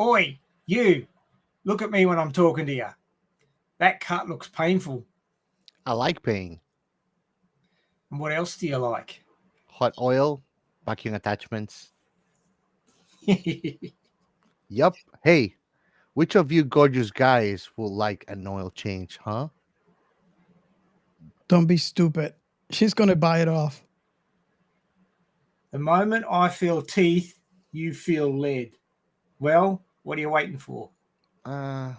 Oi, you, look at me when I'm talking to you. That cut looks painful. I like pain. And what else do you like? Hot oil, vacuum attachments. Yup. Hey, which of you gorgeous guys will like an oil change, huh? Don't be stupid. She's going to buy it off. The moment I feel teeth, you feel lead. Well, what are you waiting for? I'm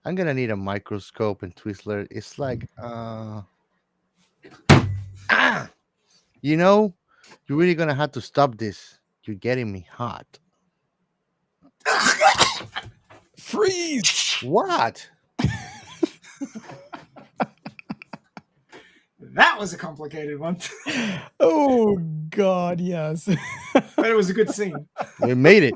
gonna need a microscope and Twizzler. It's like ah, you know, you're really gonna have to stop this. You're getting me hot. Freeze! What? That was a complicated one, Oh, God, yes. but it was a good scene. We made it.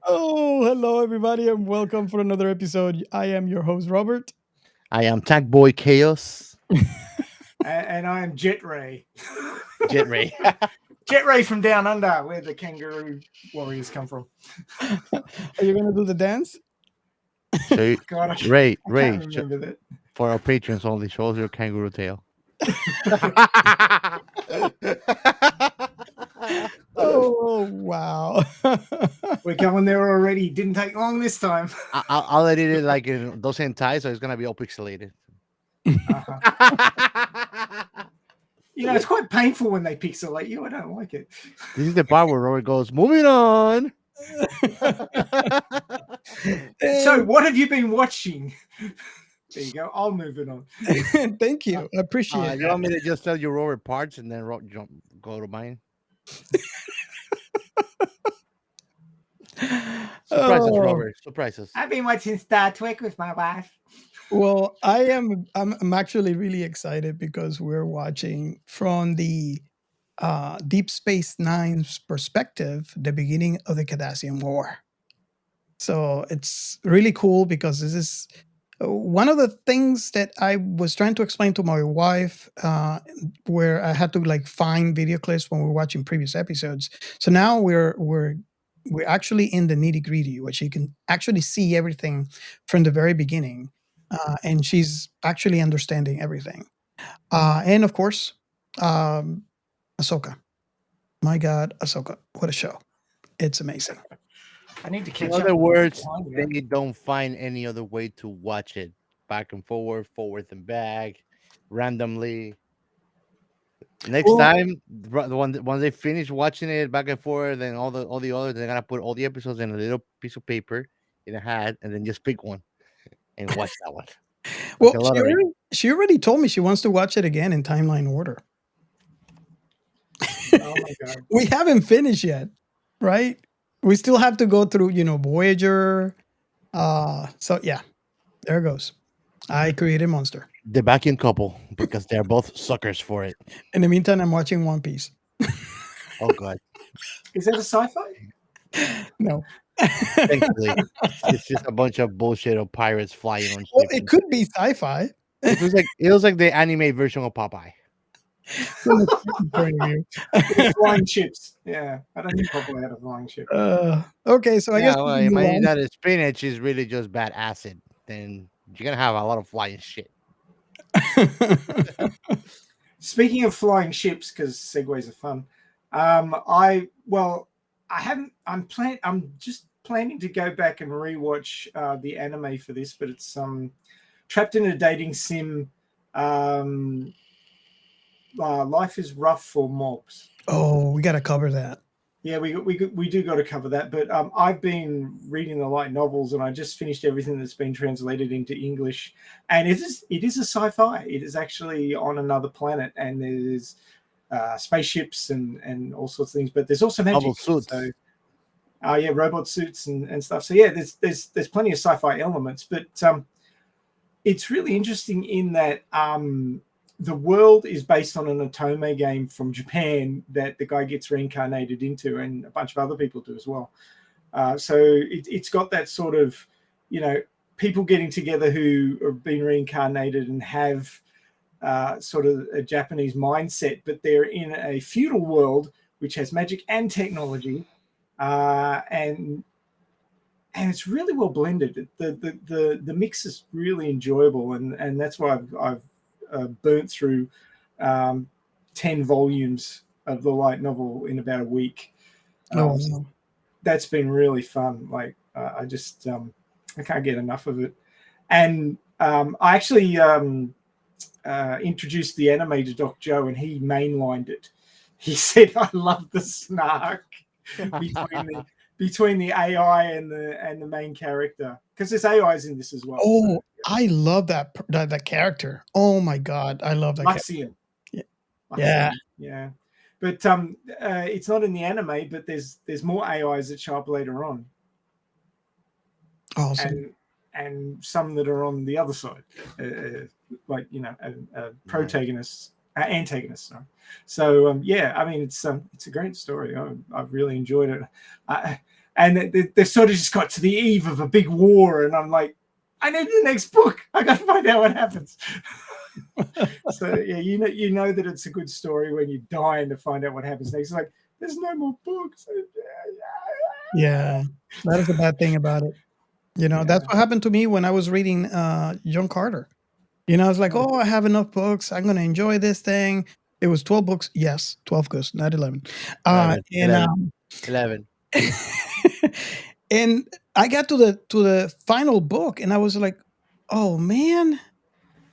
Oh, hello, everybody, and welcome for another episode. I am your host, Robert. I am Tag Boy Chaos. And I am Jet Ray. Jet Ray. Jet Ray from Down Under, where the kangaroo warriors come from. Are you going to do the dance? So, God, I Ray, can't remember that. for our patrons only, shows your kangaroo tail. Oh, wow. We're going there already. Didn't take long this time. I'll edit it like in those hentai, so it's gonna be all pixelated. Uh-huh. You know, it's quite painful when they pixelate you. I don't like it. This is the part where Robert goes, moving on. So, what have you been watching? There you go. I'll move it on. Thank you. I appreciate You want me to just tell you Robert parts and then go to mine? Surprise us, Robert. Surprise us. I've been watching Star Trek with my wife. Well, I'm actually really excited because we're watching from the Deep Space Nine's perspective, the beginning of the Cardassian War. So it's really cool because this is one of the things that I was trying to explain to my wife, where I had to like find video clips when we were watching previous episodes. So now we're actually in the nitty gritty, which you can actually see everything from the very beginning, and she's actually understanding everything. And of course, Ahsoka. My God, Ahsoka! What a show! It's amazing. I need to catch In up. other words, behind you. they don't find any other way to watch it. Back and forward, forward and back, randomly. Next Well- time, when they finish watching it back and forth, then all the others, they're gonna put all the episodes in a little piece of paper in a hat, and then just pick one and watch that one. Well, Like a lottery. she already told me she wants to watch it again in timeline order. Oh my God. We haven't finished yet, right? We still have to go through, Voyager. So yeah, there it goes. I created Monster. The vacuum couple, because they're both suckers for it. In the meantime, I'm watching One Piece. Oh god, Is that a sci-fi? No. thankfully, it's just a bunch of bullshit of pirates flying on Well, ships. it could be sci-fi. It was like the anime version of Popeye. From a certain point of view. With flying ships. Yeah. I don't think Popeye had a flying ship. Okay, so I guess Well, we can move imagine on. that spinach is really just bad acid. Then you're gonna have a lot of flying shit. Speaking of flying ships, because segways are fun. I'm just planning to go back and rewatch the anime for this, but it's trapped in a dating sim. Life is rough for mobs. Oh, we got to cover that. Yeah, we do got to cover that. But I've been reading the light novels, and I just finished everything that's been translated into English. And it is a sci-fi. It is actually on another planet, and there's spaceships and all sorts of things. But there's also magic. Bubble suits. So, yeah, robot suits and stuff. So yeah, there's plenty of sci-fi elements, but it's really interesting in that the world is based on an otome game from Japan that the guy gets reincarnated into, and a bunch of other people do as well. So it's got that sort of, people getting together who have been reincarnated and have sort of a Japanese mindset, but they're in a feudal world which has magic and technology. And and it's really well blended. The mix is really enjoyable, and that's why I've burnt through 10 volumes of the light novel in about a week. Oh, That's been really fun. Like I just I can't get enough of it. And I actually introduced the anime to Doc Joe, and he mainlined it. He said, "I love the snark between the AI and the main character, because there's AIs in this as well." Oh, so, I love that character. Oh my god, I love that character. Luxian. Yeah. Luxian, yeah. But it's not in the anime, but there's more AIs that show up later on. Awesome. And some that are on the other side, like protagonists, antagonists. Sorry. So yeah, I mean it's a great story. I've really enjoyed it, and they sort of just got to the eve of a big war, and I'm like, I need the next book. I got to find out what happens. So yeah, you know that it's a good story when you're dying to find out what happens next. It's like there's no more books. Yeah, that is the bad thing about it. That's what happened to me when I was reading John Carter. I was like, oh, I have enough books. I'm going to enjoy this thing. It was 12 books. Yes, 12 books, not 11. 11. And I got to the final book, and I was like, oh, man,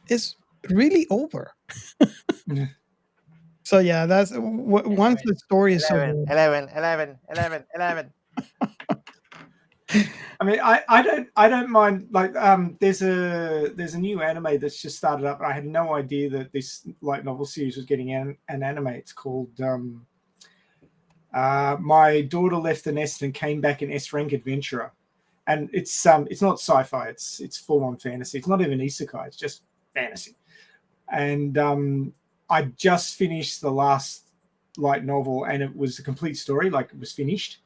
it's really over. So, yeah, that's once the story is 11, 11. I mean, I don't mind. Like, there's a new anime that's just started up. I had no idea that this light novel series was getting an anime. It's called My Daughter Left the Nest and Came Back an S-Rank Adventurer, and it's not sci-fi. It's full on fantasy. It's not even isekai. It's just fantasy. And I just finished the last light novel, and it was a complete story. Like, it was finished.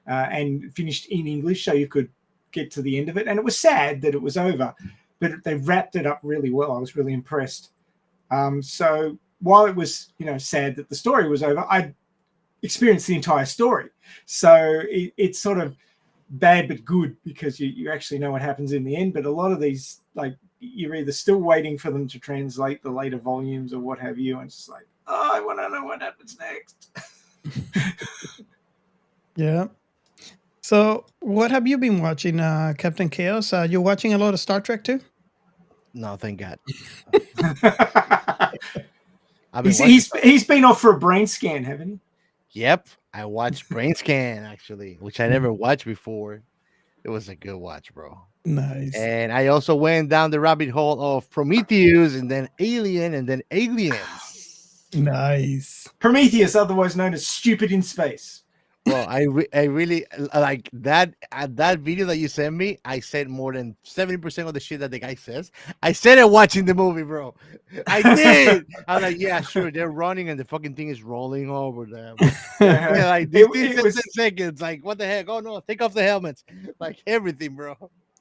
And finished in English, so you could get to the end of it. And it was sad that it was over, but they wrapped it up really well. I was really impressed. So while it was, sad that the story was over, I experienced the entire story. So it's sort of bad but good, because you actually know what happens in the end. But a lot of these, like, you're either still waiting for them to translate the later volumes or what have you, and it's just like, oh, I want to know what happens next. Yeah. So, what have you been watching, Captain Chaos? You watching a lot of Star Trek too? No, thank God. He's been off for a brain scan, haven't he? Yep, I watched Brain Scan actually, which I never watched before. It was a good watch, bro. Nice. And I also went down the rabbit hole of Prometheus, and then Alien, and then Aliens. Nice. Prometheus, otherwise known as Stupid in Space. Well, I really like that. At that video that you sent me, I said more than 70% of the shit that the guy says. I said it watching the movie, bro. I did. I was like, yeah, sure. They're running, and the fucking thing is rolling over them. Yeah, like this thing was 10 seconds. Like, what the heck? Oh no, take off the helmets. Like everything, bro.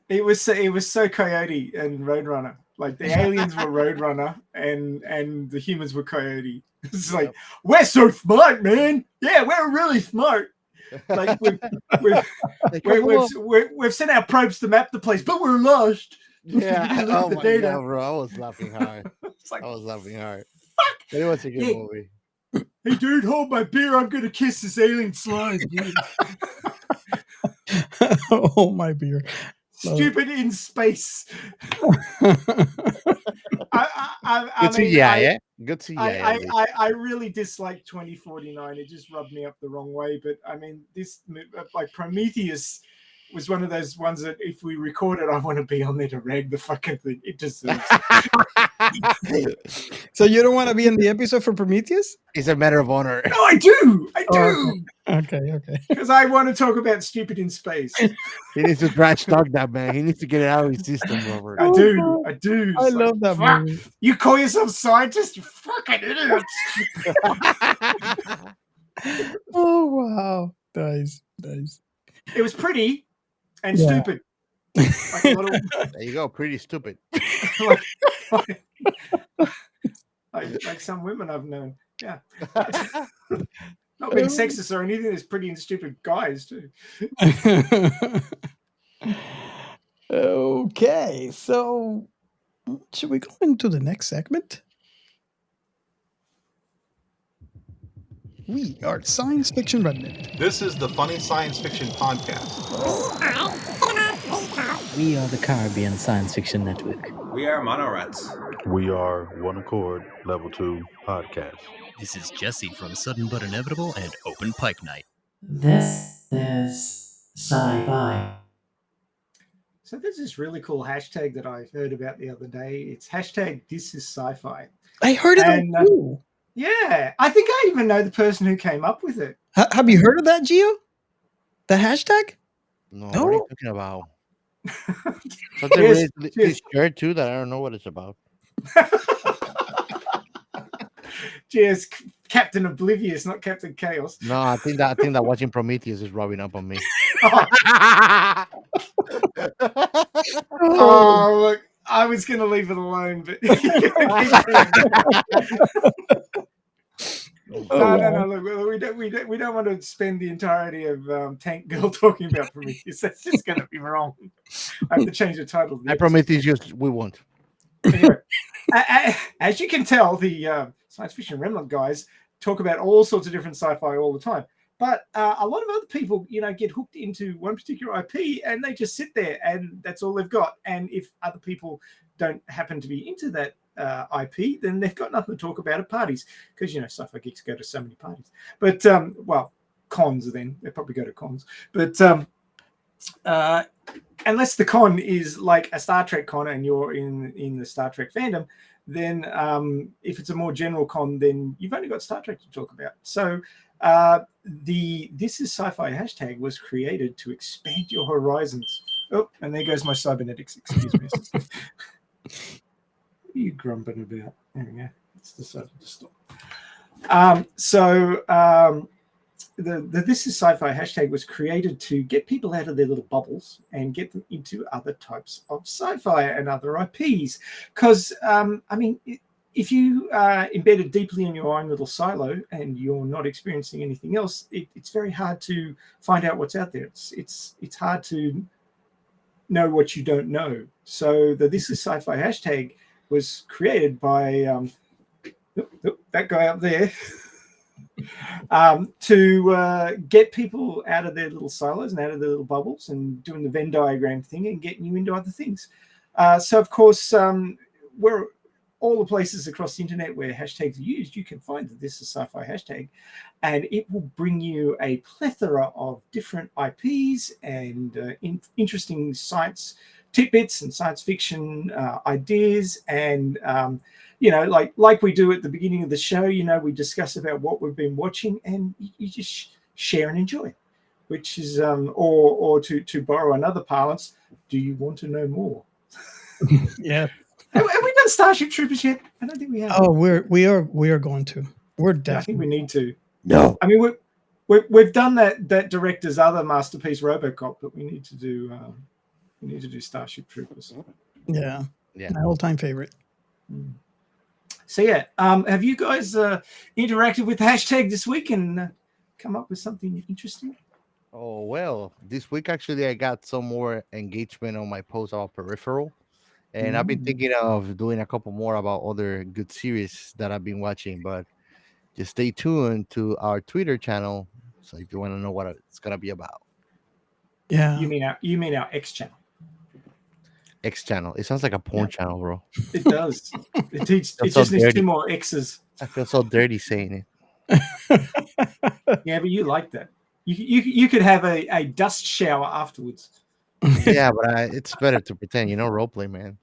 It was so Coyote and Roadrunner. Like, the aliens were Roadrunner, and the humans were Coyote. It's like, we're so smart, man. Yeah, we're really smart. Like, we've sent our probes to map the place, but we're lost. Yeah. Oh my God, bro. I was laughing hard. Like, I was laughing hard. Fuck. But it was a good movie. Hey, dude, hold my beer. I'm gonna kiss this alien slime. Oh, my beer. Stupid in space. Good to you. I really dislike 2049. It just rubbed me up the wrong way. But I mean, this, like, Prometheus was one of those ones that if we record it, I want to be on there to rag the fucking thing. It deserves it. So you don't want to be in the episode for Prometheus? It's a matter of honor. No, I do. Okay. Because I want to talk about Stupid in Space. He needs to trash talk that, man. He needs to get it out of his system, Robert. I do. I love that movie. You call yourself scientist, you fucking idiots. Oh, wow. Nice. It was pretty and stupid. Like a little... There you go. Pretty stupid. like some women I've known. Yeah. Not being sexist or anything. There's pretty and stupid guys too. Okay, so should we go into the next segment? We are Science Fiction Remnant. This is the Funny Science Fiction Podcast. We are the Caribbean Science Fiction Network. We are Monorats. We are One Accord Level 2 Podcast. This is Jesse from Sudden But Inevitable and Open Pike Night. This is sci-fi. So there's this really cool hashtag that I heard about the other day. It's hashtag this is sci-fi. I heard of that too. Yeah, I think I even know the person who came up with it. Have you heard of that, Gio? The hashtag? No, No? what are you talking about? Something Cheers, really cheers. shirt too that I don't know what it's about. Cheers, Captain Oblivious, not Captain Chaos. No, I think that watching Prometheus is rubbing up on me. Oh, look, I was going to leave it alone, but no. Look, we don't want to spend the entirety of Tank Girl talking about Prometheus. That's just going to be wrong. I have to change the title. I Prometheus, we won't. Anyway, as you can tell, the Science Fiction Remnant guys talk about all sorts of different sci-fi all the time. But a lot of other people, get hooked into one particular IP and they just sit there and that's all they've got. And if other people don't happen to be into that IP, then they've got nothing to talk about at parties because, sci-fi geeks go to so many parties. But, cons then. They probably go to cons. But unless the con is like a Star Trek con and you're in the Star Trek fandom, then if it's a more general con, then you've only got Star Trek to talk about. So the This is Sci-Fi hashtag was created to expand your horizons. Oh, and there goes my cybernetics. Excuse me. What are you grumping about? There we go. It's decided to stop. The This is Sci-Fi hashtag was created to get people out of their little bubbles and get them into other types of sci-fi and other IPs. Because, if you are embedded deeply in your own little silo and you're not experiencing anything else, it's very hard to find out what's out there. It's hard to know what you don't know. So the This is Sci-Fi hashtag was created by that guy up there. To get people out of their little silos and out of their little bubbles and doing the Venn diagram thing and getting you into other things. So, of course, we're all the places across the internet where hashtags are used, you can find that This is Sci-Fi hashtag, and it will bring you a plethora of different IPs and interesting science tidbits and science fiction ideas and like we do at the beginning of the show, we discuss about what we've been watching and you just share and enjoy, which is, or to borrow another parlance, do you want to know more? Yeah. Have we done Starship Troopers yet? I don't think we have. Oh, we are going to. We're definitely. I think we need to. No. I mean, we've done that director's other masterpiece, RoboCop, but we need to do Starship Troopers. Yeah. Yeah. My all-time favorite. So yeah, have you guys interacted with the hashtag this week and come up with something interesting? Oh, well, this week actually I got some more engagement on my post about Peripheral. And I've been thinking of doing a couple more about other good series that I've been watching, but just stay tuned to our Twitter channel. So if you want to know what it's gonna be about. Yeah. You mean our X channel? X channel. It sounds like a porn channel, bro. It does. It That's just so needs dirty. 2 more X's. I feel so dirty saying it. Yeah, but you like that. You could have a dust shower afterwards. Yeah, but it's better to pretend, roleplay, man.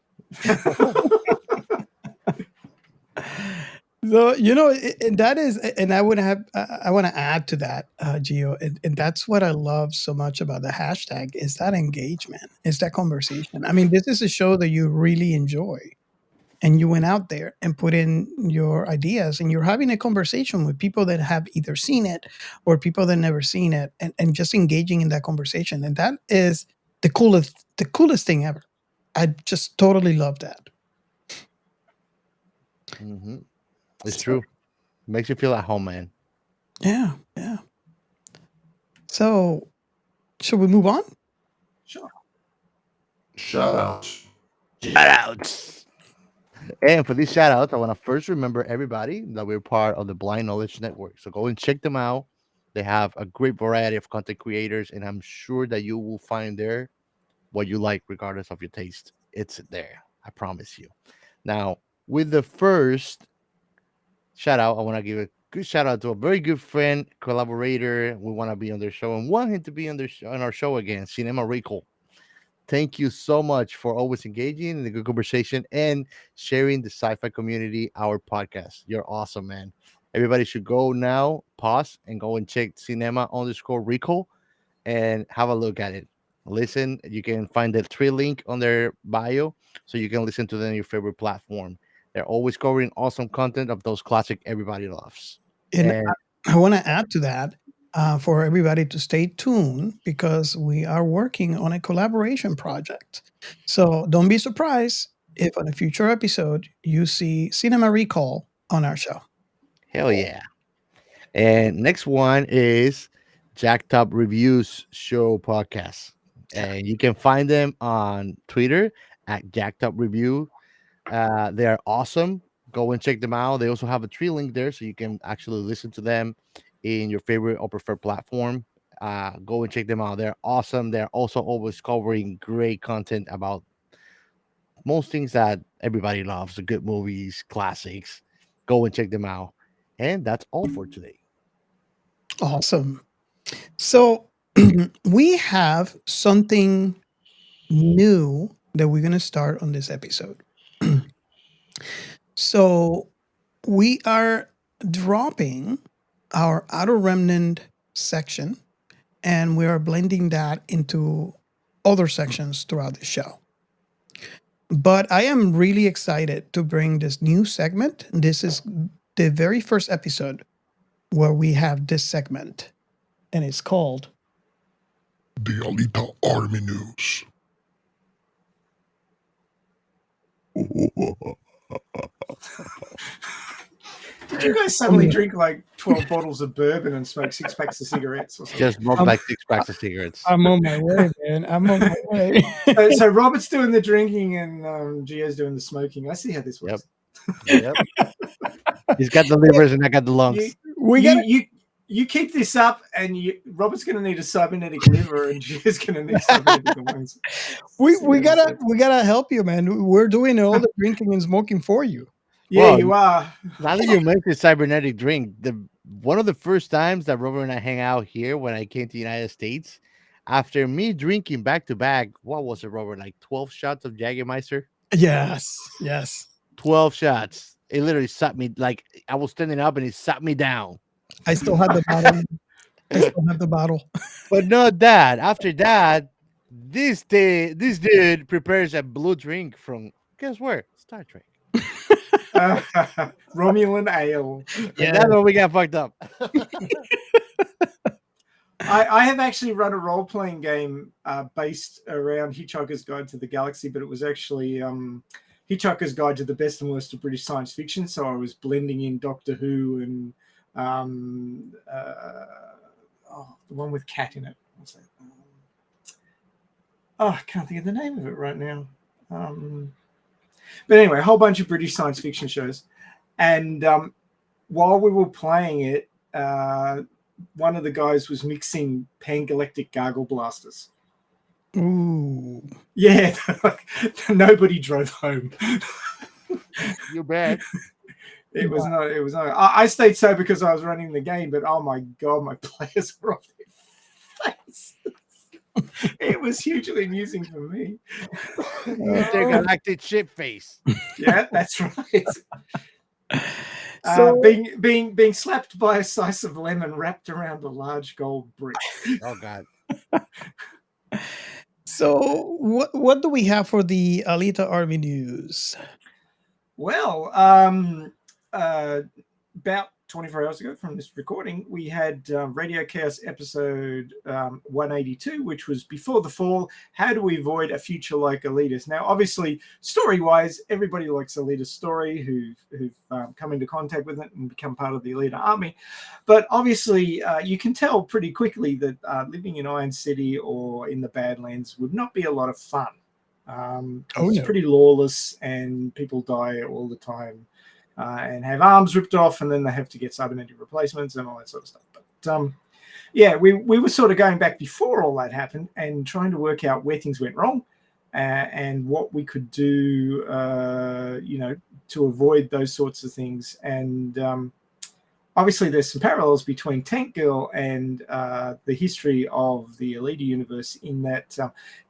So and that is, and I want to add to that, Gio, and that's what I love so much about the hashtag is that engagement, is that conversation. I mean, this is a show that you really enjoy, and you went out there and put in your ideas, and you're having a conversation with people that have either seen it or people that never seen it, and just engaging in that conversation, and that is the coolest thing ever. I just totally love that. Mm-hmm. It's true. Makes you feel at home, man. Yeah, yeah. So, should we move on? Sure. Shout out Shoutouts. And for these shoutouts, I want to first remember everybody that we're part of the Blind Knowledge Network. So go and check them out. They have a great variety of content creators, and I'm sure that you will find there what you like, regardless of your taste. It's there. I promise you. Now, with the first shout out, I want to give a good shout out to a very good friend, collaborator. We want to be on their show and want him to be on on our show again, Cinema Recall. Thank you so much for always engaging in the good conversation and sharing the sci-fi community, our podcast. You're awesome, man. Everybody should go now, pause, and go and check cinema_recall and have a look at it. Listen, you can find the tree link on their bio so you can listen to them on your favorite platform. They're always covering awesome content of those classic everybody loves. And And I want to add to that for everybody to stay tuned because we are working on a collaboration project. So don't be surprised if on a future episode you see Cinema Recall on our show. hell yeah. And next one is Jacktop Reviews Show Podcast. And you can find them on Twitter at Jacktop Review. They are awesome. Go and check them out. They also have a tree link there so you can actually listen to them in your favorite or preferred platform. Go and check them out. They're awesome. They're also always covering great content about most things that everybody loves, the good movies, classics. Go and check them out. And that's all for today. Awesome. So we have something new that we're going to start on this episode. So we are dropping our outer remnant section and we are blending that into other sections throughout the show. But I am really excited to bring this new segment. This is the very first episode where we have this segment, and it's called The Alita Army News. Did you guys suddenly drink like 12 bottles of bourbon and smoke 6 packs of cigarettes or something? Just smoked like 6 packs of cigarettes. I'm on my way, man. I'm on my way. So Robert's doing the drinking and Gio's doing the smoking. I see how this works. Yep. He's got the livers and I got the lungs. You keep this up, and Robert's going to need a cybernetic liver, and Gio's going to need cybernetic lungs. we gotta help you, man. We're doing all the drinking and smoking for you. Yeah, well, you are. Now that you mentioned cybernetic drink, one of the first times that Robert and I hang out here when I came to the United States, after me drinking back to back, what was it, Robert? Like 12 shots of Jägermeister? Yes. 12 shots. It literally sat me, like I was standing up and it sat me down. I still have the bottle. But not that. After that, this dude prepares a blue drink from, guess where? Star Trek. Romulan ale. Yeah, that's when we got fucked up. I have actually run a role-playing game based around Hitchhiker's Guide to the Galaxy, but it was actually Hitchhiker's Guide to the Best and Worst of British Science Fiction. So I was blending in Doctor Who and the one with Cat in it. What's that? I can't think of the name of it right now. But anyway, a whole bunch of British science fiction shows. And while we were playing it, one of the guys was mixing Pan-Galactic Gargle Blasters. Ooh. Yeah, nobody drove home. You bet. It was not. I stayed sober because I was running the game, but oh my God, my players were off their faces. It was hugely amusing for me. Intergalactic ship face. Yeah, that's right. So being slapped by a slice of lemon wrapped around a large gold brick. Oh God. So what do we have for the Alita Army news? Well, about 24 hours ago from this recording, we had Radio Chaos episode 182, which was Before the Fall, How Do We Avoid a Future Like Alita's? Now, obviously, story-wise, everybody likes Alita's story who've come into contact with it and become part of the Alita Army. But obviously, you can tell pretty quickly that living in Iron City or in the Badlands would not be a lot of fun. Oh, It's no. pretty lawless, and people die all the time and have arms ripped off, and then they have to get cybernetic replacements and all that sort of stuff. But yeah, we were sort of going back before all that happened and trying to work out where things went wrong and what we could do, to avoid those sorts of things. And obviously, there's some parallels between Tank Girl and the history of the Alita universe, in that,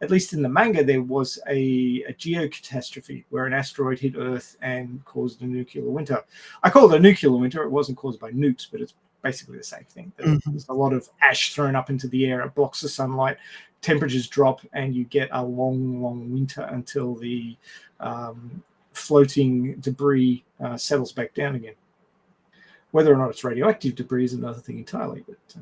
at least in the manga, there was a geocatastrophe where an asteroid hit Earth and caused a nuclear winter. I call it a nuclear winter. It wasn't caused by nukes, but it's basically the same thing. There's a lot of ash thrown up into the air. It blocks the sunlight. Temperatures drop, and you get a long, long winter until the floating debris settles back down again. Whether or not it's radioactive debris is another thing entirely. But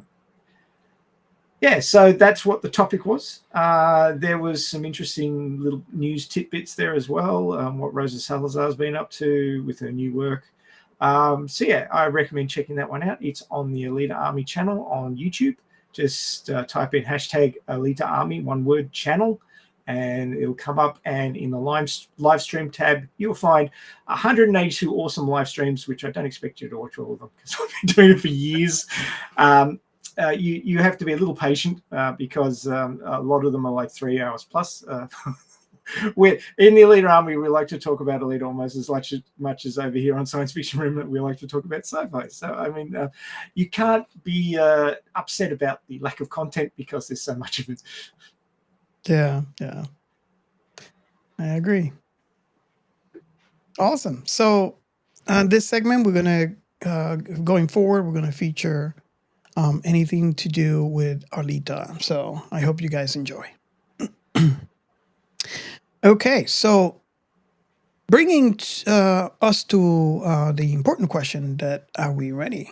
yeah, so that's what the topic was. There was some interesting little news tidbits there as well. What Rosa Salazar's been up to with her new work. So yeah, I recommend checking that one out. It's on the Alita Army channel on YouTube. Just type in hashtag Alita Army, one word, channel, and it'll come up. And in the live stream tab, you'll find 182 awesome live streams, which I don't expect you to watch all of them because I've been doing it for years. You have to be a little patient because a lot of them are like 3 hours plus. We're in the Alita Army. We like to talk about Alita almost as much as over here on Science Fiction Remnant we like to talk about sci-fi. So I mean, you can't be upset about the lack of content because there's so much of it. Yeah, I agree. Awesome. So this segment, we're gonna going forward, we're gonna feature anything to do with Alita. So I hope you guys enjoy. Okay, so bringing us to the important question: that are we ready?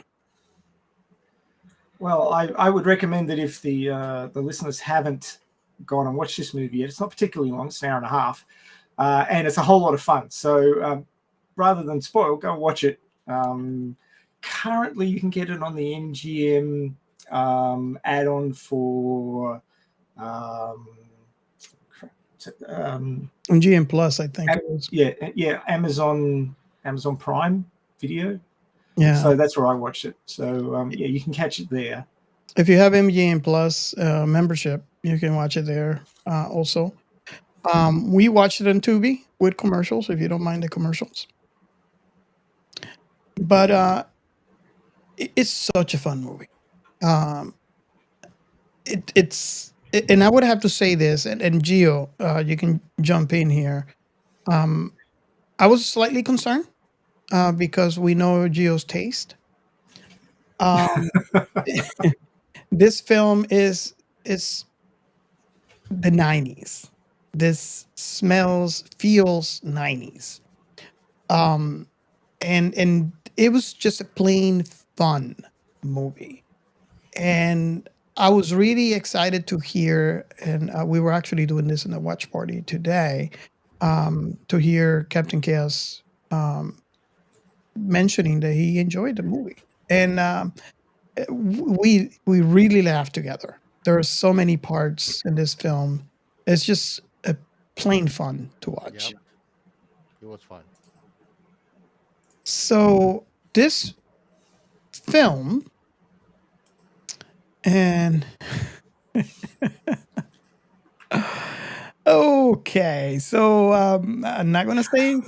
Well, I would recommend that if the listeners haven't gone and watched this movie yet, it's not particularly long, it's an hour and a half, and it's a whole lot of fun. So rather than spoil, go watch it. Currently, you can get it on the MGM add-on for MGM Plus, I think it was. Yeah, Amazon Prime Video. Yeah. So that's where I watched it. So yeah, you can catch it there. If you have MGM Plus membership, you can watch it there also. We watched it on Tubi with commercials, if you don't mind the commercials. But it's such a fun movie. And I would have to say this, and Gio, you can jump in here. I was slightly concerned because we know Gio's taste. This film is the 90s. This feels 90s. And it was just a plain fun movie. And I was really excited to hear, and we were actually doing this in a watch party today, to hear Captain Chaos mentioning that he enjoyed the movie. And we really laughed together. There are so many parts in this film. It's just a plain fun to watch. Yep. It was fun. So this film, and okay, so I'm not gonna say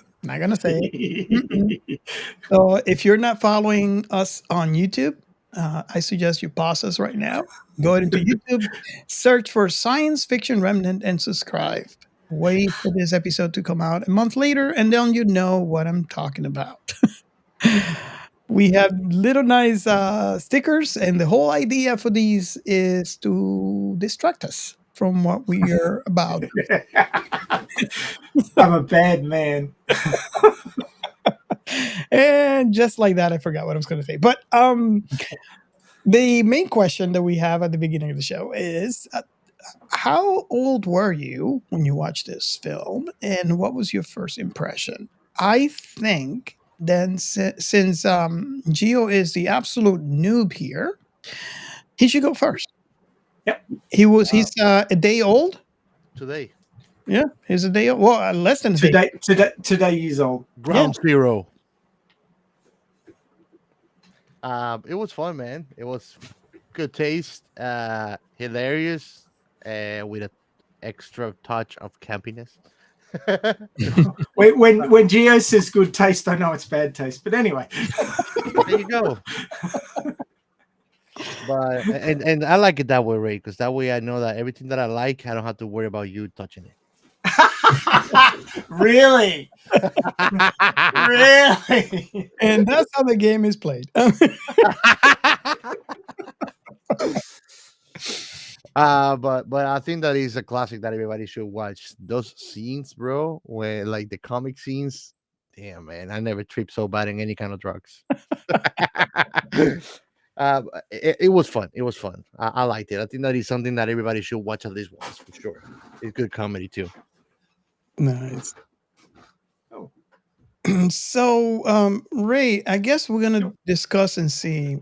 it. So if you're not following us on YouTube, I suggest you pause us right now. Go into YouTube, search for Science Fiction Remnant, and subscribe. Wait for this episode to come out a month later, and then you know what I'm talking about. We have little nice stickers, and the whole idea for these is to distract us from what we are about. I'm a bad man. And just like that, I forgot what I was going to say. But the main question that we have at the beginning of the show is how old were you when you watched this film, and what was your first impression? I think then, since Gio is the absolute noob here, he should go first. Yep. He's a day old. Today. Yeah, he's a day old. Well, less than a day. Today years old. Ground Zero. It was fun, man. It was good taste, hilarious, with an extra touch of campiness. When Gio says good taste, I know it's bad taste. But anyway, There you go. But and I like it that way, Ray, because that way I know that everything that I like, I don't have to worry about you touching it. really, really. And that's how the game is played. But I think that is a classic that everybody should watch. Those scenes, bro, where like the comic scenes. Damn, man, I never tripped so bad in any kind of drugs. It was fun. It was fun. I liked it. I think that is something that everybody should watch at least once for sure. It's good comedy too. Nice. Oh. So, Ray, I guess we're gonna discuss and see.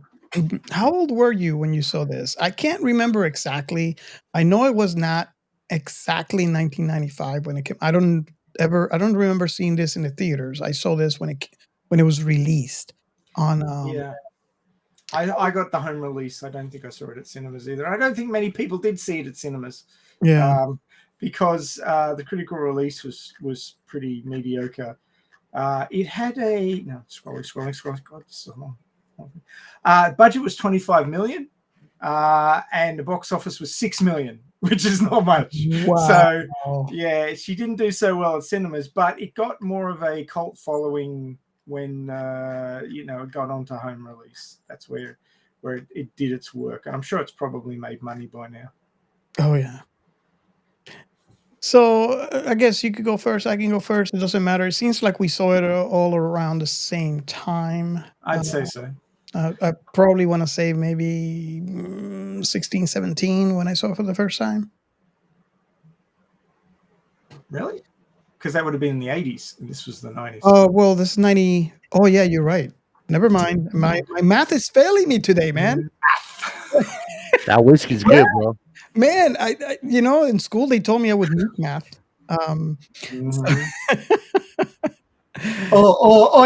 How old were you when you saw this? I can't remember exactly. I know it was not exactly 1995 when it came. I don't remember seeing this in the theaters. I saw this when it was released on. Yeah. I got the home release. I don't think I saw it at cinemas either. I don't think many people did see it at cinemas. Yeah. Because the critical release was pretty mediocre. It had scrolling. God, this is so long. Budget was 25 million, and the box office was 6 million, which is not much. Wow. So yeah, she didn't do so well at cinemas, but it got more of a cult following when it got onto home release. That's where it did its work, and I'm sure it's probably made money by now. Oh yeah. So I guess you could go first. I can go first. It doesn't matter. It seems like we saw it all around the same time. I'd say so. I probably want to say maybe 16, 17 when I saw it for the first time. Really? Because that would have been in the 80s, and this was the 90s. Oh, well, this is 90. Oh, yeah, you're right. Never mind. My math is failing me today, man. That whiskey's good, bro. Man, I in school they told me I would need math. I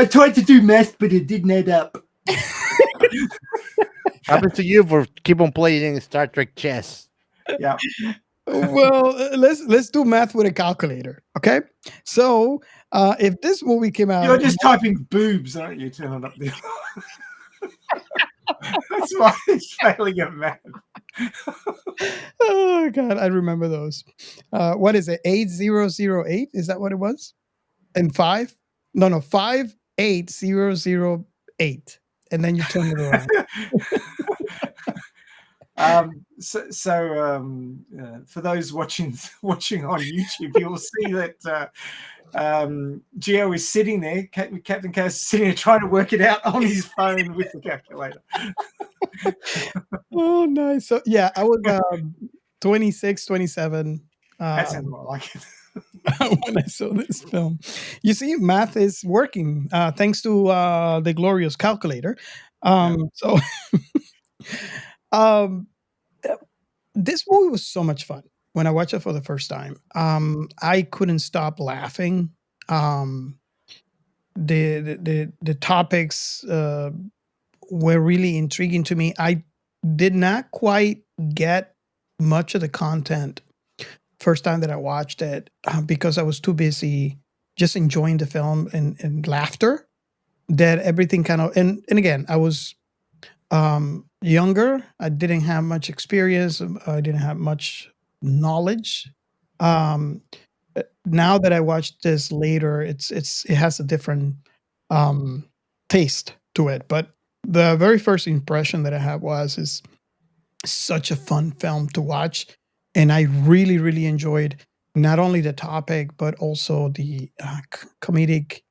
tried to do math, but it didn't add up. Happens to you for keep on playing Star Trek chess. Yeah. Well, let's do math with a calculator, okay? So, if this movie came out, You're just typing boobs, aren't you? Turning up the. That's why he's failing at math. Oh God, I remember those. What is it? 8008? Is that what it was? And 5? No, 58008. And then you turn it around. For those watching on YouTube, you'll see that Gio is sitting there, Captain Chaos is sitting there trying to work it out on his phone with the calculator. Oh, nice. So yeah, I was 26, 27. That sounds more like it. When I saw this film. You see, math is working thanks to the glorious calculator. So this movie was so much fun. When I watched it for the first time, I couldn't stop laughing. The topics were really intriguing to me. I did not quite get much of the content first time that I watched it because I was too busy just enjoying the film and laughter. That everything kind of and again, I was younger. I didn't have much experience. I didn't have much knowledge. Now that I watched this later, it has a different taste to it. But the very first impression that I had is such a fun film to watch, and I really really enjoyed not only the topic but also the comedic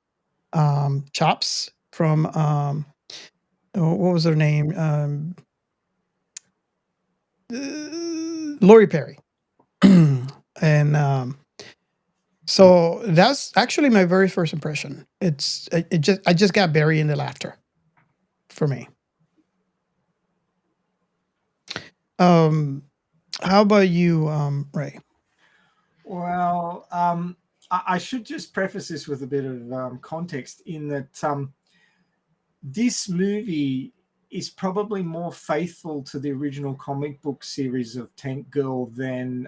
chops from what was her name? Lori Perry. And so that's actually my very first impression. I just got buried in the laughter for me. How about you, Ray? Well, I should just preface this with a bit of context in that this movie is probably more faithful to the original comic book series of Tank Girl than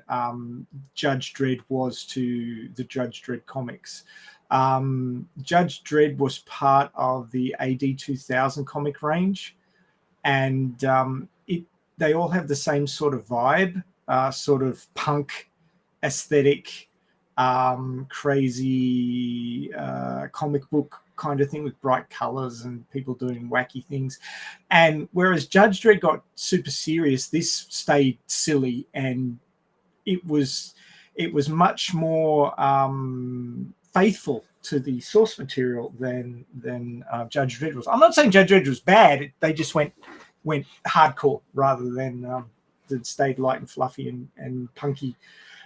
Judge Dredd was to the Judge Dredd comics. Judge Dredd was part of the AD 2000 comic range, and they all have the same sort of vibe, sort of punk aesthetic, crazy comic book kind of thing with bright colors and people doing wacky things. And whereas Judge Dredd got super serious, this stayed silly, and it was much more faithful to the source material than Judge Dredd was. I'm not saying Judge Dredd was bad. They just went hardcore rather than stayed light and fluffy and punky.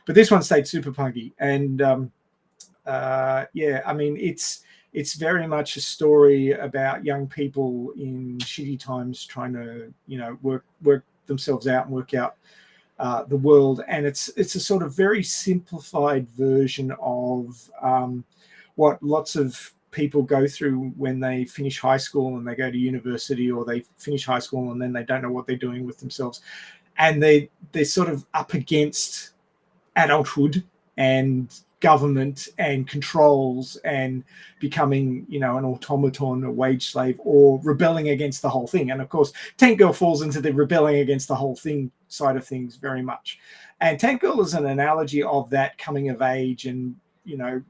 But this one stayed super punky, and yeah, I mean it's very much a story about young people in shitty times trying to work themselves out and work out the world, and it's a sort of very simplified version of what lots of people go through when they finish high school and they go to university, or they finish high school and then they don't know what they're doing with themselves, and they're sort of up against adulthood and government and controls and becoming an automaton, a wage slave, or rebelling against the whole thing. And of course Tank Girl falls into the rebelling against the whole thing side of things very much, and Tank Girl is an analogy of that coming of age and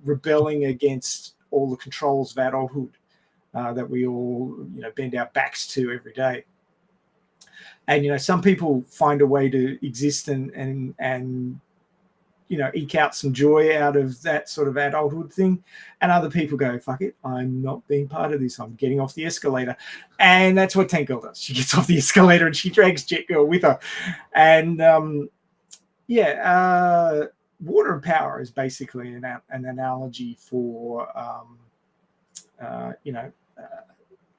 rebelling against all the controls of adulthood that we all bend our backs to every day. And some people find a way to exist and eke out some joy out of that sort of adulthood thing, and other people go, fuck it, I'm not being part of this, I'm getting off the escalator. And that's what Tank Girl does. She gets off the escalator and she drags Jet Girl with her. And water and power is basically an analogy for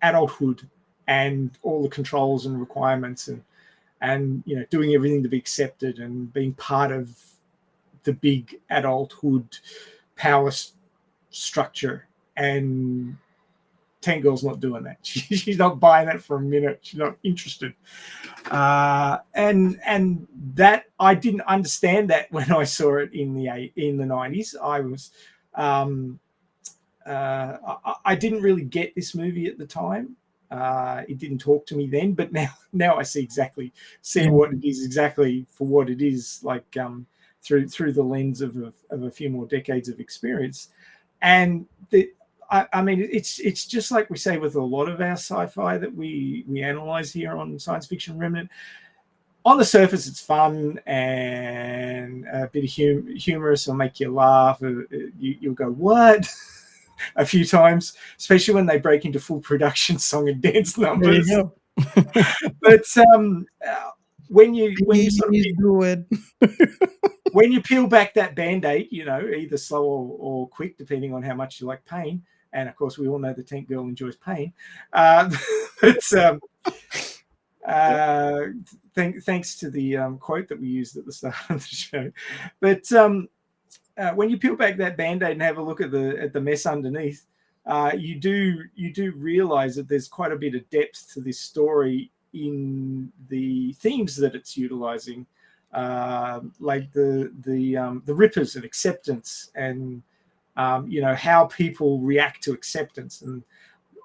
adulthood and all the controls and requirements and doing everything to be accepted and being part of the big adulthood power structure. And Tank Girl's not doing that. She's not buying that for a minute. She's not interested. And that, I didn't understand that when I saw it in the 90s. I was I didn't really get this movie at the time. It didn't talk to me then, but now I see what it is exactly for what it is, like through the lens of a few more decades of experience. And I mean, it's just like we say with a lot of our sci-fi that we analyze here on Science Fiction Remnant. On the surface, it's fun and a bit of humorous. It'll make you laugh. You'll go, what? A few times, especially when they break into full production song and dance numbers. But when you sort of do it. when you peel back that band-aid, either slow or quick, depending on how much you like pain. And of course, we all know the Tank Girl enjoys pain. Thanks to the quote that we used at the start of the show. But when you peel back that band-aid and have a look at the mess underneath, you do realize that there's quite a bit of depth to this story in the themes that it's utilizing, like the rippers and acceptance, and how people react to acceptance, and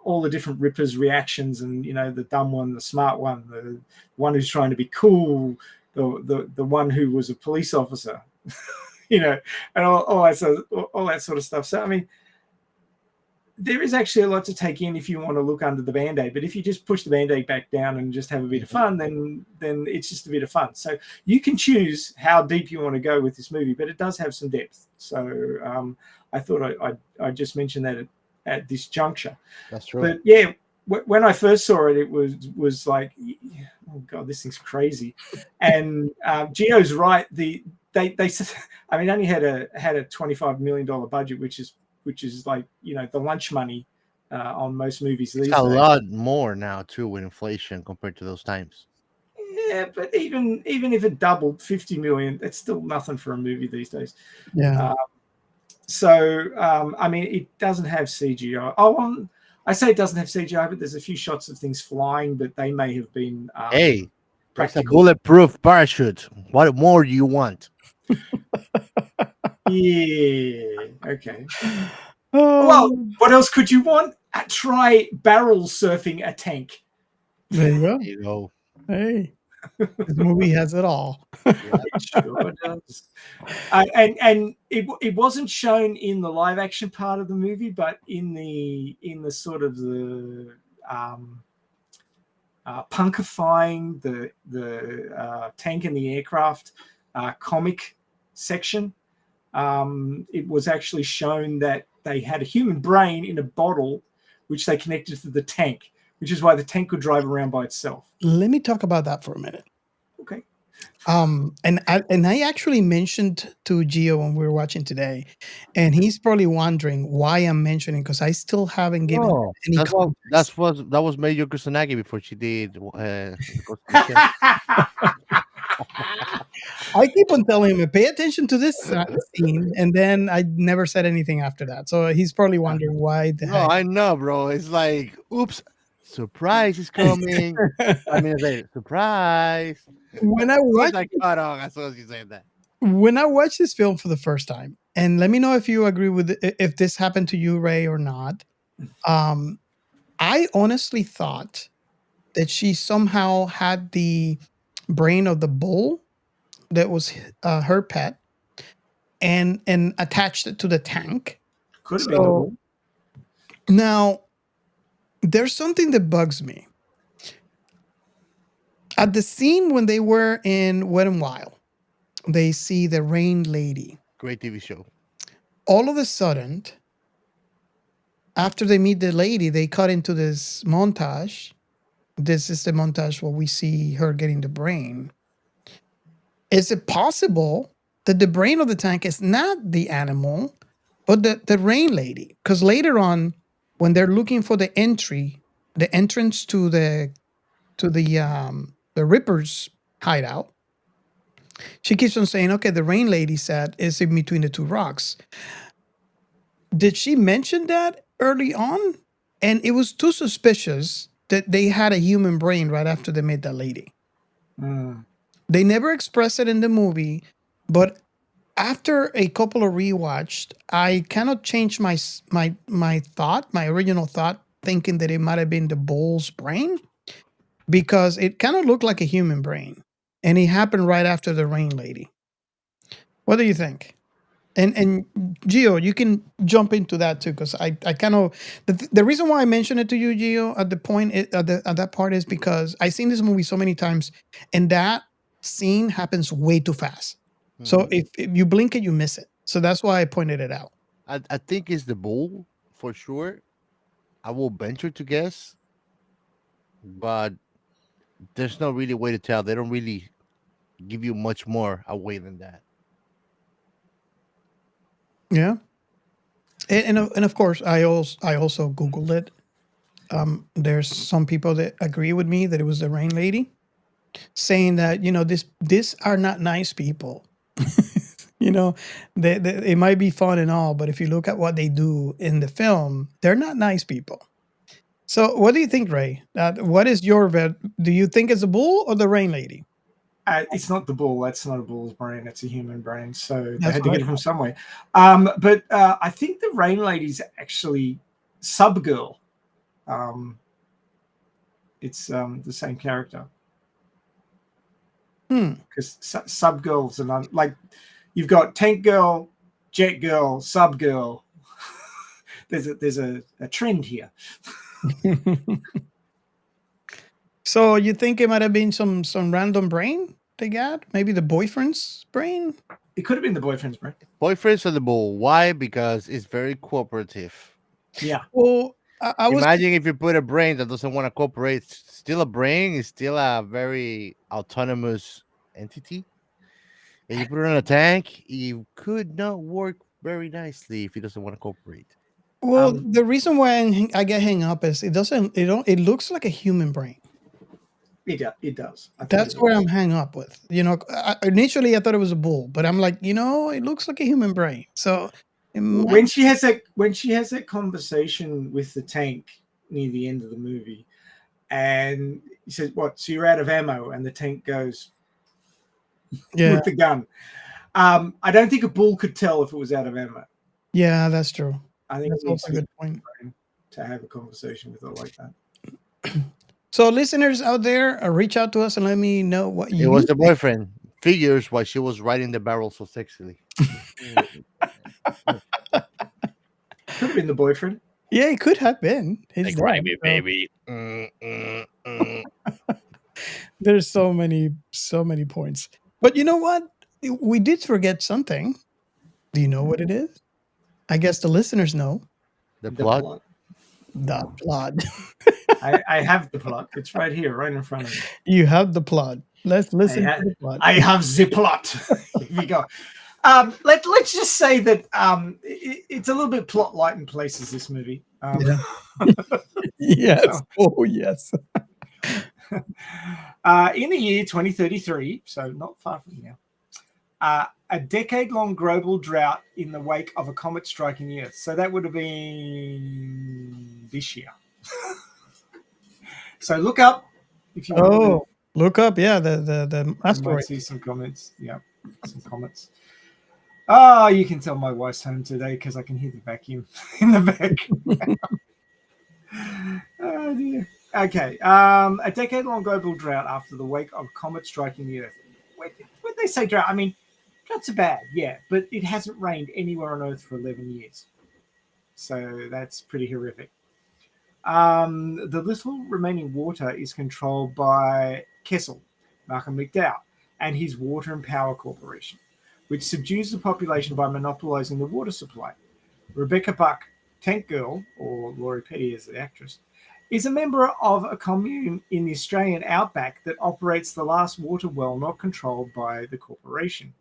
all the different rippers' reactions, and the dumb one, the smart one, the one who's trying to be cool, the one who was a police officer, and all that sort of stuff. So I mean, there is actually a lot to take in if you want to look under the band-aid. But if you just push the band-aid back down and just have a bit of fun, then it's just a bit of fun. So you can choose how deep you want to go with this movie, but it does have some depth. So I thought I'd just mention that at this juncture. That's true. But yeah, when I first saw it, it was like, oh god, this thing's crazy. And Gio's right. They I mean, only had a $25 million budget, which is like the lunch money on most movies these days. A lot more now too with inflation compared to those times. Yeah, but even if it doubled 50 million, that's still nothing for a movie these days. Yeah. I mean, it doesn't have CGI. I say it doesn't have CGI, but there's a few shots of things flying, but they may have been Hey, there's a practical. bulletproof parachute. What more do you want? Yeah. Okay. Well, Oh, what else could you want? Try barrel surfing a tank. there you go. There you go. Hey, this movie has it all. It sure does. And it wasn't shown in the live action part of the movie, but in the sort of the punkifying the tank and the aircraft comic section. It was actually shown that they had a human brain in a bottle, which they connected to the tank, which is why the tank could drive around by itself. Let me talk about that for a minute. Okay. And I actually mentioned to Gio when we were watching today, and he's probably wondering why I'm mentioning, because I still haven't given No, any context. that was Major Kusanagi before she did Ghost in the Shell. I keep on telling him, pay attention to this scene, and then I never said anything after that. So he's probably wondering why the No, heck. I know, bro. It's like, oops, surprise is coming. I mean, surprise. when I Of course, watched I cut off as soon as you said that. when I watched this film for the first time, and let me know if you agree with if this happened to you, Ray, or not. Um, I honestly thought that she somehow had the brain of the bull that was her pet, and attached it to the tank. Could have been the So bull. now there's something that bugs me. At the scene when they were in Wet and Wild, they see the rain lady. Great TV show. All of a sudden, after they meet the lady, they cut into this montage. This is the montage where we see her getting the brain. Is it possible that the brain of the tank is not the animal, but the rain lady? Because later on, when they're looking for the entrance to the Ripper's hideout, she keeps on saying, "Okay, the rain lady said is in between the two rocks." Did she mention that early on? And it was too suspicious that they had a human brain right after they met that lady. Mm. They never expressed it in the movie, but after a couple of rewatched, I cannot change my original thought, thinking that it might have been the bull's brain, because it kind of looked like a human brain, and it happened right after the rain lady. What do you think? And Gio, you can jump into that too, because I kind of the reason why I mentioned it to you, Gio, at the point at that part is because I've seen this movie so many times, and that scene happens way too fast. So Mhm. if you blink it, you miss it. So that's why I pointed it out. I think it's the bull for sure. I will venture to guess, but there's no really way to tell. They don't really give you much more away than that. Yeah, and of course I also googled it. There's some people that agree with me that it was the rain lady, saying that these are not nice people. you know, it might be fun and all, but if you look at what they do in the film, they're not nice people. So, what do you think, Ray? What is your vet? Do you think it's a bull or the rain lady? It's not the bull. That's not a bull's brain. It's a human brain. So they That's had to what get I it from thought. somewhere. But I think the rain lady's actually Subgirl. Um, it's the same character. Because Subgirl's like you've got Tank Girl, Jet Girl, Subgirl. there's a trend here. So you think it might have been some random brain they got? Maybe the boyfriend's brain? It could have been the boyfriend's brain. Boyfriends of the bull. Why? Because it's very cooperative. Yeah. Well, I was Imagine if you put a brain that doesn't want to cooperate. Still a brain is still a very autonomous entity. And you put it in a tank, it could not work very nicely if it doesn't want to cooperate. well. The reason why I get hung up is it doesn't. It looks like a human brain. It does. I think That's it where does. I'm hang up with. Initially I thought it was a bull, but I'm like, it looks like a human brain. So it might, When she has that conversation with the tank near the end of the movie, and he says, "What? So you're out of ammo?" And the tank goes yeah, with the gun. I don't think a bull could tell if it was out of ammo. yeah, that's true. I think That's it needs also a to good point. be to have a conversation with her like that. So listeners out there, reach out to us and let me know what It you was the boyfriend. Figures why she was riding the barrel so sexily. Could have been the boyfriend. Yeah, it could have been. His Like, dad, right, me, so baby. there's so many points. But you know what? We did forget something. Do you know what it is? I guess the listeners know. The The plot. plot. The plot. I have the plot. It's right here, right in front of me. You have the plot. Let's listen to the plot. I have the plot. Here we go. Let's just say that it's a little bit plot light in places, this movie. Yeah. Yes. So, Oh, yes. in the year 2033, so not far from now, a decade-long global drought in the wake of a comet striking the Earth. So that would have been this year. So look up if you want to. Oh, look up. Yeah, the You might asteroid. see some comments. Yeah, some comments. Oh, you can tell my wife's home today because I can hear the vacuum in the back. Oh dear. Okay. A decade-long global drought after the wake of comet striking the Earth. When they say drought, I mean droughts are bad, yeah, but it hasn't rained anywhere on Earth for 11 years, so that's pretty horrific. The little remaining water is controlled by Kessel, Malcolm McDowell, and his Water and Power Corporation, which subdues the population by monopolizing the water supply. Rebecca Buck, Tank Girl, or Laurie Petty as the actress, is a member of a commune in the Australian outback that operates the last water well not controlled by the corporation.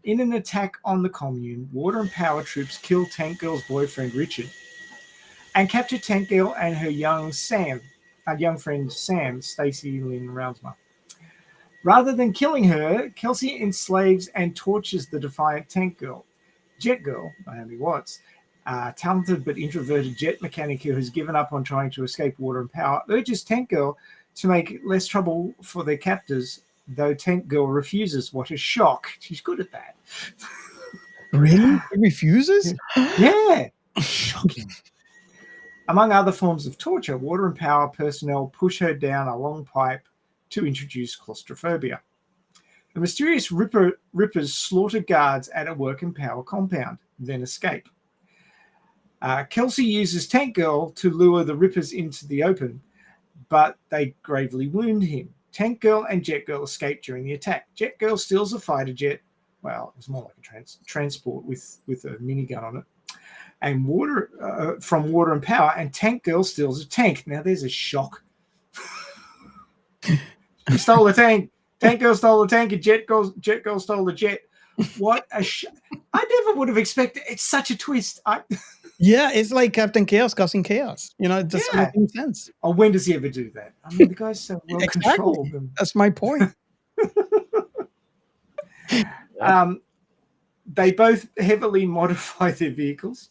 In an attack on the commune, Water and Power troops kill Tank Girl's boyfriend Richard and capture Tank Girl and her young friend Sam, Stacey Lynn Rounsma. Rather than killing her, Kelsey enslaves and tortures the defiant Tank Girl. Jet Girl, Naomi Watts, a talented but introverted jet mechanic who has given up on trying to escape Water and Power, urges Tank Girl to make less trouble for their captors, though Tank Girl refuses. What a shock. She's good at that. Really? He refuses? Yeah. Shocking. Among other forms of torture, Water and Power personnel push her down a long pipe to introduce claustrophobia. The mysterious Rippers slaughter guards at a Work and Power compound, then escape. Kelsey uses Tank Girl to lure the Rippers into the open, but they gravely wound him. Tank Girl and Jet Girl escape during the attack. Jet Girl steals a fighter jet. Well, it was more like a transport with a minigun on it. And from Water and Power, and Tank Girl steals a tank. Now there's a shock. She stole the tank. Tank Girl stole the tank, and Jet Girl stole the jet. What a I never would have expected. It's such a twist. Yeah, it's like Captain Chaos causing chaos. It doesn't make any sense. Oh, when does he ever do that? I mean, the guy's so well controlled. Exactly. That's my point. They both heavily modify their vehicles.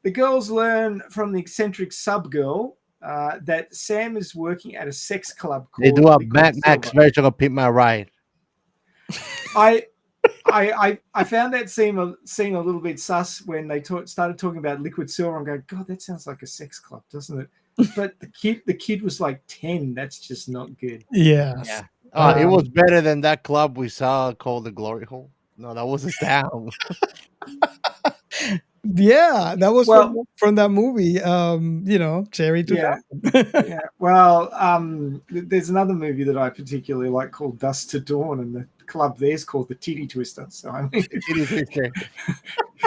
The girls learn from the eccentric sub-girl that Sam is working at a sex club called They do a Liquid Mad Max Silver. version of Pimp My Ride. I found that scene a little bit sus when they started talking about Liquid Silver. I'm going, God, that sounds like a sex club, doesn't it? But the kid was like 10. That's just not good. Yes. It was better than that club we saw called the Glory Hole. No, that was a town. Yeah, that was from that movie. Cherry 2000. Yeah. Well, there's another movie that I particularly like called Dust to Dawn, and the club there's called the Titty Twister. So I mean, Titty Twister.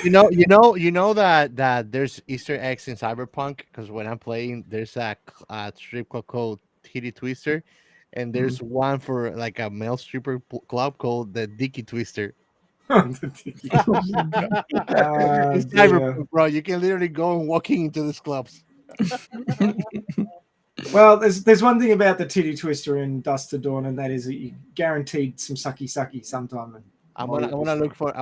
You know that there's Easter eggs in Cyberpunk because when I'm playing, there's a strip club called Titty Twister, and there's one for like a male stripper club called the Dicky Twister. It's Cyberpunk, bro. You can literally go and walking into these clubs. Well, there's one thing about the titty twister in Dust to Dawn, and that is that you guaranteed some sucky sometime. And I'm gonna look for it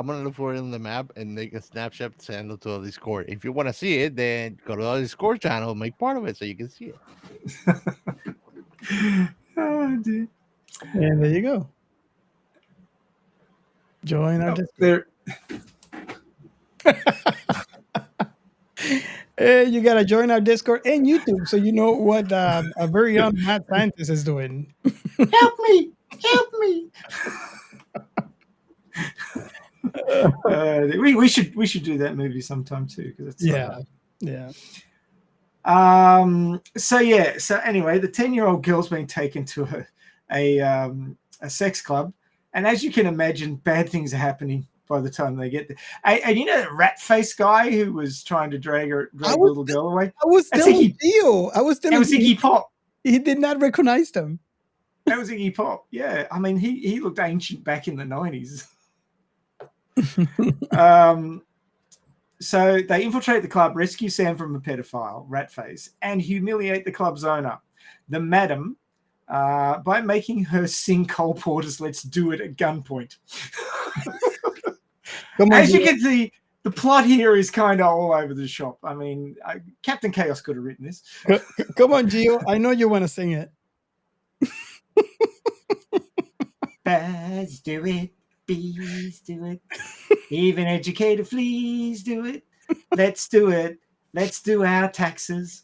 on the map and make a snapshot, send it to the Discord. If you want to see it, then go to the Discord channel, make part of it so you can see it. Oh, dear. And there you go. Join our Discord. You gotta join our Discord and YouTube so you know what a very young mad scientist is doing. Help me! Help me! We should do that movie sometime too, because it's yeah. So anyway, the 10-year-old girl's been taken to a sex club, and as you can imagine, bad things are happening by the time they get there. And you know that rat face guy who was trying to drag the little girl away? I was telling Theo. It was Iggy Pop. He did not recognize them. That was Iggy Pop. Yeah, I mean he looked ancient back in the 90s. So they infiltrate the club, rescue Sam from a pedophile, Ratface, and humiliate the club's owner, the madam, by making her sing Cole Porter's "Let's Do It" at gunpoint. As you can see, the plot here is kind of all over the shop. I mean, Captain Chaos could have written this. Come on, Gio. I know you want to sing it. Birds do it. Bees do it. Even educated fleas do it. Let's do it. Let's do our taxes.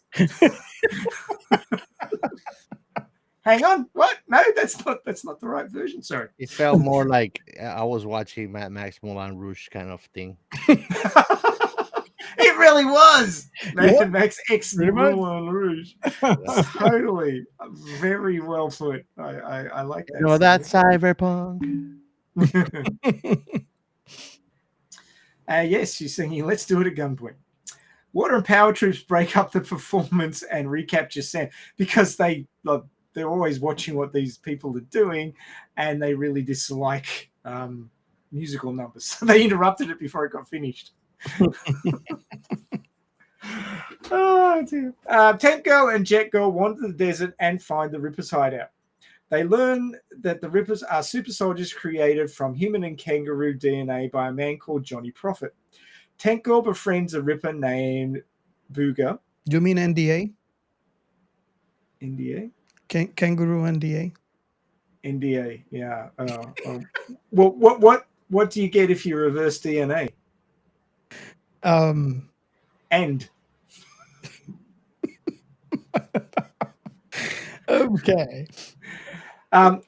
Hang on. What? No, that's not the right version. Sorry. It felt more like I was watching Mad Max Moulin Rouge kind of thing. It really was. Mad Max X Moulin Rouge. Totally. Very well put. I like that. No, that's cyberpunk. Yes, she's singing "Let's Do It" at gunpoint. Water and power troops break up the performance and recapture Sam because they're always watching what these people are doing, and they really dislike musical numbers. So they interrupted it before it got finished. Oh dear. Tank Girl and Jet Girl wander the desert and find the Ripper's hideout. They learn that the Rippers are super soldiers created from human and kangaroo DNA by a man called Johnny Prophet. Tank Girl befriends a Ripper named Booger. You mean NDA? NDA? Kangaroo NDA? NDA, yeah. Well, what do you get if you reverse DNA? And. Okay. Captain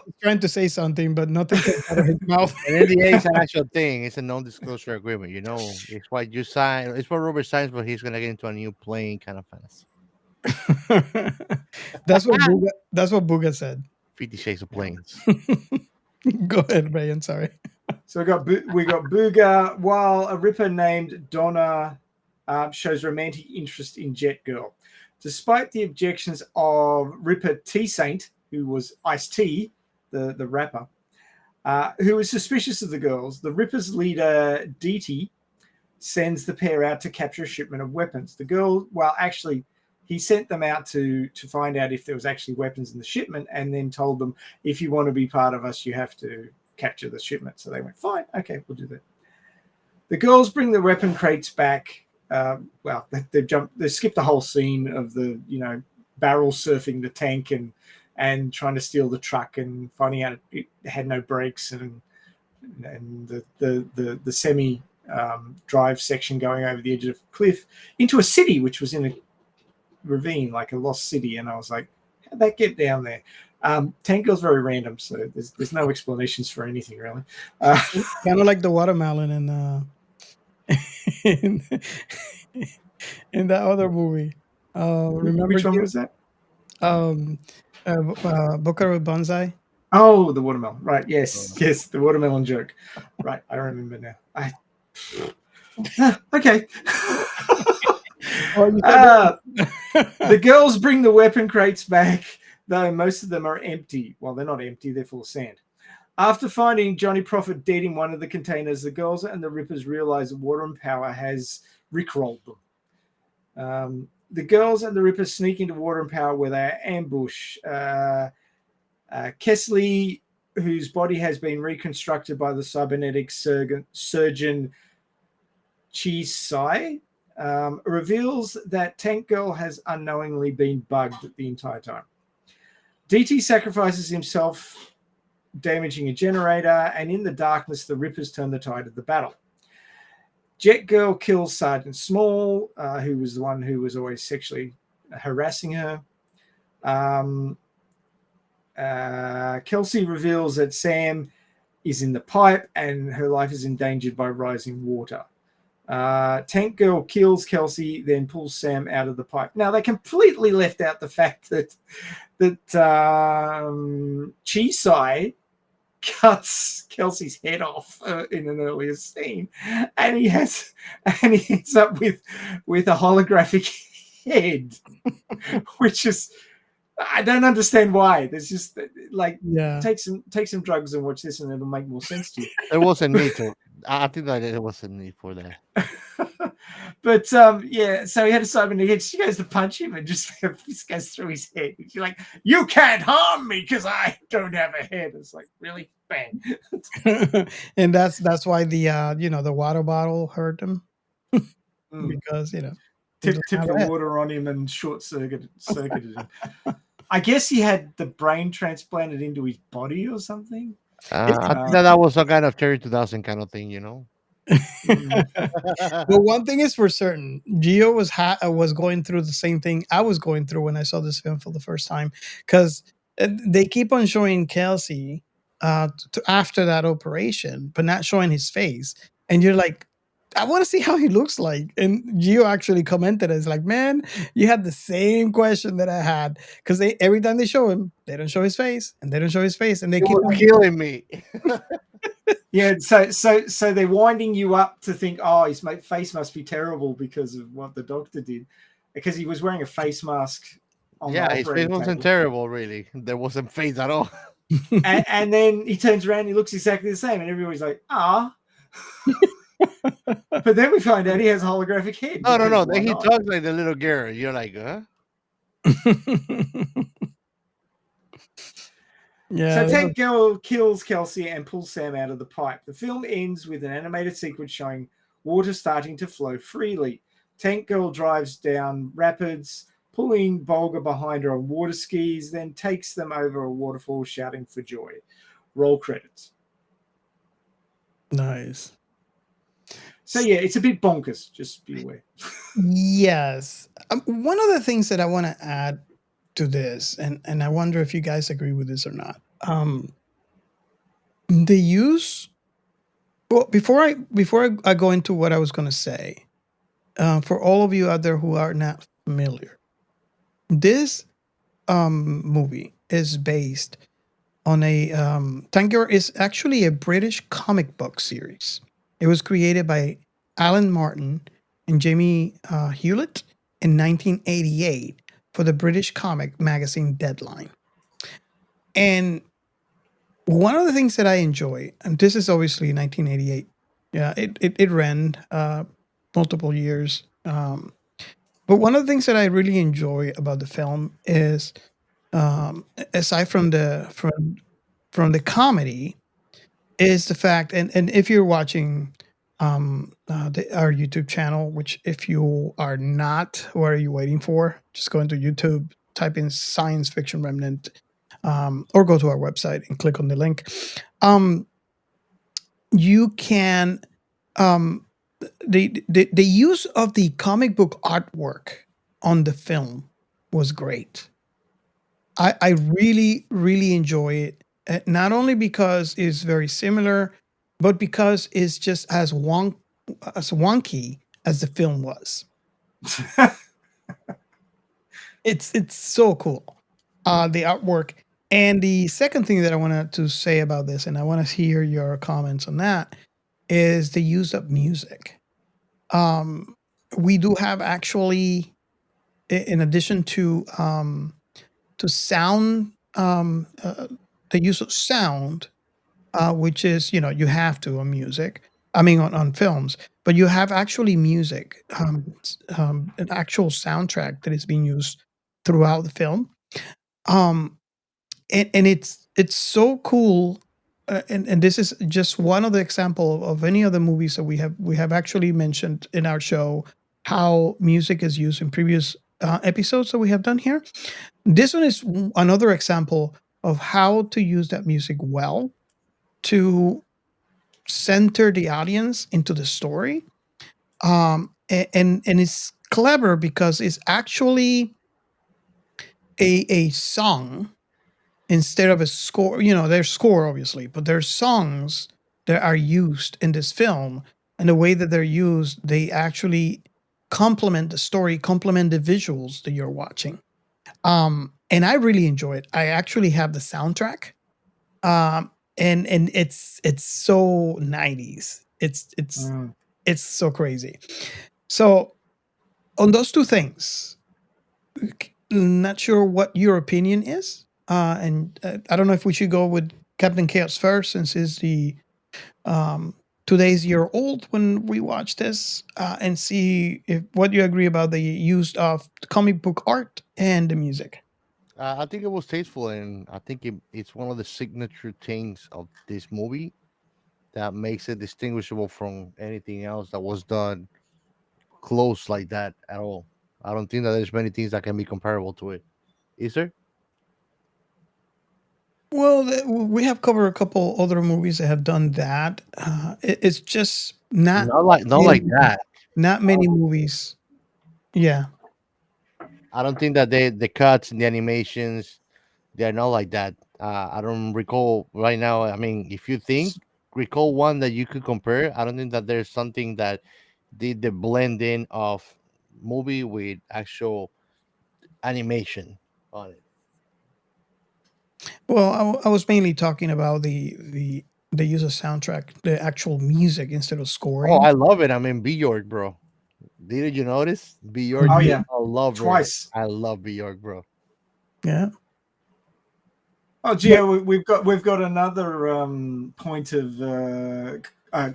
is trying to say something, but nothing comes out of his mouth. And NDA is an actual thing. It's a non-disclosure agreement. You know, it's what you sign. It's what Robert signs, but he's gonna get into a new plane kind of fast. That's what Booga said. 50 Shades of Planes. Go ahead, Brian. Sorry. So we got Booga, while a Ripper named Donna shows romantic interest in Jet Girl. Despite the objections of Ripper T-Saint, who was Ice-T, the rapper, who was suspicious of the girls, the Ripper's leader, DT, sends the pair out to capture a shipment of weapons. The girl, he sent them out to find out if there was actually weapons in the shipment, and then told them, if you want to be part of us, you have to capture the shipment. So they went, fine, okay, we'll do that. The girls bring the weapon crates back. They skipped the whole scene of the barrel surfing the tank and trying to steal the truck and finding out it had no brakes and the semi drive section going over the edge of a cliff into a city which was in a ravine, like a lost city. And I was like, how'd that get down there? Tank Girl's very random, so there's no explanations for anything really. Kind of like the watermelon in that other movie. Remember which one was that? Booker with Banzai. Oh, the watermelon. Right. Yes, the watermelon joke. Right. I remember now. Okay. The girls bring the weapon crates back, though most of them are empty. Well, they're not empty. They're full of sand. After finding Johnny Prophet dead in one of the containers, the girls and the Rippers realize that Water and Power has rickrolled them. The girls and the Rippers sneak into Water and Power where they ambush Kesley, whose body has been reconstructed by the cybernetic surgeon Chi-Sai, reveals that Tank Girl has unknowingly been bugged the entire time. DT sacrifices himself, damaging a generator, and in the darkness, the Rippers turn the tide of the battle. Jet Girl kills Sergeant Small, who was the one who was always sexually harassing her. Kelsey reveals that Sam is in the pipe and her life is endangered by rising water. Tank Girl kills Kelsey, then pulls Sam out of the pipe. Now, they completely left out the fact that Chi-Sai cuts Kelsey's head off in an earlier scene, and he ends up with a holographic head, which is, I don't understand why. There's just like, take some drugs and watch this, and it'll make more sense to you. There wasn't need to. I think that there wasn't need for that. But yeah, so he had a cybernetic head. She goes to punch him and just goes through his head. She's like, "You can't harm me because I don't have a head." It's like, really, bang. And that's why the the water bottle hurt him because tipped the water on him and short-circuited him. I guess he had the brain transplanted into his body or something. I think that was some kind of Cherry 2000 kind of thing, But one thing is for certain, Gio was going through the same thing I was going through when I saw this film for the first time, because they keep on showing Kelsey after that operation, but not showing his face, and you're like, I want to see how he looks like. And Gio actually commented, "It's like, man, you had the same question that I had, because every time they show him, they don't show his face, and they don't show his face, and they keep on killing me." Yeah, so they're winding you up to think, oh, his face must be terrible because of what the doctor did, because he was wearing a face mask. His face wasn't terrible, really. There wasn't face at all. and then he turns around, he looks exactly the same, and everybody's like, ah. But then we find out he has a holographic head. No. Then he talks like the little girl. You're like, huh? So Tank Girl kills Kelsey and pulls Sam out of the pipe. The film ends with an animated sequence showing water starting to flow freely. Tank Girl drives down rapids, pulling Bolga behind her on water skis, then takes them over a waterfall shouting for joy. Roll credits. Nice. So yeah, it's a bit bonkers. Just be aware. Yes. One of the things that I want to add to this, and I wonder if you guys agree with this or not. The use. Well, before I go into what I was going to say, for all of you out there who are not familiar, this movie is based on a Tank Girl is actually a British comic book series. It was created by Alan Martin and Jamie Hewlett in 1988 for the British comic magazine Deadline. And one of the things that I enjoy, and this is obviously 1988, yeah, it ran multiple years. But one of the things that I really enjoy about the film is, aside from the comedy, is the fact, and if you're watching our YouTube channel, which if you are not, what are you waiting for? Just go into YouTube, type in Science Fiction Remnant, or go to our website and click on the link. You can the use of the comic book artwork on the film was great. I really, really enjoy it. Not only because it's very similar, but because it's just as wonky as the film was. It's so cool. The artwork. And the second thing that I wanted to say about this, and I want to hear your comments on that, is the use of music. We do have actually, in addition to sound, the use of sound, which is, you have to on music. I mean, on films, but you have actually music, an actual soundtrack that is being used throughout the film. Um, and it's so cool. And this is just one of the example of any other movies that we have actually mentioned in our show how music is used in previous episodes that we have done here. This one is another example of how to use that music well to center the audience into the story. And it's clever because it's actually a song instead of a score. There's score obviously, but there's songs that are used in this film, and the way that they're used, they actually complement the story, complement the visuals that you're watching. And I really enjoy it. I actually have the soundtrack, and it's so 90s. It's so crazy. So on those two things, not sure what your opinion is. And I don't know if we should go with Captain Chaos first, since it's the um, 2 days year old when we watch this, and see if what you agree about the use of comic book art and the music. I think it was tasteful, and I think it's one of the signature things of this movie that makes it distinguishable from anything else that was done close like that at all. I don't think that there's many things that can be comparable to it. Is there? Well, we have covered a couple other movies that have done that. It's just Not like many, that. not many movies. Yeah. I don't think that the cuts and the animations they're not like that. I don't recall right now. I mean, if you recall one that you could compare, I don't think that there's something that did the blending of movie with actual animation on it. Well, I was mainly talking about the use of soundtrack, the actual music instead of Oh, scoring. I love it. I mean, Bjork, bro. Didn't you notice? Bjork, Oh Mhm. yeah, I love her. twice. I love Bjork, bro. Yeah. Oh, But Gio, we've got another point of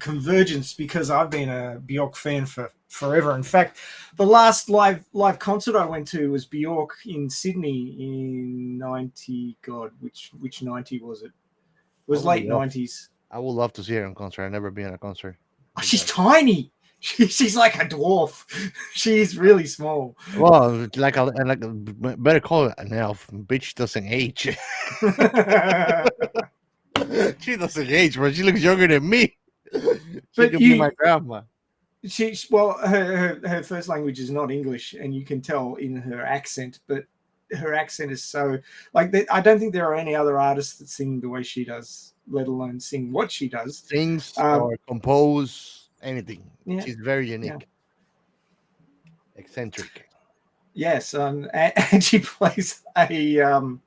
convergence, because I've been a Bjork fan for forever. In fact, the last live concert I went to was Bjork in Sydney in '90. God, which '90 was it? It I was would late love, '90s. I would love to see her in concert. I've never been at a concert Oh, like she's that. tiny. She's like a dwarf. She's really small. Well, better call it an elf. Bitch doesn't age. She doesn't age, bro. She looks younger than me. She But could be my grandma. her first language is not English, and you can tell in her accent. But her accent is so like that. I don't think there are any other artists that sing the way she does, let alone sing what she does. Sings Um, or compose anything. yeah, She's very yeah, unique, eccentric. yes, and she plays a oh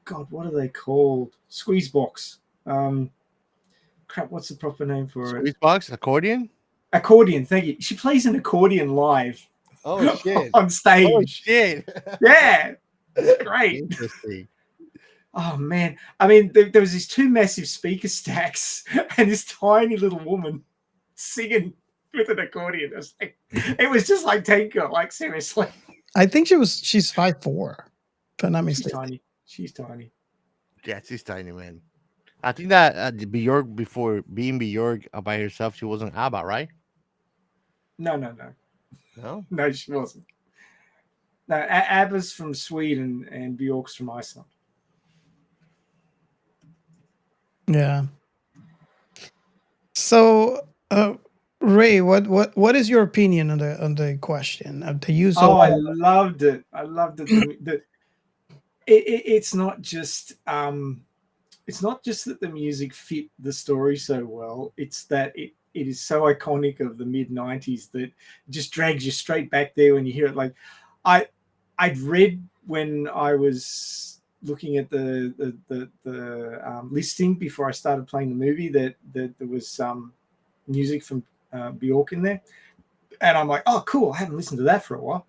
god, what are they called? Squeeze box. Crap, what's the proper name for it? Squeeze box, accordion. Accordion. Thank you. She plays an accordion live Oh shit! on Oh stage. shit! Yeah, it's great. Interesting. Oh man, I mean, there was these two massive speaker stacks and this tiny little woman singing with an accordion. It was just like Tinker. Like seriously, I think she's 5'4", if I'm not she's mistaken. tiny. She's tiny. Yeah, she's tiny, man. I think that Bjork, before being Bjork by herself, she wasn't ABBA, right? No, No. no, she wasn't. No, ABBA's from Sweden and Bjork's from Iceland. Yeah. So, Ray, what is your opinion on the question of the use of? Oh, I loved it. I loved it. It's not just that the music fit the story so well. It's that it is so iconic of the mid '90s that it just drags you straight back there when you hear it. Like I I'd read when I was looking at the listing before I started playing the movie that there was some music from Bjork in there, and I'm like, oh, cool! I haven't listened to that for a while,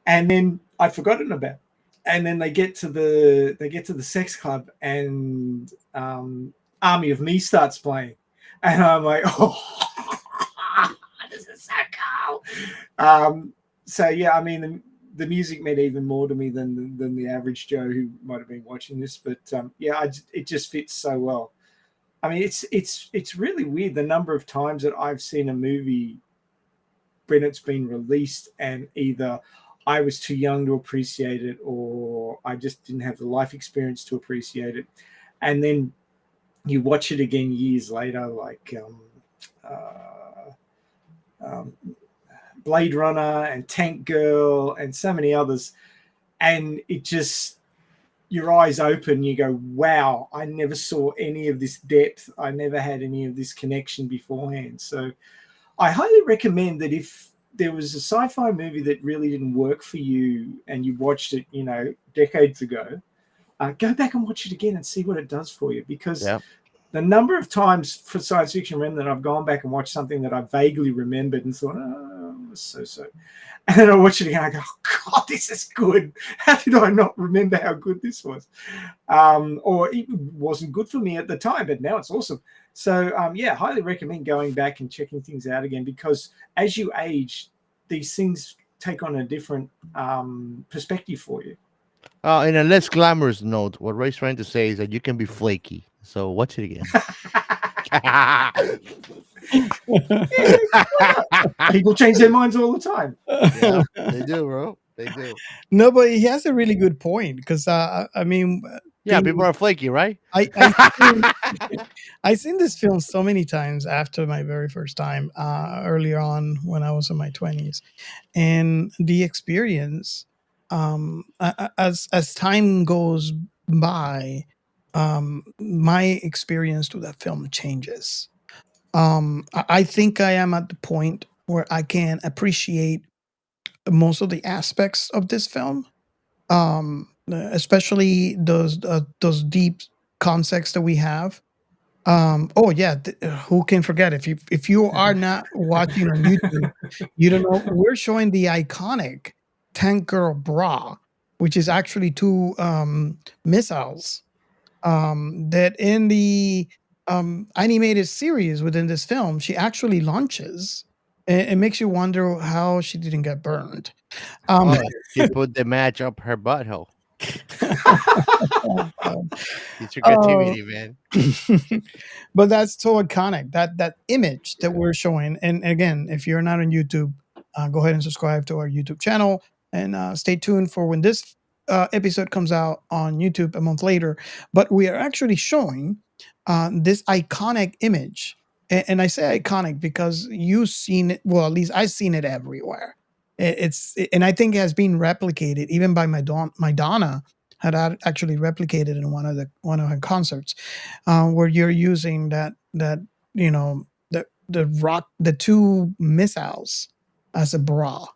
and then I'd forgotten about it. And then they get to the sex club, and Army of Me starts playing, and I'm like, oh, this is so cool. So yeah, I mean, the music meant even more to me than the average Joe who might have been watching this. But yeah, it just fits so well. I mean, it's really weird the number of times that I've seen a movie when it's been released, and either I was too young to appreciate it, or I just didn't have the life experience to appreciate it, and then you watch it again years later, like um, Blade Runner and Tank Girl and so many others, and it just, your eyes open, you go, wow, I never saw any of this depth, I never had any of this connection beforehand. So I highly recommend that if there was a sci-fi movie that really didn't work for you and you watched it, decades ago, go back and watch it again and see what it does for you. Because the number of times for Science Fiction Remnant I've gone back and watched something that I vaguely remembered and thought, oh, it was so. And then I watch it again, I go, oh, God, this is good. How did I not remember how good this was? Or it wasn't good for me at the time, but now it's awesome. So, yeah, highly recommend going back and checking things out again, because as you age, these things take on a different perspective for you. In a less glamorous note, what Ray's trying to say is that you can be flaky. So watch it again. People change their minds all the time. Yeah, they do, bro. They do. No, but he has a really good point, because I mean, Yeah, people are flaky, right? I seen this film so many times after my very first time, earlier on when I was in my 20s, and the experience, as time goes by, my experience to that film changes. I think I am at the point where I can appreciate most of the aspects of this film, especially those deep concepts that we have. Oh yeah, who can forget? If you are not watching on YouTube, you don't know. We're showing the iconic Tank Girl bra, which is actually two missiles, that in the animated series within this film, she actually launches. It makes you wonder how she didn't get burned. Um, She put the match up her butthole. It's your oh, creativity, man. but that's so iconic. That image that we're showing. And again, if you're not on YouTube, go ahead and subscribe to our YouTube channel, and stay tuned for when this episode comes out on YouTube a month later. But we are actually showing this iconic image. And I say iconic because you've seen it. Well, at least I've seen it everywhere. And I think it has been replicated even by Madonna had actually replicated in one of her concerts, where you're using that the two missiles as a bra.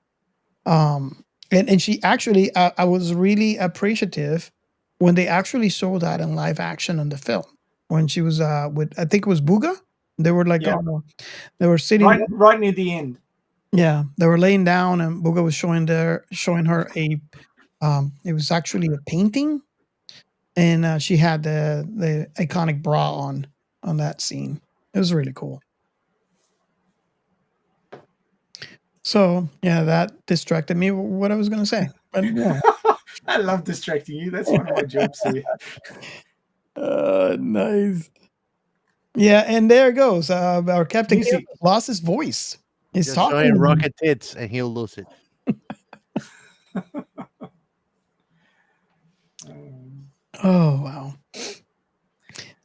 And she actually, I was really appreciative when they actually showed that in live action in the film, when she was with, I think it was Booga. They were like, Yeah. they were sitting right near the end. Yeah, they were laying down, and Booga was showing her a it was actually a painting, and she had the iconic bra on that scene. It was really cool. So yeah, that distracted me what I was going to say. But yeah, I love distracting you. That's one of my jobs here. nice. Yeah, and there it goes. Our Captain Music. Chaos lost his voice. He's Just talking. showing rocket tits and he'll lose it. Oh wow.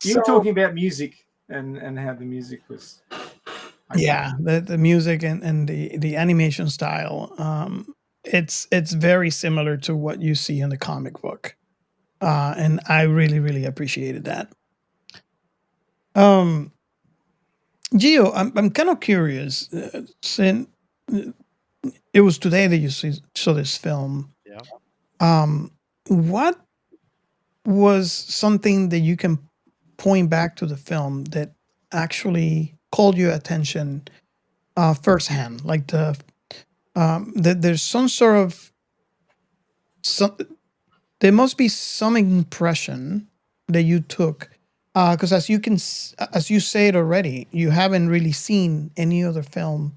You were talking about music and how the music was. Yeah, the music and the animation style, it's very similar to what you see in the comic book, and I really appreciated that. Gio, I'm kind of curious, since it was today that you saw this film. Yeah. What was something that you can point back to the film that actually called your attention firsthand? Like there's some sort of some. There must be some impression that you took Because as you said already, you haven't really seen any other film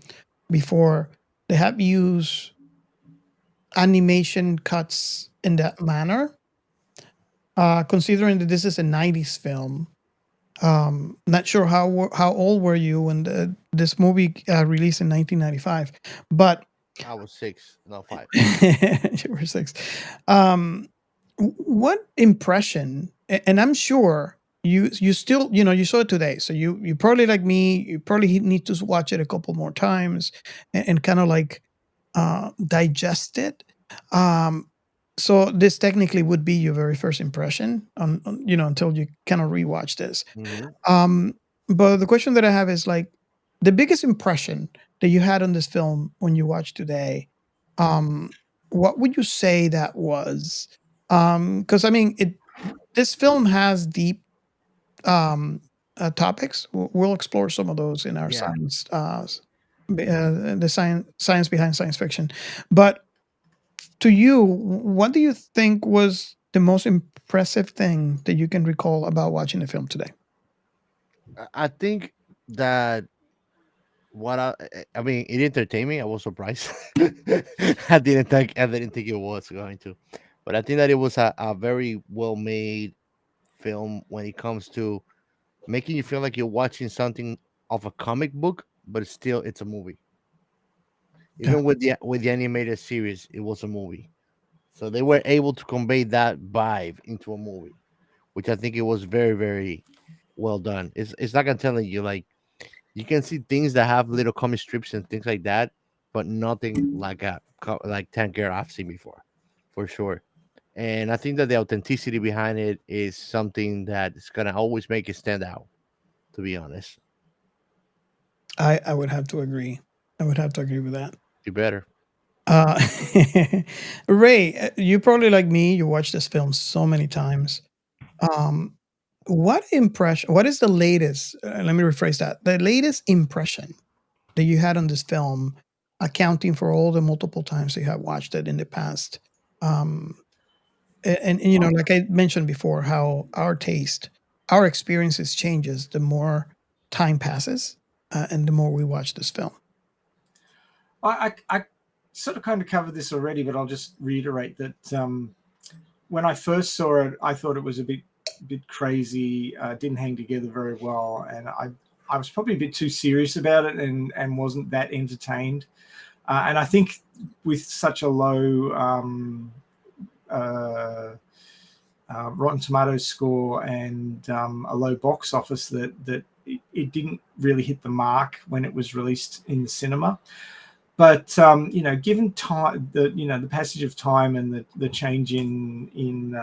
before they have used animation cuts in that manner. Considering that this is a '90s film, not sure how old were you when this movie released in 1995, but I was 6, not 5. you were 6. Um, what impression? And I'm sure you still you saw it today, so you probably like me. You probably need to watch it a couple more times and kind of like digest it. Um, so this technically would be your very first impression until you kind of rewatch this. Hmm. Um, but the question that I have is like the biggest impression that you had on this film when you watched today. Um, what would you say that was? Because I mean, this film has deep um, topics. We'll explore some of those in our Yeah. science, the science behind science fiction. But to you, what do you think was the most impressive thing that you can recall about watching the film today? I think that what I mean, it entertained me. I was surprised. I didn't think it was going to, but I think that it was a very well made film when it comes to making you feel like you're watching something of a comic book, but still it's a movie. Yeah. Even with the animated series, it was a movie. So they were able to convey that vibe into a movie, which I think it was very, very well done. It's like I'm telling you, like you can see things that have little comic strips and things like that, but nothing like like Tanker I've seen before, for sure. And I think that the authenticity behind it is something that is gonna always make it stand out. To be honest, I would have to agree. I would have to agree with that. you better. Uh, Ray, you probably like me. You watched this film so many times. Um, what impression? What is the latest? Let me rephrase that. The latest impression that you had on this film, accounting for all the multiple times that you have watched it in the past. Um, and like I mentioned before, how our taste, our experiences changes the more time passes, and the more we watch this film. I sort of kind of covered this already, but I'll just reiterate that when I first saw it, I thought it was a bit crazy, didn't hang together very well, and I was probably a bit too serious about it and wasn't that entertained. And I think with such a low uh, Rotten Tomatoes score and a low box office, that it didn't really hit the mark when it was released in the cinema. But given time, the passage of time and the change in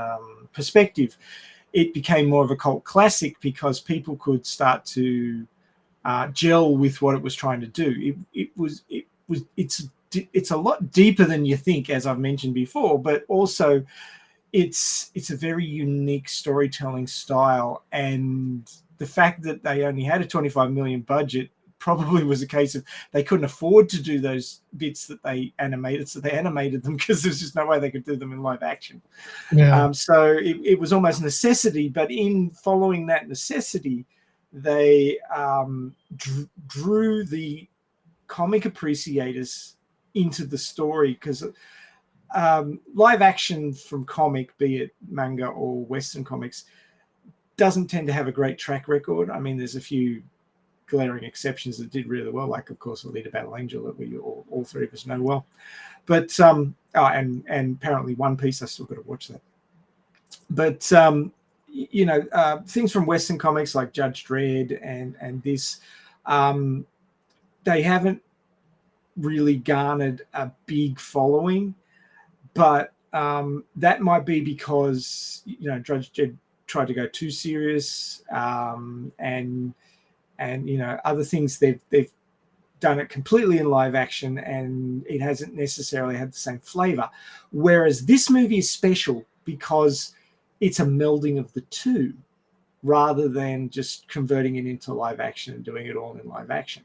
perspective, it became more of a cult classic because people could start to gel with what it was trying to do. It's a lot deeper than you think, as I've mentioned before, but also it's a very unique storytelling style, and the fact that they only had a 25 million budget probably was a case of they couldn't afford to do those bits that they animated, so they animated them because there's just no way they could do them in live action. Yeah. So it was almost necessity, but in following that necessity, they drew the comic appreciators into the story, because live action from comic, be it manga or Western comics, doesn't tend to have a great track record. I mean, there's a few glaring exceptions that did really well, like of course Alita Battle Angel, that we all three of us know well. But and apparently One Piece, I still got to watch that. But things from Western comics like Judge Dredd and this, they haven't really garnered a big following. But that might be because Judge Dredd tried to go too serious, and other things they've done it completely in live action, and it hasn't necessarily had the same flavor. Whereas this movie is special because it's a melding of the two, rather than just converting it into live action and doing it all in live action.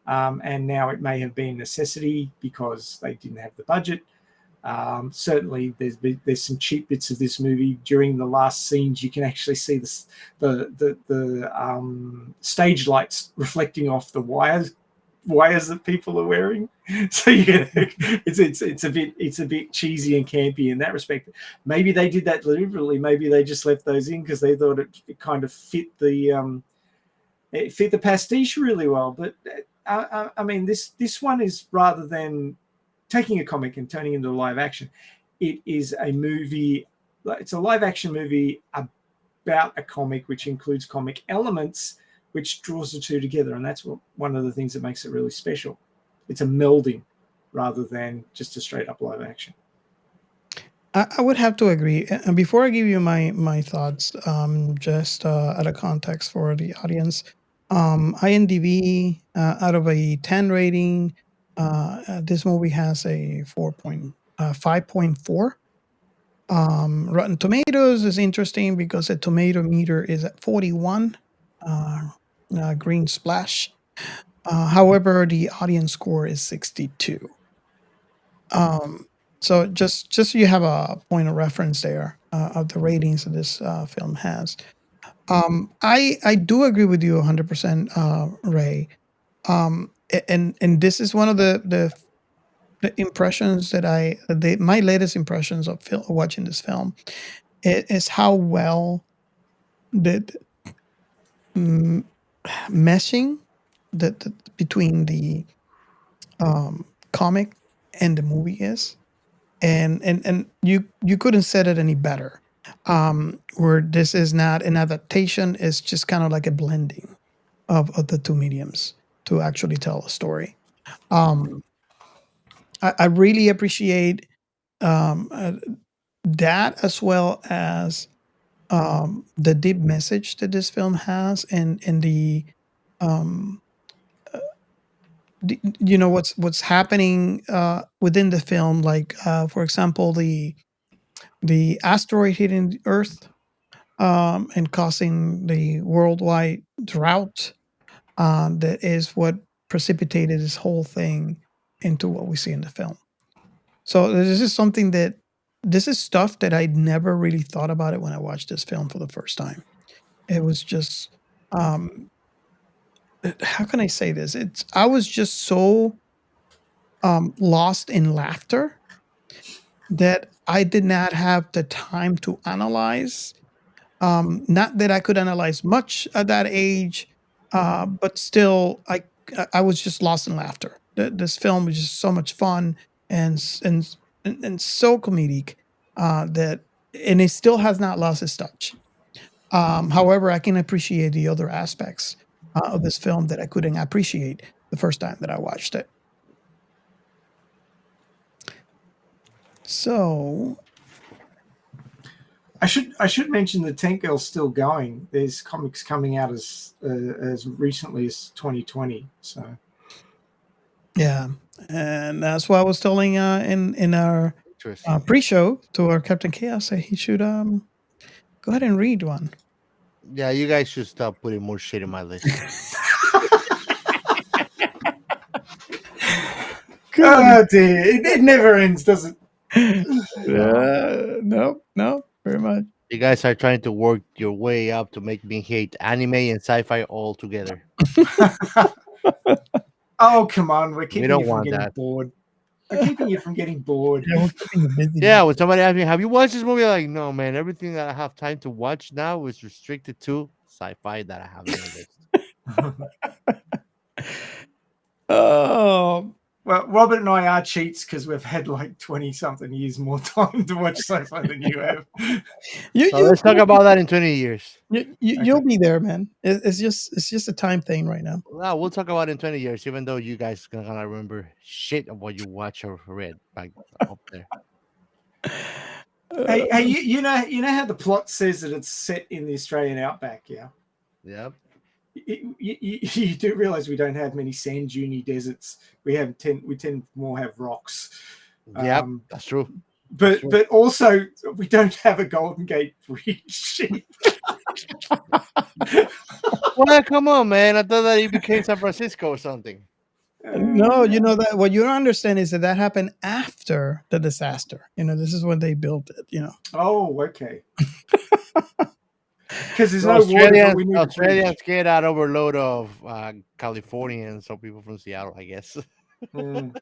And now it may have been necessity because they didn't have the budget, Certainly, there's some cheap bits of this movie. During the last scenes, you can actually see the stage lights reflecting off the wires that people are wearing. So it's a bit cheesy and campy in that respect. Maybe they did that deliberately. Maybe they just left those in because they thought it kind of fit the pastiche really well. But I mean, this one is, rather than taking a comic and turning it into live action, it is a movie. It's a live action movie about a comic, which includes comic elements, which draws the two together. And that's one of the things that makes it really special. It's a melding rather than just a straight up live action. I would have to agree. And before I give you my thoughts, just out of context for the audience, IMDb, out of a 10 rating, this movie has a 5.4. Rotten Tomatoes is interesting because the tomato meter is at 41, green splash. However, the audience score is 62. So just so you have a point of reference there, of the ratings that this film has. I do agree with you 100%, Ray. And this is one of the impressions that my latest impressions of watching this film is how well the meshing between the comic and the movie is. And you couldn't said it any better. Where this is not an adaptation, it's just kind of like a blending of the two mediums to actually tell a story. I really appreciate that, as well as the deep message that this film has, and um, what's happening within the film. Like, for example, the asteroid hitting the Earth, and causing the worldwide drought. That is what precipitated this whole thing into what we see in the film. So this is stuff that I'd never really thought about it when I watched this film for the first time. It was just, um, how can I say this? I was just so lost in laughter that I did not have the time to analyze. Not that I could analyze much at that age, but still, I was just lost in laughter. This film was just so much fun, and so comedic, that, and it still has not lost its touch. However, I can appreciate the other aspects of this film that I couldn't appreciate the first time that I watched it. So I should mention the Tank Girl's still going. There's comics coming out as recently as 2020. So yeah, and that's why I was telling in our pre-show to our Captain Chaos that he should go ahead and read one. Yeah, you guys should stop putting more shit in my list. Oh dear, it never ends, does it? No, very much. You guys are trying to work your way up to make me hate anime and sci-fi all together. Oh come on, we're keeping don't you from want getting that. bored. We're keeping you from getting bored. Yeah, we're keeping you busy. Yeah, when somebody asks me, "Have you watched this movie?" I'm like, no, man. Everything that I have time to watch now is restricted to sci-fi that I have on the list. Oh, Well, Robert and I are cheats because we've had like 20-something years more time to watch sci-fi than you have. Let's talk about that in 20 years. You'll be there, man. It's just a time thing right now. No, we'll talk about it in 20 years, even though you guys are gonna remember shit of what you watched or read back up there. Hey, you know how the plot says that it's set in the Australian outback, yeah? Yep. You do realize we don't have many sand dune deserts. We tend more have rocks. Yep, that's true. But also we don't have a Golden Gate Bridge. Well, come on, man. I thought that it became San Francisco or something. No, you know that what you don't understand is that happened after the disaster. This is when they built it. Oh, okay. Because there's So no water, but we need a Australians bridge. get that overload of Californians, so people from Seattle, I guess. Mm.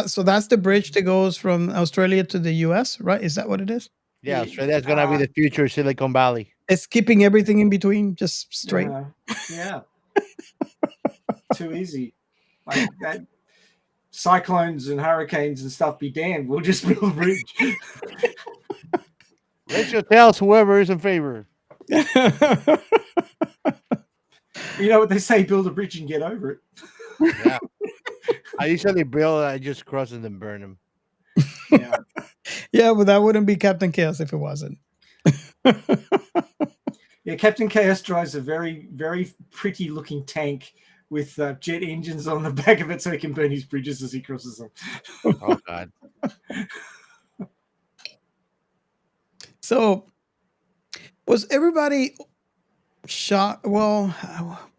So that's the bridge that goes from Australia to the US, right? Is that what it is? Yeah, Australia's gonna be the future Silicon Valley. It's keeping everything in between just straight. Yeah. Too easy. Like that. Cyclones and hurricanes and stuff be damned. We'll just build a bridge. Raise your tails, whoever is in favor. You know what they say? Build a bridge and get over it. Yeah. I usually build, I just cross and then burn them. Yeah. Yeah, but that wouldn't be Captain Chaos if it wasn't. Yeah, Captain Chaos drives a very, very pretty looking tank with jet engines on the back of it so he can burn his bridges as he crosses them. Oh, God. So, was everybody shocked? Well,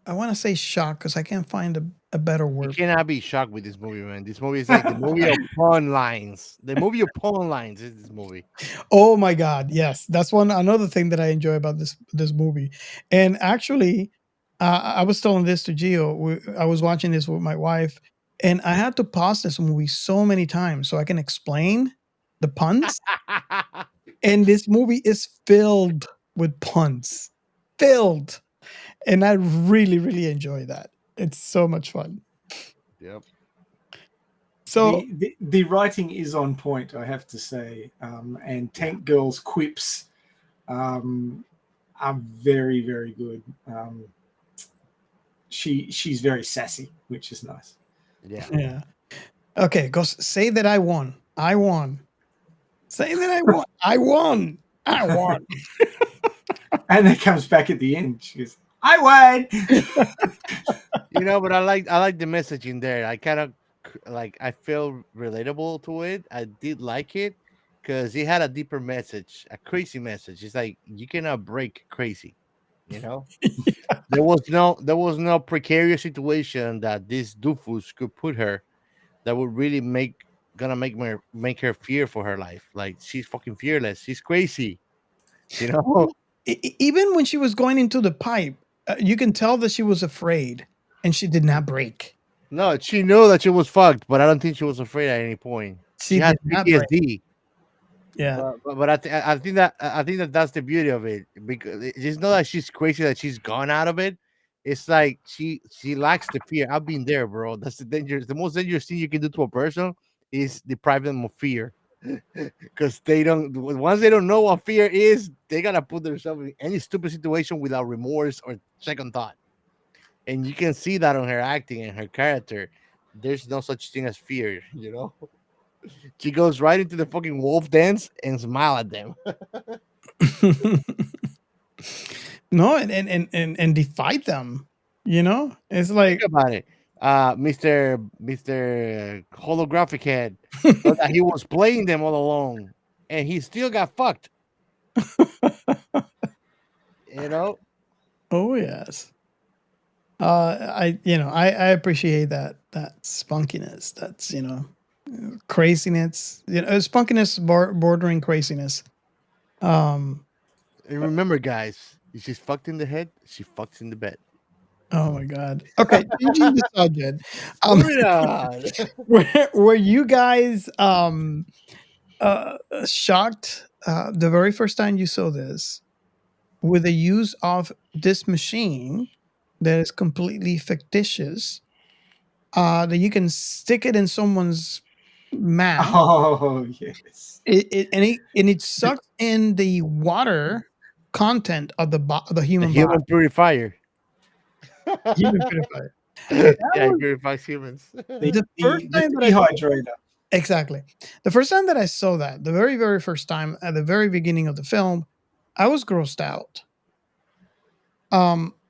I want to say shocked because I can't find a better You word. cannot be shocked with this movie, man. This movie is like the movie of pawn lines. The movie of pawn lines is this movie. Oh my God, yes, that's another thing that I enjoy about this movie. And actually, I was telling this to Gio. I was watching this with my wife, and I had to pause this movie so many times so I can explain the puns. And this movie is filled with puns, filled, and I really, really enjoy that. It's so much fun. Yep. So the writing is on point, I have to say, and Tank Girl's quips are very, very good. She's very sassy, which is nice. Yeah. Okay, go say that I won. I won. Say that I won. I won. I won. And then comes back at the end. She goes, I won. But I like the message in there. I kind of I feel relatable to it. I did like it because it had a deeper message, a crazy message. It's like you cannot break crazy. There was no precarious situation that this doofus could put her that would really make her fear for her life. Like she's fucking fearless. She's crazy. Even when she was going into the pipe, you can tell that she was afraid, and she did not break. No, she knew that she was fucked, but I don't think she was afraid at any point. She had did not break. PTSD. Yeah, but I think that that's the beauty of it, because it's not that she's crazy that she's gone out of it. It's like she lacks the fear. I've been there, bro. That's the dangerous. The most dangerous thing you can do to a person is deprive them of fear, because once they don't know what fear is, they gotta put themselves in any stupid situation without remorse or second thought. And you can see that on her acting and her character. There's no such thing as fear. She goes right into the fucking wolf dance and smile at them. No, and defied them. It's like, Think about it. Mr. Holographic Head thought that he was playing them all along, and he still got fucked. Oh yes. I appreciate that spunkiness. That's craziness. Spunkiness bordering craziness. And remember, guys, if she's fucked in the head, she fucks in the bed. Oh my God. Okay, changing the subject. Were you guys shocked the very first time you saw this with the use of this machine that is completely fictitious, that you can stick it in someone's mouth? Oh yes. It sucks in the water content of the human body. Purifier. Human purifier. Yeah, it purifies humans. The first time that dehydrator. Exactly. The first time that I saw that, the very, very first time at the very beginning of the film, I was grossed out.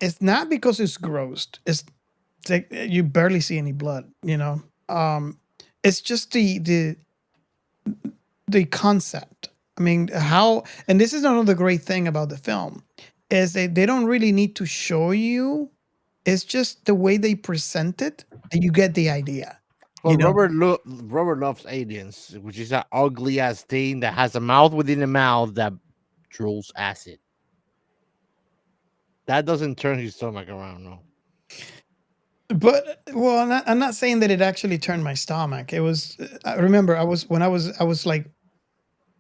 It's not because it's grossed. It's like you barely see any blood, It's just the concept. I mean, and this is another great thing about the film, is they don't really need to show you It's just the way they present it that you get the idea. Well, You know, Robert loves aliens, which is an ugly ass thing that has a mouth within a mouth that drools acid. That doesn't turn his stomach around, no. but well, I'm not saying that it actually turned my stomach. It was. I remember I was like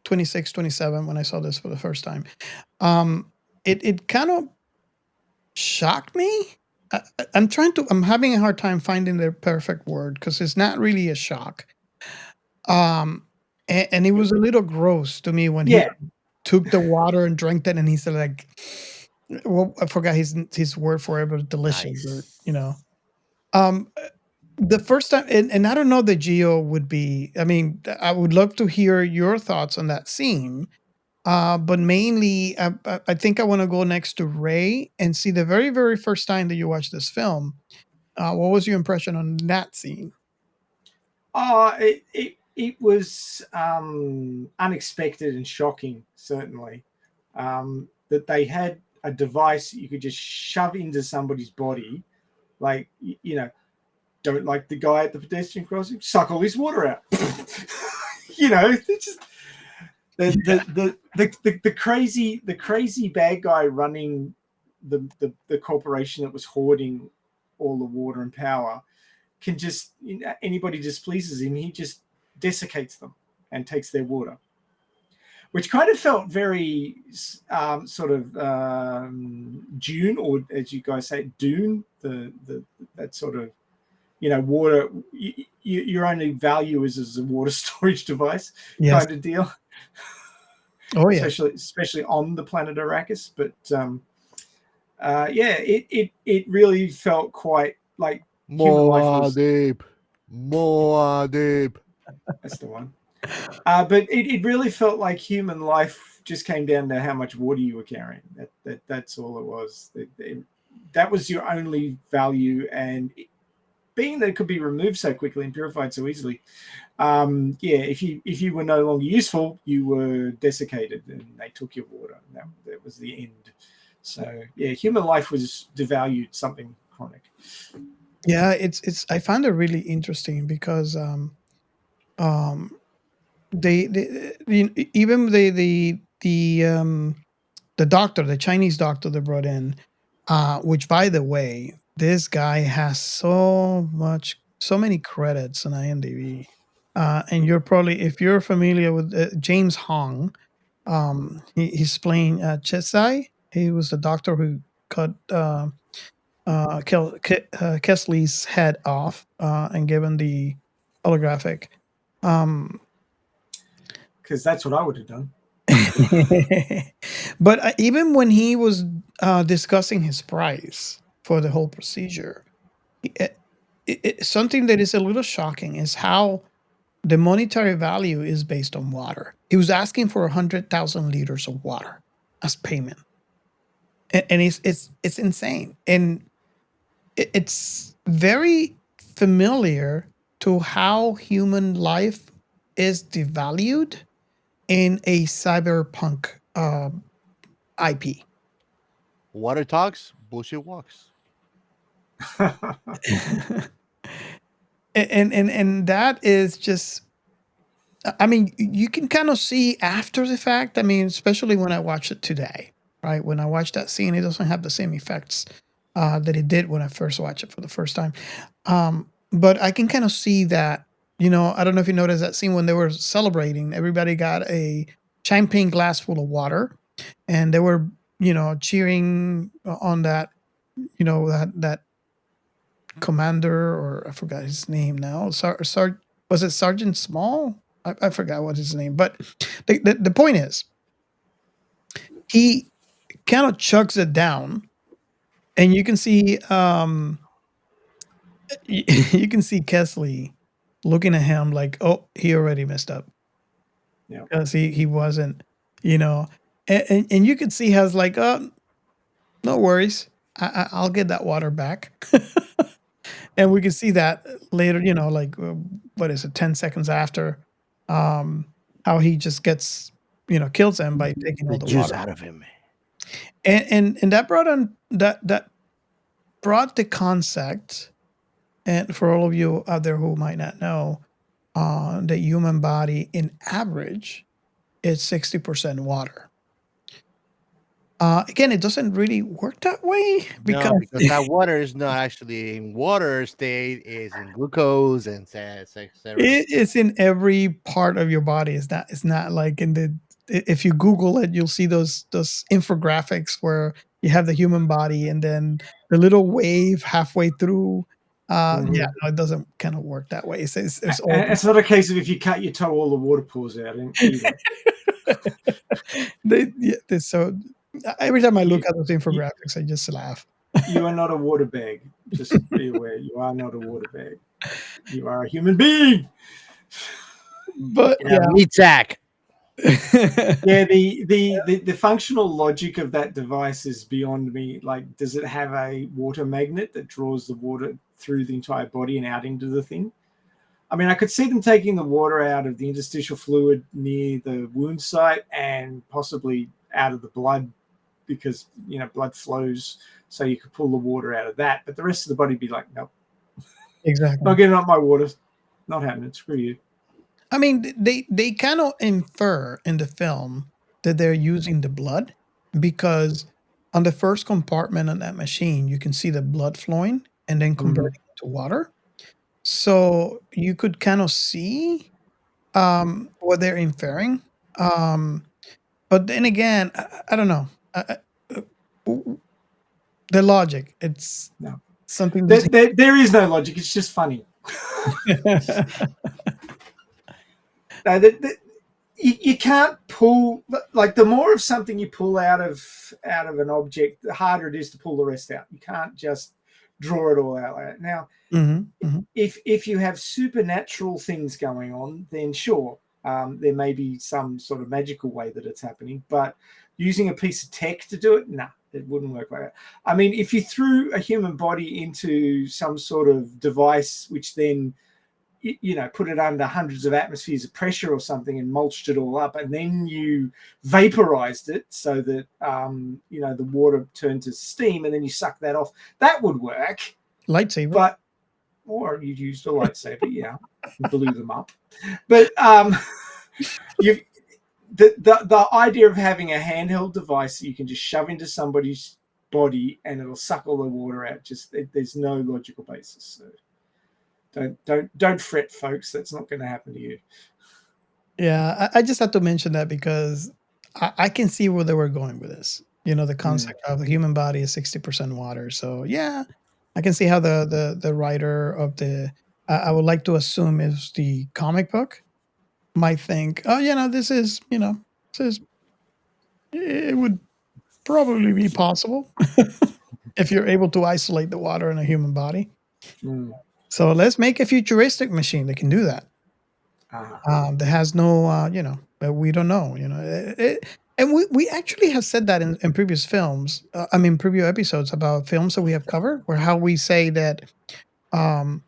26, 27 when I saw this for the first time. It kind of shocked me. I'm having a hard time finding the perfect word because it's not really a shock. And it was a little gross to me when he Yeah, took the water and drank that, and he said like, well, I forgot his word for it, but delicious, or Nice. you know. Um, the first time, and I don't know that Geo would be. I mean, I would love to hear your thoughts on that scene. But mainly, I think I want to go next to Ray and see the very, very first time that you watched this film. What was your impression on that scene? it was unexpected and shocking, certainly, that they had a device that you could just shove into somebody's body, like you know, don't like the guy at the pedestrian crossing, suck all his water out. You know, it's just the crazy bad guy running the corporation that was hoarding all the water and power can just, anybody displeases him, he just desiccates them and takes their water, which kind of felt very sort of Dune, or as you guys say, Dune, the that sort of, water. Your only value is as a water storage device, Yes. kind of deal. Oh yeah. Especially on the planet Arrakis, but yeah, it really felt quite like human life was. Moadib. That's the one. But it really felt like human life just came down to how much water you were carrying. That's all it was. That was your only value, and being that it could be removed so quickly and purified so easily, yeah, if you were no longer useful, you were desiccated, and they took your water. And that was the end. So yeah, human life was devalued, something chronic. Yeah, it's I found it really interesting because um even the doctor, the Chinese doctor they brought in, which by the way, this guy has so many credits on IMDb. And you're probably, if you're familiar with James Hong, he's playing Chesai. He was the doctor who cut Kesley's head off and given the holographic. Um, Because that's what I would have done. but even when he was discussing his price for the whole procedure, something that is a little shocking is how the monetary value is based on water. He was asking for 100,000 liters of water as payment, and it's insane, and it's very familiar to how human life is devalued in a cyberpunk IP. Water talks, bullshit walks. And that is just, I mean, you can kind of see after the fact. I mean, especially when I watch it today, right? When I watch that scene, it doesn't have the same effects that it did when I first watched it for the first time. But I can kind of see that. I don't know if you noticed that scene when they were celebrating. Everybody got a champagne glass full of water, and they were, cheering on that. That commander, or I forgot his name now. Was it Sergeant Small? I forgot what his name. But the point is, he kind of chugs it down, and you can see you can see Kesley looking at him like, oh, he already messed up. Yeah. Because he wasn't, and you could see how it's like, oh, no worries, I'll get that water back. And we can see that later, like what is it, 10 seconds after, how he just gets, kills him by taking The all the juice water. out of him. And that brought on that brought the concept, and for all of you out there who might not know, the human body in average is 60% water. Again, it doesn't really work that way because No, because that water is not actually in water state; is in glucose and etc. it is in every part of your body. It's not like in the if you Google it, you'll see those infographics where you have the human body and then the little wave halfway through. Yeah, no, it doesn't kind of work that way. It's all And it's not a case of if you cut your toe, all the water pours out either. so every time I look You- at those infographics, I just laugh. You are not a water bag. Just be aware, you are not a water bag. You are a human being. But Yeah, meat sack. Yeah, the functional logic of that device is beyond me. Like, does it have a water magnet that draws the water through the entire body and out into the thing? I mean, I could see them taking the water out of the interstitial fluid near the wound site and possibly out of the blood because, blood flows, so you could pull the water out of that. But the rest of the body would be like, nope, Exactly. not getting up my water. Not happening. Screw you. I mean, they kind of infer in the film that they're using the blood because on the first compartment on that machine, you can see the blood flowing and then converting into water. So you could kind of see what they're inferring. But then again, I don't know. The logic, it's No. something There is no logic. It's just funny. No, you can't pull, like, the more of something you pull out of an object, the harder it is to pull the rest out. You can't just draw it all out. Now, if you have supernatural things going on, then sure, there may be some sort of magical way that it's happening. But using a piece of tech to do it, nah, it wouldn't work like that. I mean, if you threw a human body into some sort of device, which then put it under hundreds of atmospheres of pressure or something and mulched it all up, and then you vaporized it so that the water turned to steam, and then you suck that off, that would work. Lightsaber. Or you used a lightsaber, yeah, blew them up. But the idea of having a handheld device that you can just shove into somebody's body and it'll suck all the water out, there's no logical basis. So don't fret, folks. That's not going to happen to you. Yeah, I just had to mention that because I can see where they were going with this. The concept of the human body is 60% water. So yeah, I can see how the writer of I would like to assume is the comic book might think, oh, it would probably be possible if you're able to isolate the water in a human body. So let's make a futuristic machine that can do that. That has no, but we don't know, and we actually have said that in previous films. Previous episodes about films that we have covered, where how we say that a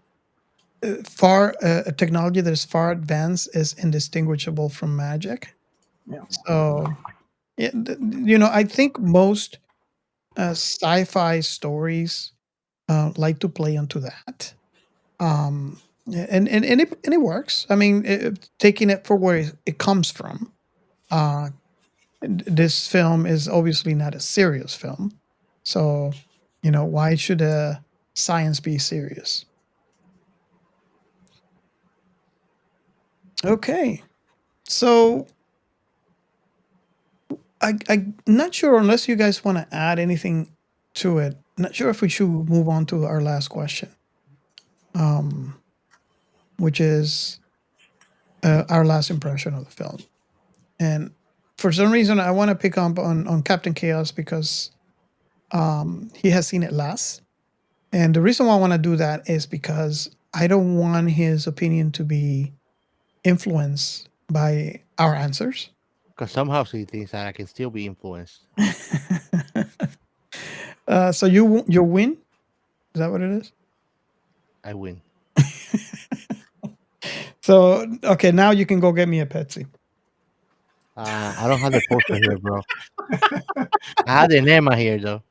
technology that is far advanced is indistinguishable from magic. Yeah. So, yeah, I think most sci-fi stories like to play onto that. And it works. I mean, taking it for where it comes from. This film is obviously not a serious film, so why should science be serious? Okay, so I'm not sure unless you guys want to add anything to it. Not sure if we should move on to our last question, which is our last impression of the film. And for some reason, I want to pick up on Captain Chaos because he has seen it last. And the reason why I want to do that is because I don't want his opinion to be influenced by our answers. Because somehow he thinks that I can still be influenced. So you win? Is that what it is? I win. So, okay, now you can go get me a Pepsi. I don't have the poster here, bro. I have the enema here, though.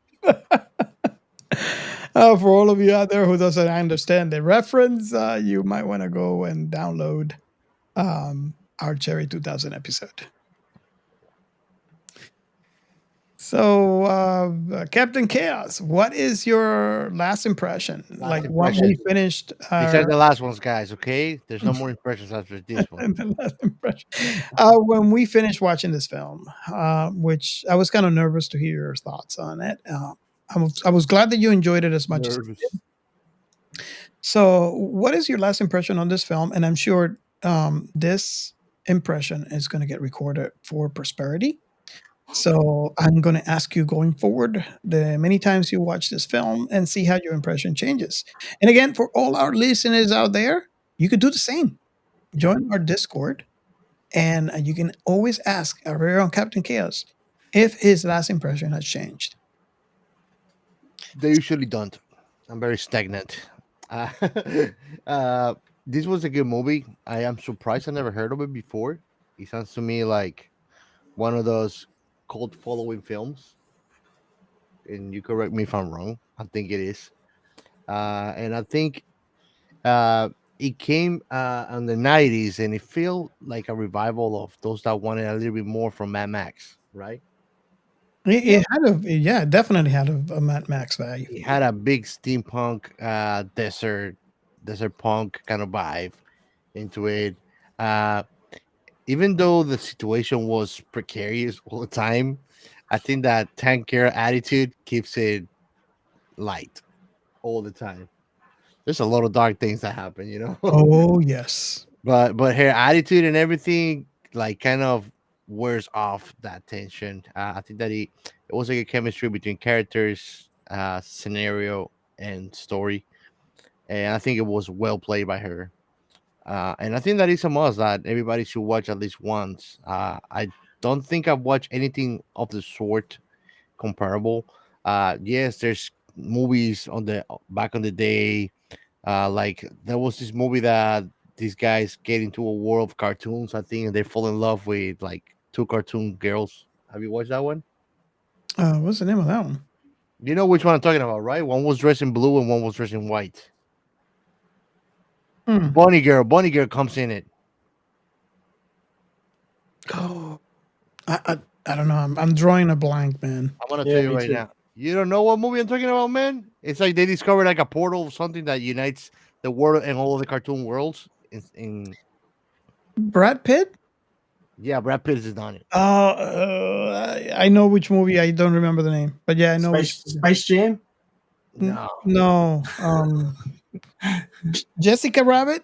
For all of you out there who doesn't understand the reference, you might want to go and download our Cherry 2000 episode. So, Captain Chaos, what is your last impression? Like when we impression. finished These our are the last ones, guys. Okay, there's no more impressions after this one. the last impression. When we finished watching this film, which I was kind of nervous to hear your thoughts on it. I was glad that you enjoyed it as much as. Nervous. So, what is your last impression on this film? And I'm sure this impression is going to get recorded for prosperity. So, I'm going to ask you going forward the many times you watch this film and see how your impression changes. And again, for all our listeners out there, you could do the same. Join our Discord, and you can always ask our very own Captain Chaos if his last impression has changed. They usually don't. I'm very stagnant. Uh, uh, this was a good movie. I am surprised I never heard of it before. It sounds to me like one of those cult following films. And you correct me if I'm wrong. I think it is. And I think uh, it came in the 90s and it felt like a revival of those that wanted a little bit more from Mad Max, right? It had it definitely had a Mad Max value. It had a big steampunk desert punk kind of vibe into it. Uh, even though the situation was precarious all the time, I think that tanker attitude keeps it light all the time. There's a lot of dark things that happen, you know. Oh yes. But her attitude and everything like kind of wears off that tension. I think that it was like a chemistry between characters, scenario, and story, and I think it was well played by her. And I think that is a must that everybody should watch at least once. I don't think I've watched anything of the sort comparable. Yes, there's movies on the back on the day. Like there was this movie that these guys get into a world of cartoons, I think, and they fall in love with like two cartoon girls. Have you watched that one? What's the name of that one? You know which one I'm talking about, right? One was dressed in blue and one was dressed in white. Hmm. Bunny Girl comes in it. Oh, I don't know. I'm drawing a blank, man. I'm gonna Yeah, tell you me right too. now. You don't know what movie I'm talking about, man? It's like they discovered like a portal, something that unites the world and all of the cartoon worlds. Brad Pitt? Yeah, Brad Pitt is on it. I know which movie. I don't remember the name, but yeah, I know which movie. Space Jam. No, No. Jessica Rabbit?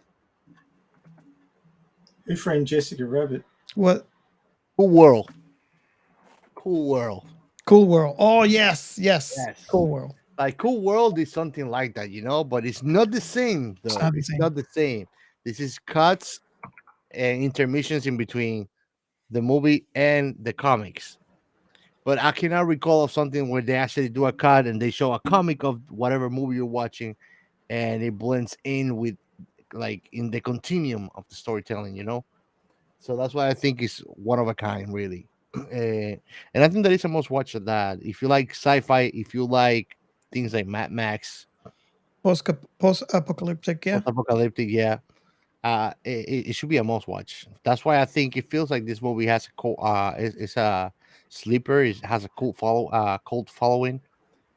Who framed Jessica Rabbit? What? Cool World. Cool World. Cool World. Oh, yes. Yes. Cool World. Like Cool World is something like that, you know, but it's not the same though. It's not the same. This is cuts and intermissions in between the movie and the comics. But I cannot recall of something where they actually do a cut and they show a comic of whatever movie you're watching and it blends in with like in the continuum of the storytelling, you know. So that's why I think it's one of a kind, really. And I think that is a must watch of that. If you like sci-fi, if you like things like Mad Max, Post-apocalyptic, yeah. post-apocalyptic, yeah, it should be a must watch. That's why I think it feels like this movie has a it's a sleeper. It has a cult following.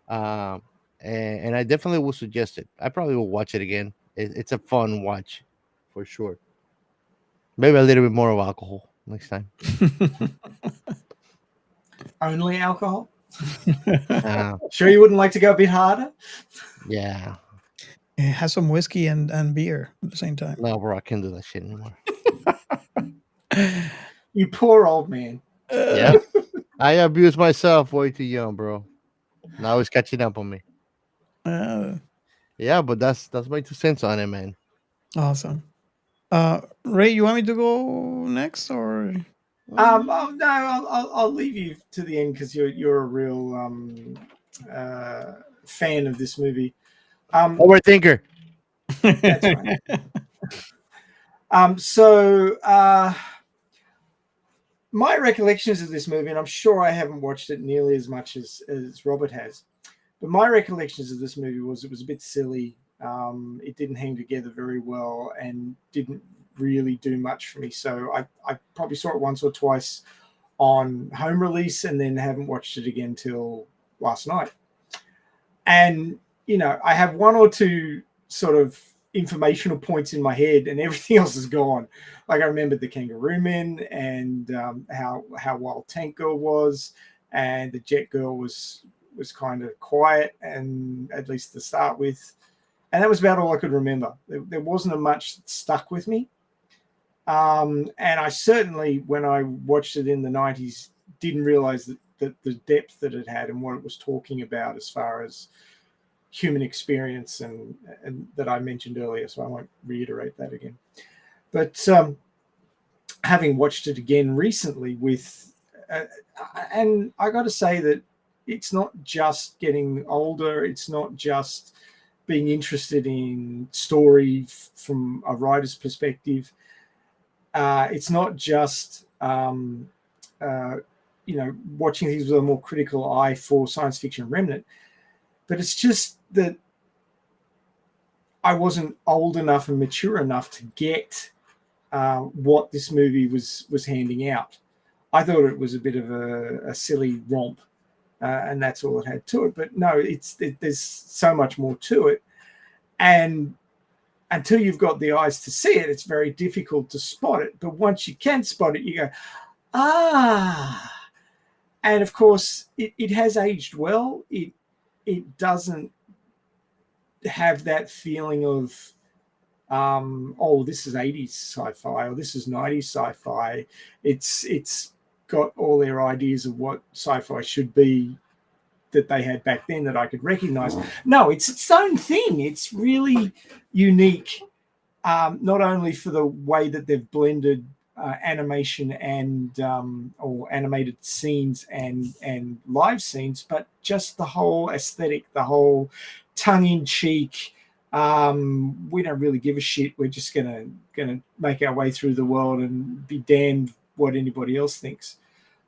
Um, and I definitely would suggest it. I probably will watch it again. It's a fun watch, for sure. Maybe a little bit more of alcohol next time. Only alcohol? Uh, Sure you wouldn't like to go a bit harder? yeah. It has some whiskey and beer at the same time. No, bro, I can't do that shit anymore. You poor old man. Yeah. I abused myself way too young, bro. Now it's catching up on me. Yeah, but that's my 2 cents on it, man. Awesome. Ray, you want me to go next or? Oh, no, I'll leave you to the end because you're a real fan of this movie. Overthinker. That's right. So my recollections of this movie, and I'm sure I haven't watched it nearly as much as Robert has, But my recollections of this movie was it was a bit silly. It didn't hang together very well and didn't really do much for me. So I probably saw it once or twice on home release and then haven't watched it again till last night. And, you know, I have one or two sort of informational points in my head and everything else is gone. Like I remembered the Kangaroo Men and how wild Tank Girl was, and the Jet Girl was kind of quiet, and at least to start with. And that was about all I could remember. There wasn't much that stuck with me. And I certainly, when I watched it in the 90s, didn't realize that the depth that it had and what it was talking about as far as human experience and that I mentioned earlier. So I won't reiterate that again. But having watched it again recently and I got to say that it's not just getting older. It's not just being interested in story from a writer's perspective. It's not just, watching things with a more critical eye for science fiction remnant, but it's just that I wasn't old enough and mature enough to get what this movie was handing out. I thought it was a bit of a silly romp, and that's all it had to it. But no, there's so much more to it, and until you've got the eyes to see it, it's very difficult to spot it. But once you can spot it, you go, ah. And of course, it has aged well. It doesn't have that feeling of, this is 80s sci-fi or this is 90s sci-fi. It's got all their ideas of what sci-fi should be that they had back then that I could recognize. No, it's its own thing. It's really unique, not only for the way that they've blended animation and or animated scenes and live scenes, but just the whole aesthetic, the whole tongue-in-cheek. We don't really give a shit. We're just gonna make our way through the world and be damned what anybody else thinks.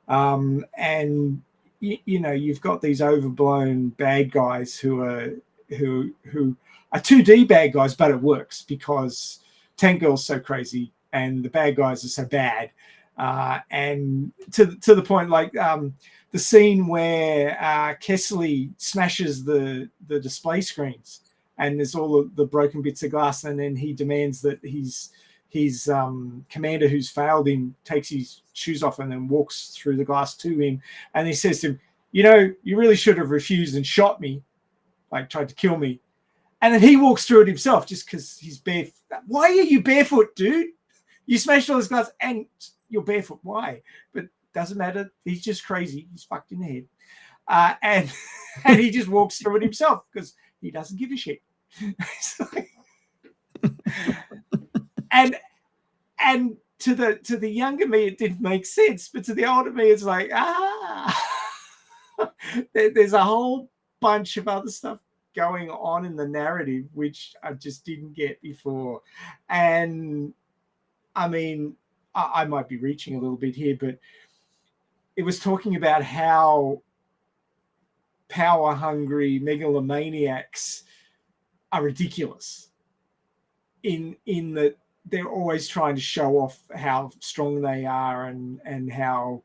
And you've got these overblown bad guys who are 2D bad guys, but it works because Tank Girl's so crazy and the bad guys are so bad. And to the point, like the scene where Kessley smashes the display screens and there's all of the broken bits of glass, and then he demands that his commander who's failed him takes his shoes off and then walks through the glass to him, and he says to him, you really should have refused and shot me, like tried to kill me. And then he walks through it himself just because he's barefoot. Why are you barefoot, dude? You smashed all this glass and you're barefoot. Why? But doesn't matter. He's just crazy. He's fucked in the head. And he just walks through it himself because he doesn't give a shit. And to the younger me, it didn't make sense. But to the older me, it's like, there's a whole bunch of other stuff going on in the narrative which I just didn't get before. And I mean, I might be reaching a little bit here, but it was talking about how power hungry megalomaniacs are ridiculous in that they're always trying to show off how strong they are and how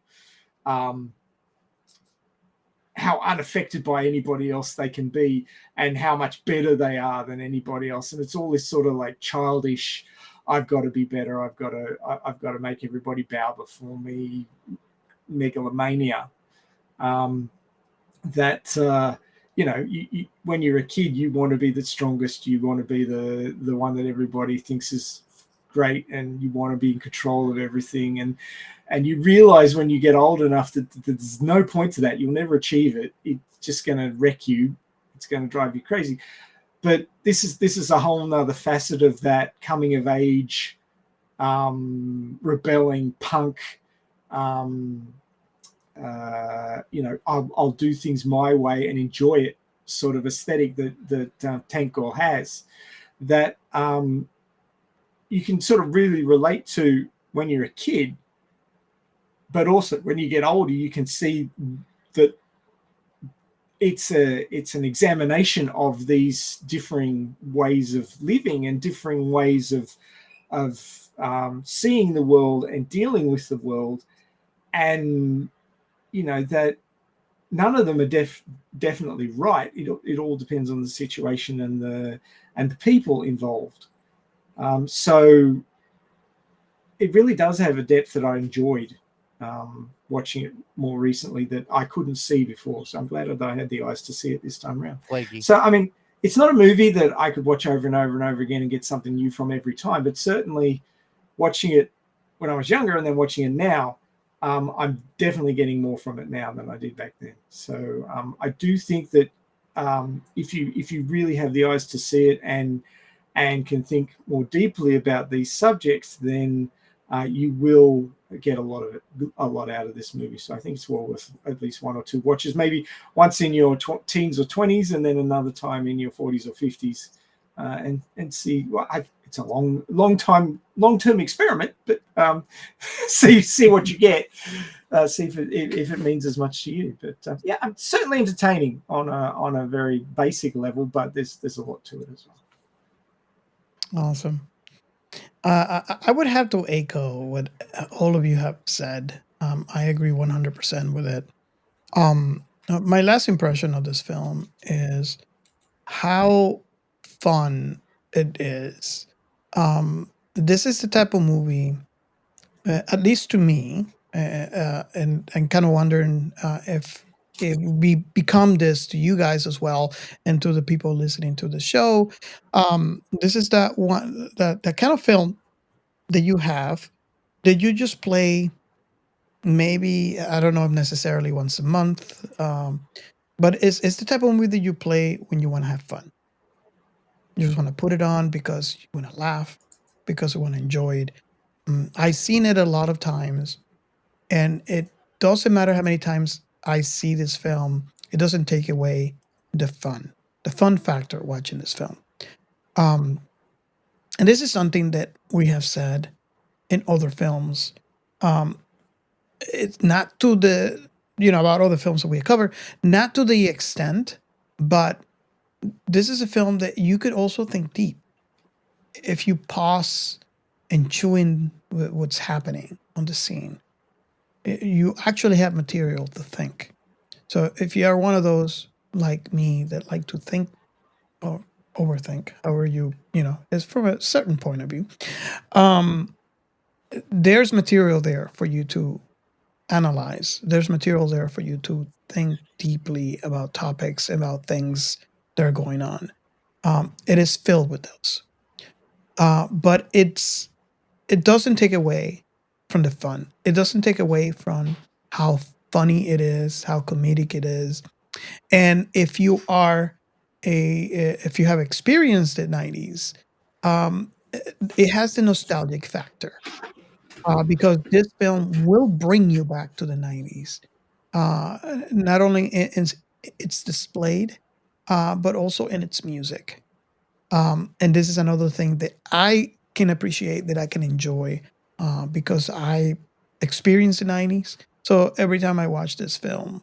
unaffected by anybody else they can be and how much better they are than anybody else. And it's all this sort of like childish, I've got to be better. I've got to make everybody bow before me megalomania. When you're a kid, you want to be the strongest. You want to be the one that everybody thinks is great, and you want to be in control of everything. And you realize when you get old enough that there's no point to that. You'll never achieve it. It's just going to wreck you. It's going to drive you crazy. But this is a whole nother facet of that coming of age, rebelling punk. I'll do things my way and enjoy it sort of aesthetic that Tank Girl has. That you can sort of really relate to when you're a kid. But also when you get older, you can see that it's an examination of these differing ways of living and differing ways of seeing the world and dealing with the world, and that none of them are definitely right. It all depends on the situation and the people involved. So it really does have a depth that I enjoyed watching it more recently that I couldn't see before. So I'm glad that I had the eyes to see it this time around. Flaky. So, I mean, it's not a movie that I could watch over and over and over again and get something new from every time, but certainly watching it when I was younger and then watching it now, I'm definitely getting more from it now than I did back then. So I do think that if you really have the eyes to see it and can think more deeply about these subjects, then you will get a lot out of this movie. So I think it's well worth at least one or two watches, maybe once in your teens or 20s and then another time in your 40s or 50s, and see. Well, it's a long-term experiment, but see what you get, see if it means as much to you. But yeah, I'm certainly entertaining on a very basic level, but there's a lot to it as well. Awesome. I would have to echo what all of you have said. I agree 100% with it. My last impression of this film is how fun it is. This is the type of movie, at least to me, and kind of wondering if we become this to you guys as well, and to the people listening to the show. This is that kind of film that you have that you just play, maybe, I don't know if necessarily once a month, but it's the type of movie that you play when you want to have fun. You just want to put it on because you want to laugh, because you want to enjoy it. I've seen it a lot of times, and it doesn't matter how many times I see this film, it doesn't take away the fun factor watching this film. And this is something that we have said in other films. It's not to the, about other films that we cover, not to the extent, but this is a film that you could also think deep if you pause and chew in what's happening on the scene. You actually have material to think. So if you are one of those like me that like to think or overthink, however is from a certain point of view, there's material there for you to analyze. There's material there for you to think deeply about topics, about things that are going on. It is filled with those, but it doesn't take away from the fun. It doesn't take away from how funny it is, how comedic it is. And if you have experienced the 90s, it has the nostalgic factor, because this film will bring you back to the 90s. Not only in it's displayed, but also in its music. And this is another thing that I can appreciate, that I can enjoy, because I experienced the 90s. So every time I watch this film,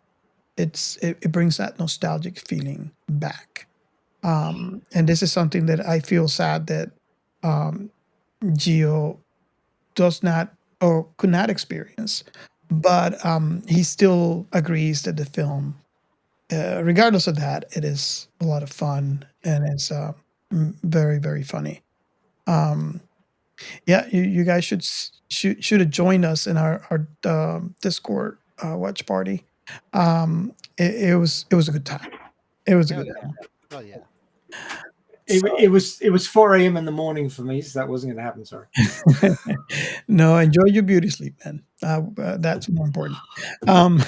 it brings that nostalgic feeling back. And this is something that I feel sad that Gio does not or could not experience. But he still agrees that the film, regardless of that, it is a lot of fun, and it's very, very funny. Yeah, you guys should have joined us in our Discord watch party. It was a good time. It was a Hell good yeah. time. Oh yeah. It was 4 a.m. in the morning for me, so that wasn't going to happen. Sorry. No, enjoy your beauty sleep, man. That's more important. Um,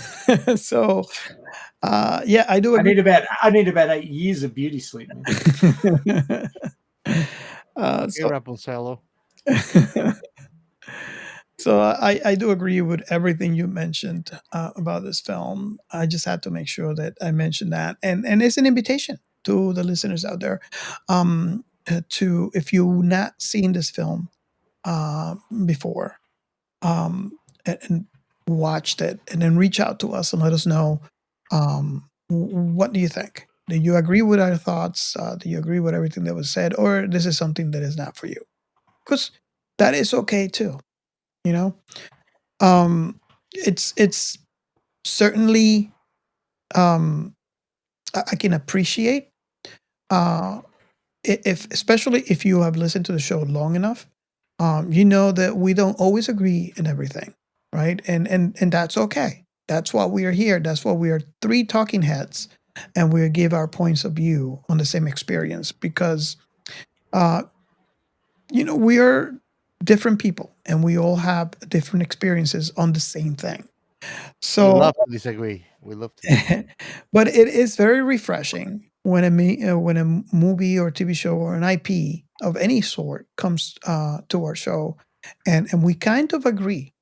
so, yeah, I do I agree. need about 8 years of beauty sleep, man. Hey, So, Rapunzel. so I do agree with everything you mentioned about this film. I just had to make sure that I mentioned that, and it's an invitation to the listeners out there, to, if you've not seen this film before, and watched it, and then reach out to us and let us know What do you think? Do you agree with our thoughts? Do you agree with everything that was said, or this is something that is not for you? Because that is okay too. You know, it's certainly I can appreciate uh, if especially if you have listened to the show long enough, you know that we don't always agree in everything, right? And that's okay. That's why we are here. That's why we are three talking heads, and we give our points of view on the same experience because, uh, we are different people, and we all have different experiences on the same thing. We So love to disagree. We love to disagree. but it is very refreshing when when a movie or TV show or an IP of any sort comes to our show, and we kind of agree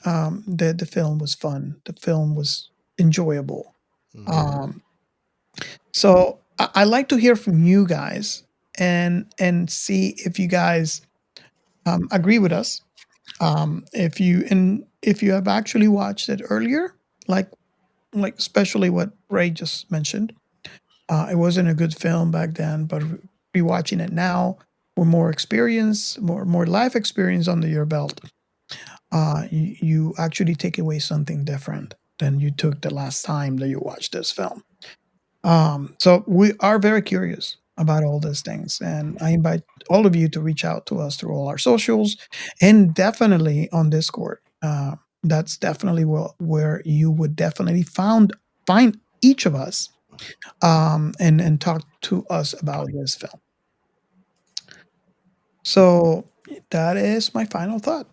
that the film was fun, the film was enjoyable. Mhm. Um, so I like to hear from you guys and see if you guys agree with us. If you have actually watched it earlier, like especially what Ray just mentioned. It wasn't a good film back then, but rewatching it now with more experience, more life experience under your belt, you actually take away something different than you took the last time that you watched this film. So we are very curious about all these things, and I invite all of you to reach out to us through all our socials, and definitely on Discord. That's definitely where you would definitely find each of us and talk to us about this film. So that is my final thought.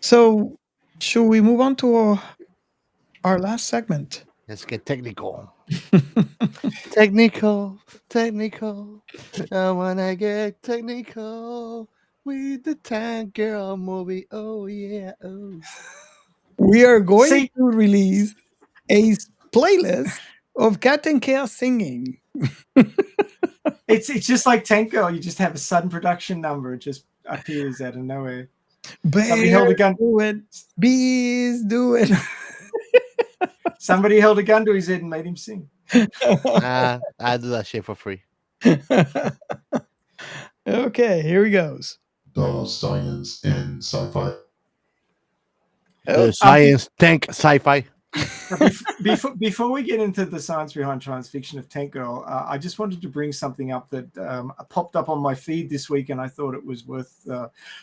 So should we move on to our last segment? Let's get technical. Technical, technical. I wanna get technical with the Tank Girl movie. Oh yeah, oh. We are going See, to release a playlist of Cat and Chaos singing. it's just like Tank Girl. You just have a sudden production number. It just appears out of nowhere. Somebody Bears held a gun. do it. Bees do it. Somebody held a gun to his head and made him sing. I do that shit for free. Okay, here he goes. The science in sci-fi. Oh, Science tank sci-fi. Before we get into the science behind science fiction of Tank Girl, I just wanted to bring something up that popped up on my feed this week, and I thought it was worth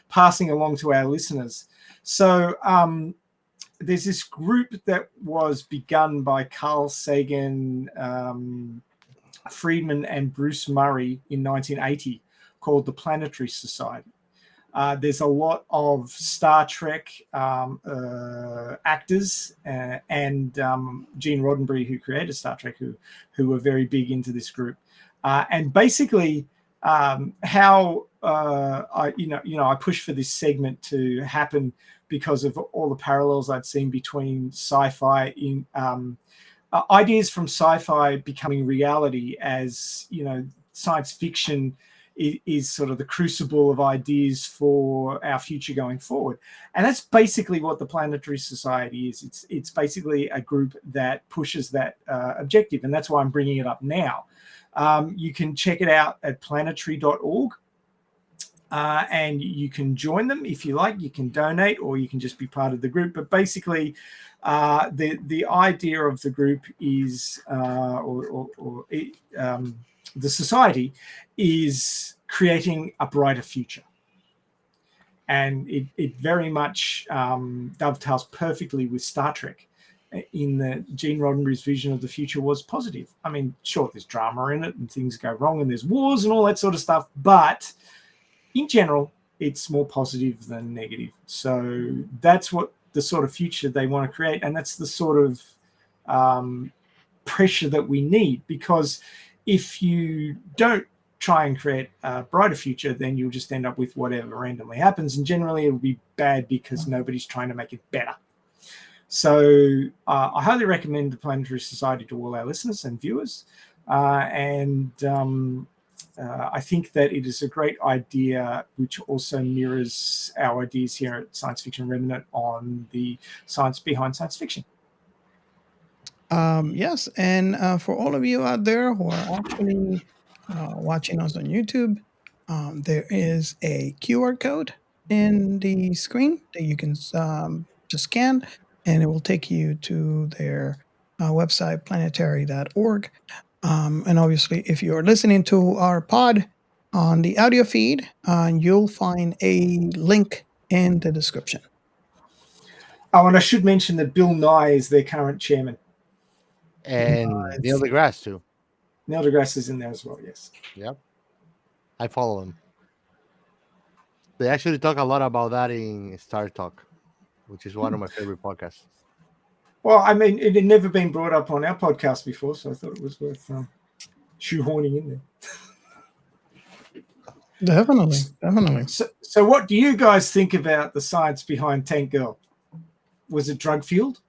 passing along to our listeners. So there's this group that was begun by Carl Sagan, Friedman, and Bruce Murray in 1980 called the Planetary Society. There's a lot of Star Trek actors and Gene Roddenberry, who created Star Trek, who were very big into this group. And basically, how I pushed for this segment to happen because of all the parallels I'd seen between sci-fi in ideas from sci-fi becoming reality, as science fiction is sort of the crucible of ideas for our future going forward. And that's basically what the Planetary Society is. It's basically a group that pushes that objective, and that's why I'm bringing it up now. You can check it out at planetary.org. And you can join them if you like. You can donate, or you can just be part of the group. But basically, the idea of the group is, the society is creating a brighter future, and it very much dovetails perfectly with Star Trek. In that Gene Roddenberry's vision of the future was positive. I mean, sure, there's drama in it, and things go wrong, and there's wars and all that sort of stuff, but in general, it's more positive than negative. So that's what the sort of future they want to create. And that's the sort of pressure that we need, because if you don't try and create a brighter future, then you'll just end up with whatever randomly happens. And generally it'll be bad because nobody's trying to make it better. So I highly recommend the Planetary Society to all our listeners and viewers. I think that it is a great idea, which also mirrors our ideas here at Science Fiction Remnant on the science behind science fiction. Yes, and for all of you out there who are actually watching us on YouTube, there is a QR code in the screen that you can just scan, and it will take you to their website, planetary.org. And obviously, if you're listening to our pod on the audio feed, you'll find a link in the description. Oh, and I should mention that Bill Nye is their current chairman. And Neil deGrasse too. Neil deGrasse is in there as well. Yes. Yep. I follow him. They actually talk a lot about that in Star Talk, which is one of my favorite podcasts. Well, I mean, it had never been brought up on our podcast before, so I thought it was worth shoehorning in there. Definitely. So what do you guys think about the science behind Tank Girl? Was it drug fueled?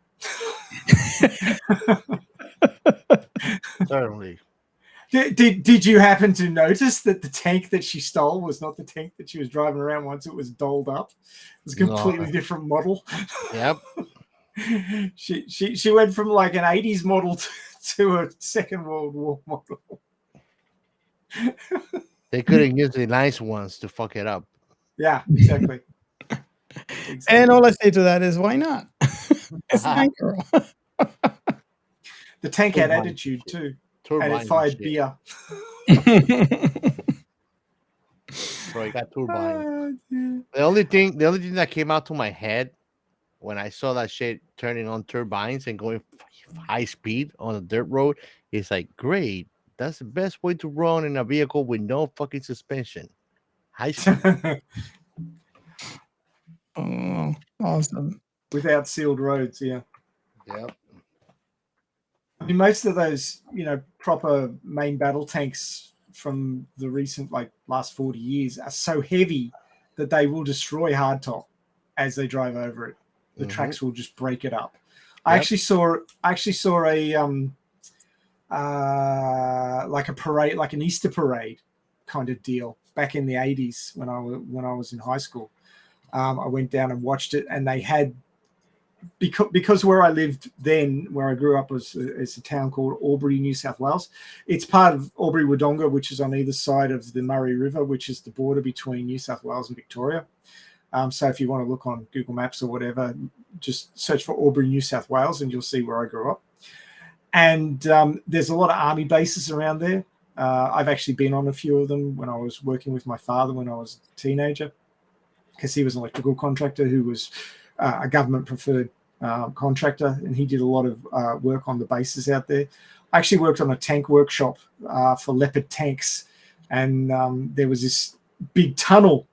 Certainly. Did you happen to notice that the tank that she stole was not the tank that she was driving around once it was dolled up? It was a completely different model. Yep. She went from like an 80s model to a Second World War model. They couldn't use the nice ones to fuck it up. Yeah, exactly. And all I say to that is, why not? It's Tank Girl. The tank had attitude too. And it fired beer. So I got turbine. The only thing that came out to my head when I saw that shit turning on turbines and going high speed on a dirt road is like, great. That's the best way to run in a vehicle with no fucking suspension. High speed. Oh, awesome. Without sealed roads, yeah. Yep. I mean, most of those, proper main battle tanks from the recent, last 40 years are so heavy that they will destroy hardtop as they drive over it. The tracks will just break it up. Yep. I actually saw a like a parade, like an Easter parade kind of deal back in the 80s when I was in high school. I went down and watched it, and they had, because where I lived then, where I grew up, was a town called Albury, New South Wales. It's part of Albury-Wodonga, which is on either side of the Murray River, which is the border between New South Wales and Victoria. So if you want to look on Google Maps or whatever, just search for Albury, New South Wales, and you'll see where I grew up. And there's a lot of army bases around there. I've actually been on a few of them when I was working with my father when I was a teenager, because he was an electrical contractor who was a government-preferred contractor, and he did a lot of work on the bases out there. I actually worked on a tank workshop for Leopard tanks, and there was this big tunnel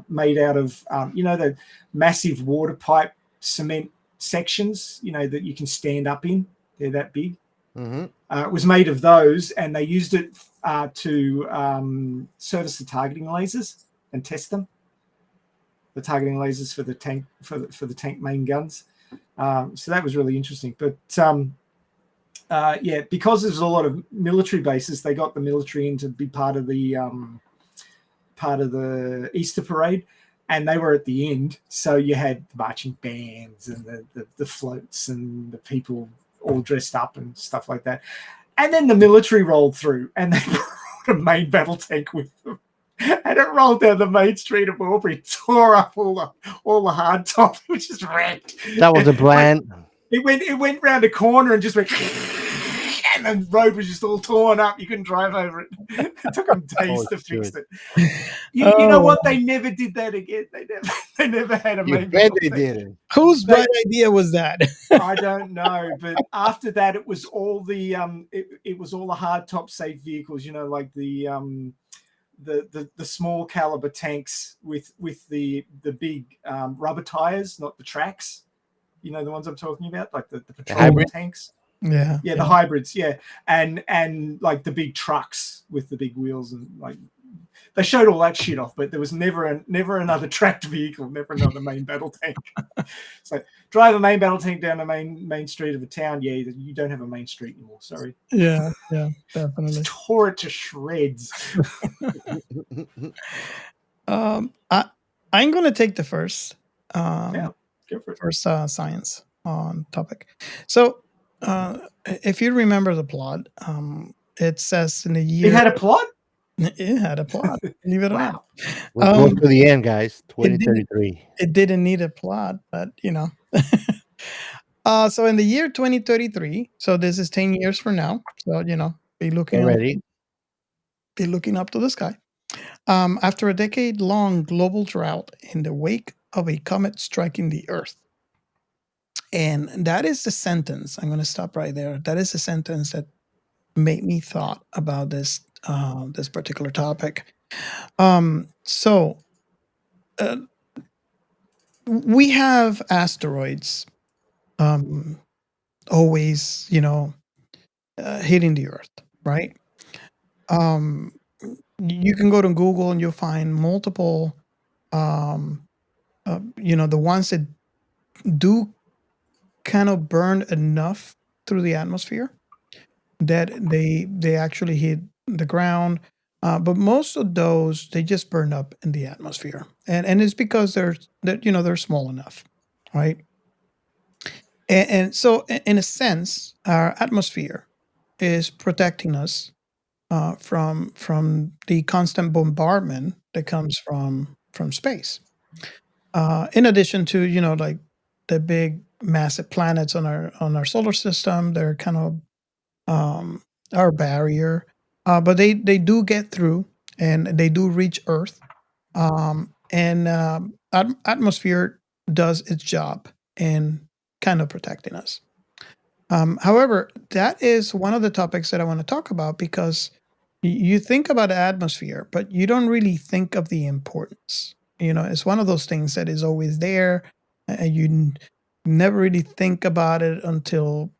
made out of, the massive water pipe cement sections, that you can stand up in. They're that big. Mm-hmm. It was made of those, and they used it to service the targeting lasers and test them. The targeting lasers for the tank for the tank main guns. So that was really interesting. But because there's a lot of military bases, they got the military in to be part of the Easter parade, and they were at the end. So you had the marching bands and the floats and the people all dressed up and stuff like that. And then the military rolled through, and they brought a main battle tank with them. And it rolled down the main street of Albury, tore up all the hard top, which is wrecked. That was a plan. It went round a corner and just went, and the road was just all torn up. You couldn't drive over it. It took them days to fix it. You know what? They never did that again. They never had a main battle tank. Didn't. Whose bright idea was that? I don't know, but after that, it was all the it was all the hard top safe vehicles. Like the small caliber tanks with the big rubber tires, not the tracks. The ones I'm talking about, like the patrol tanks. Yeah, the hybrids, and like the big trucks with the big wheels, and like they showed all that shit off, but there was never another tracked vehicle, never another main battle tank. So drive a main battle tank down the main street of a town, you don't have a main street anymore. Sorry. Yeah, definitely. Just tore it to shreds. I'm going to take the first. Go for it. First science on topic. So if you remember the plot, it says in the It year had a plot. it had a plot. Believe it or not. Wow. We're close to the end, guys. It didn't 2033. it didn't need a plot, but you know. So in the year 2033, so this is 10 years from now. So you know, Already. be looking up to the sky. After a decade-long global drought in the wake of a comet striking the Earth. And that is the sentence. I'm going to stop right there. That is the sentence that made me thought about this particular topic. So uh, we have asteroids always, hitting the Earth, right? Um, you can go to Google and you'll find multiple, the ones that do kind of burn enough through the atmosphere that they actually hit the ground. But most of those they just burn up in the atmosphere, and it's because they're small enough, right? And so, in a sense, our atmosphere is protecting us from the constant bombardment that comes from space. In addition to like the big massive planets on our solar system, they're kind of our barrier, but they do get through and they do reach Earth, and atmosphere does its job in kind of protecting us. However, that is one of the topics that I want to talk about because you think about the atmosphere, but you don't really think of the importance. It's one of those things that is always there, and never really think about it until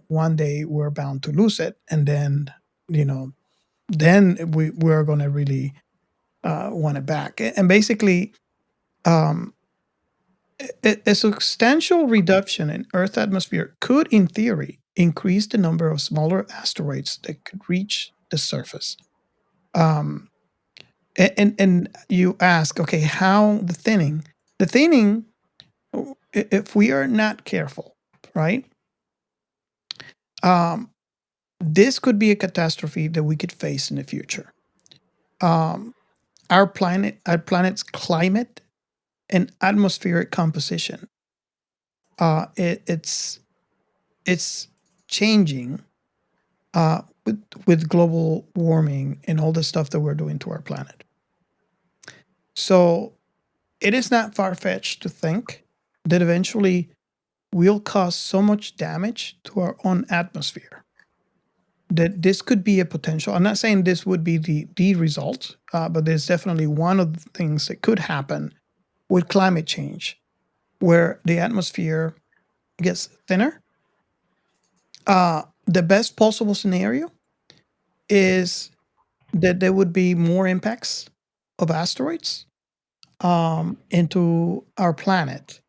one day we're bound to lose it, and then you know we're going to really want it back. And basically, um, a substantial reduction in Earth atmosphere could, in theory, increase the number of smaller asteroids that could reach the surface. Um, and you ask, okay, how the thinning? The thinning, if we are not careful, right? Um, this could be a catastrophe that we could face in the future. Um, our planet's climate and atmospheric composition, it's changing with global warming and all the stuff that we're doing to our planet. So it is not far fetched to think that eventually we'll cause so much damage to our own atmosphere that this could be a potential. I'm not saying this would be the result, but there's definitely one of the things that could happen with climate change, where the atmosphere gets thinner. The best possible scenario is that there would be more impacts of asteroids into our planet.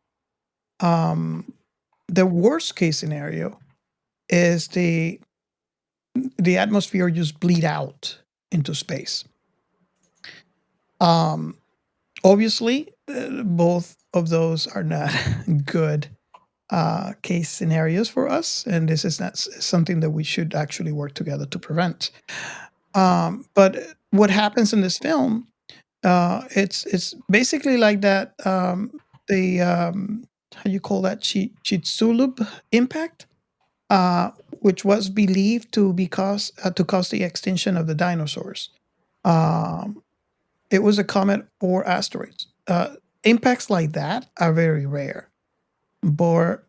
Um, the worst case scenario is the atmosphere just bleed out into space. Um, Obviously, both of those are not good case scenarios for us, and this is not something that we should actually work together to prevent. But what happens in this film, it's basically like that. The how you call that Chicxulub impact, uh, which was believed to cause the extinction of the dinosaurs. Um, it was a comet or asteroids. Impacts like that are very rare, but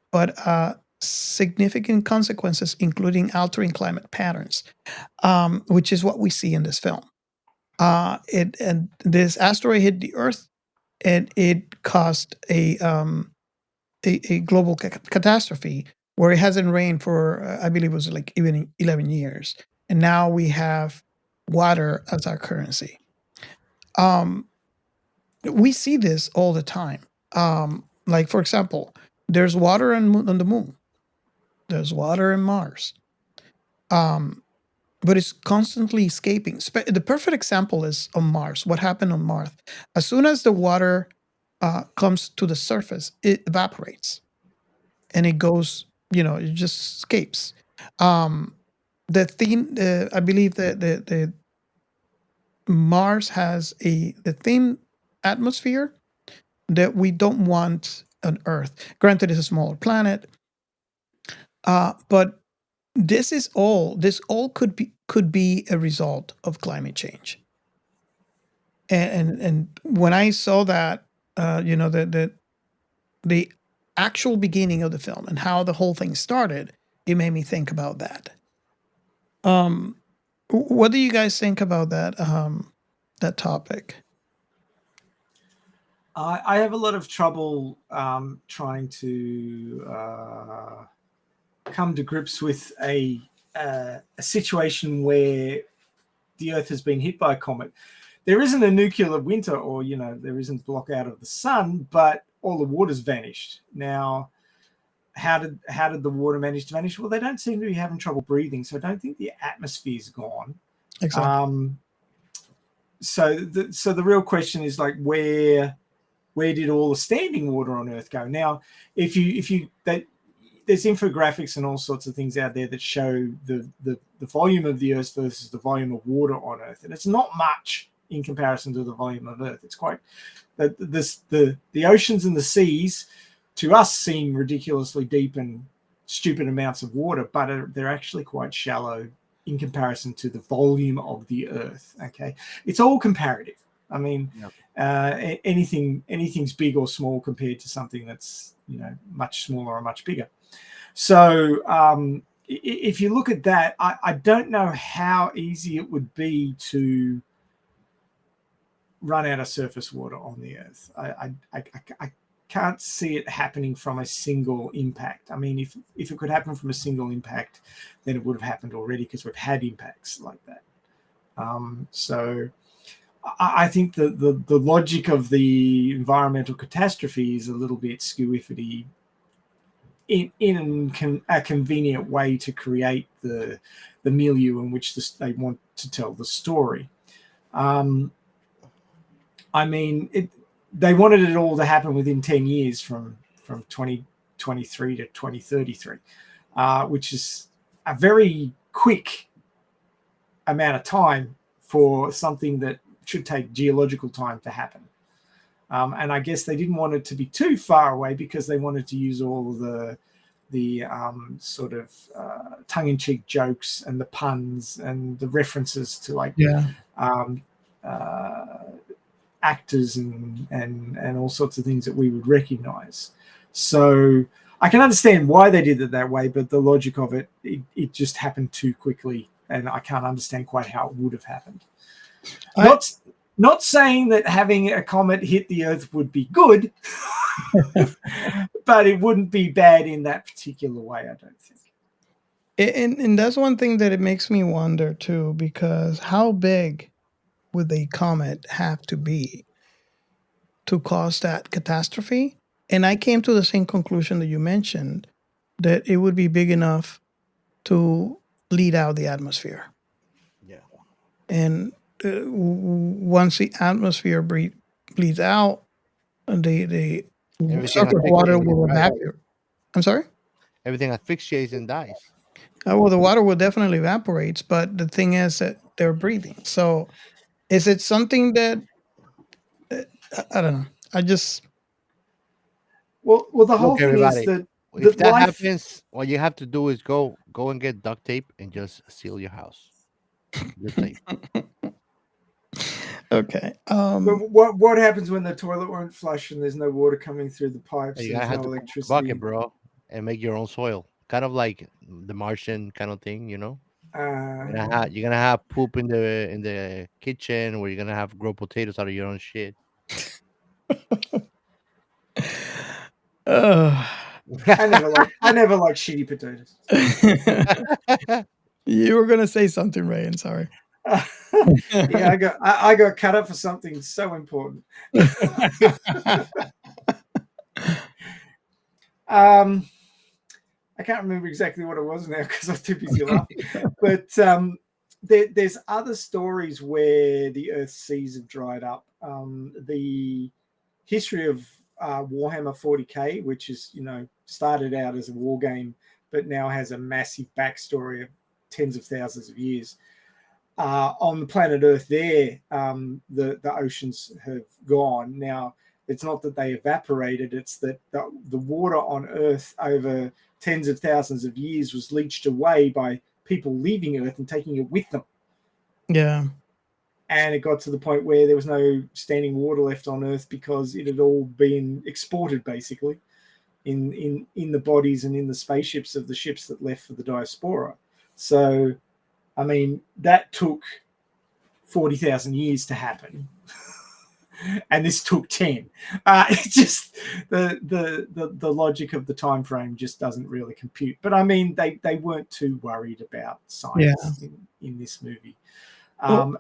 significant consequences, including altering climate patterns, which is what we see in this film. And this asteroid hit the Earth, and it caused a global catastrophe where it hasn't rained for I believe it was like even 11 years, and now we have water as our currency. Um, we see this all the time. Like for example, there's water on the moon. There's water in Mars. Um, but it's constantly escaping. The perfect example is on Mars. What happened on Mars? As soon as the water comes to the surface, it evaporates and it goes it just escapes. The theme, I believe that the Mars has the theme atmosphere that we don't want on Earth. Granted, it's a smaller planet, but this all could be a result of climate change. And when I saw that, the actual beginning of the film and how the whole thing started, it made me think about that. What do you guys think about that topic? I have a lot of trouble trying to come to grips with a situation where the Earth has been hit by a comet. There isn't a nuclear winter, or there isn't block out of the sun, but all the water's vanished. Now, how did the water manage to vanish? Well, they don't seem to be having trouble breathing, so I don't think the atmosphere's gone. Exactly. So the real question is, like, where did all the standing water on Earth go? Now, if you there's infographics and all sorts of things out there that show the volume of the Earth versus the volume of water on Earth, and it's not much in comparison to the volume of Earth. It's quite the oceans and the seas to us seem ridiculously deep and stupid amounts of water, but they're actually quite shallow in comparison to the volume of the Earth. Okay, it's all comparative. I mean, anything's big or small compared to something that's much smaller or much bigger. So if you look at that, I don't know how easy it would be to run out of surface water on the Earth. I can't see it happening from a single impact. I mean, if it could happen from a single impact, then it would have happened already, because we've had impacts like that. So I think the logic of the environmental catastrophe is a little bit skew-iffity in a convenient way to create the milieu in which they want to tell the story. I mean, they wanted it all to happen within 10 years from 2023 to 2033, which is a very quick amount of time for something that should take geological time to happen. And I guess they didn't want it to be too far away, because they wanted to use all of the sort of tongue-in-cheek jokes and the puns and the references to actors and all sorts of things that we would recognize. So I can understand why they did it that way, but the logic of it just happened too quickly, and I can't understand quite how it would have happened. Not saying that having a comet hit the Earth would be good, but it wouldn't be bad in that particular way, I don't think. And that's one thing that it makes me wonder too, because how big would a comet have to be to cause that catastrophe? And I came to the same conclusion that you mentioned, that it would be big enough to lead out the atmosphere. Yeah. And once the atmosphere bleeds out, the surface water will evaporate. I'm sorry? Everything asphyxiates and dies. Well, the water will definitely evaporate, but the thing is that they're breathing. So is it something that I don't know? I just well, the whole Look, thing is everybody, that if that life. happens, what you have to do is go and get duct tape and just seal your house. Duct tape. okay. What happens when the toilet won't flush and there's no water coming through the pipes? You There's gotta have no to electricity. bucket, bro, and make your own soil. Kind of like the Martian kind of thing, you know. You're gonna have poop in the kitchen, where you're gonna have grow potatoes out of your own shit. I never liked shitty potatoes. You were gonna say something, Ray. I'm sorry. Yeah, I got cut up for something so important. I can't remember exactly what it was now, because I'm too busy laughing. But there's other stories where the Earth's seas have dried up. The history of Warhammer 40k, which is, started out as a war game, but now has a massive backstory of tens of thousands of years. On the planet Earth, the oceans have gone. Now, it's not that they evaporated; it's that the water on Earth over tens of thousands of years was leached away by people leaving Earth and taking it with them. Yeah. And it got to the point where there was no standing water left on Earth because it had all been exported, basically, in the bodies and in the spaceships of the ships that left for the diaspora. So, I mean, that took 40,000 years to happen. And this took 10. It's just the logic of the time frame just doesn't really compute. But I mean, they weren't too worried about science in this movie.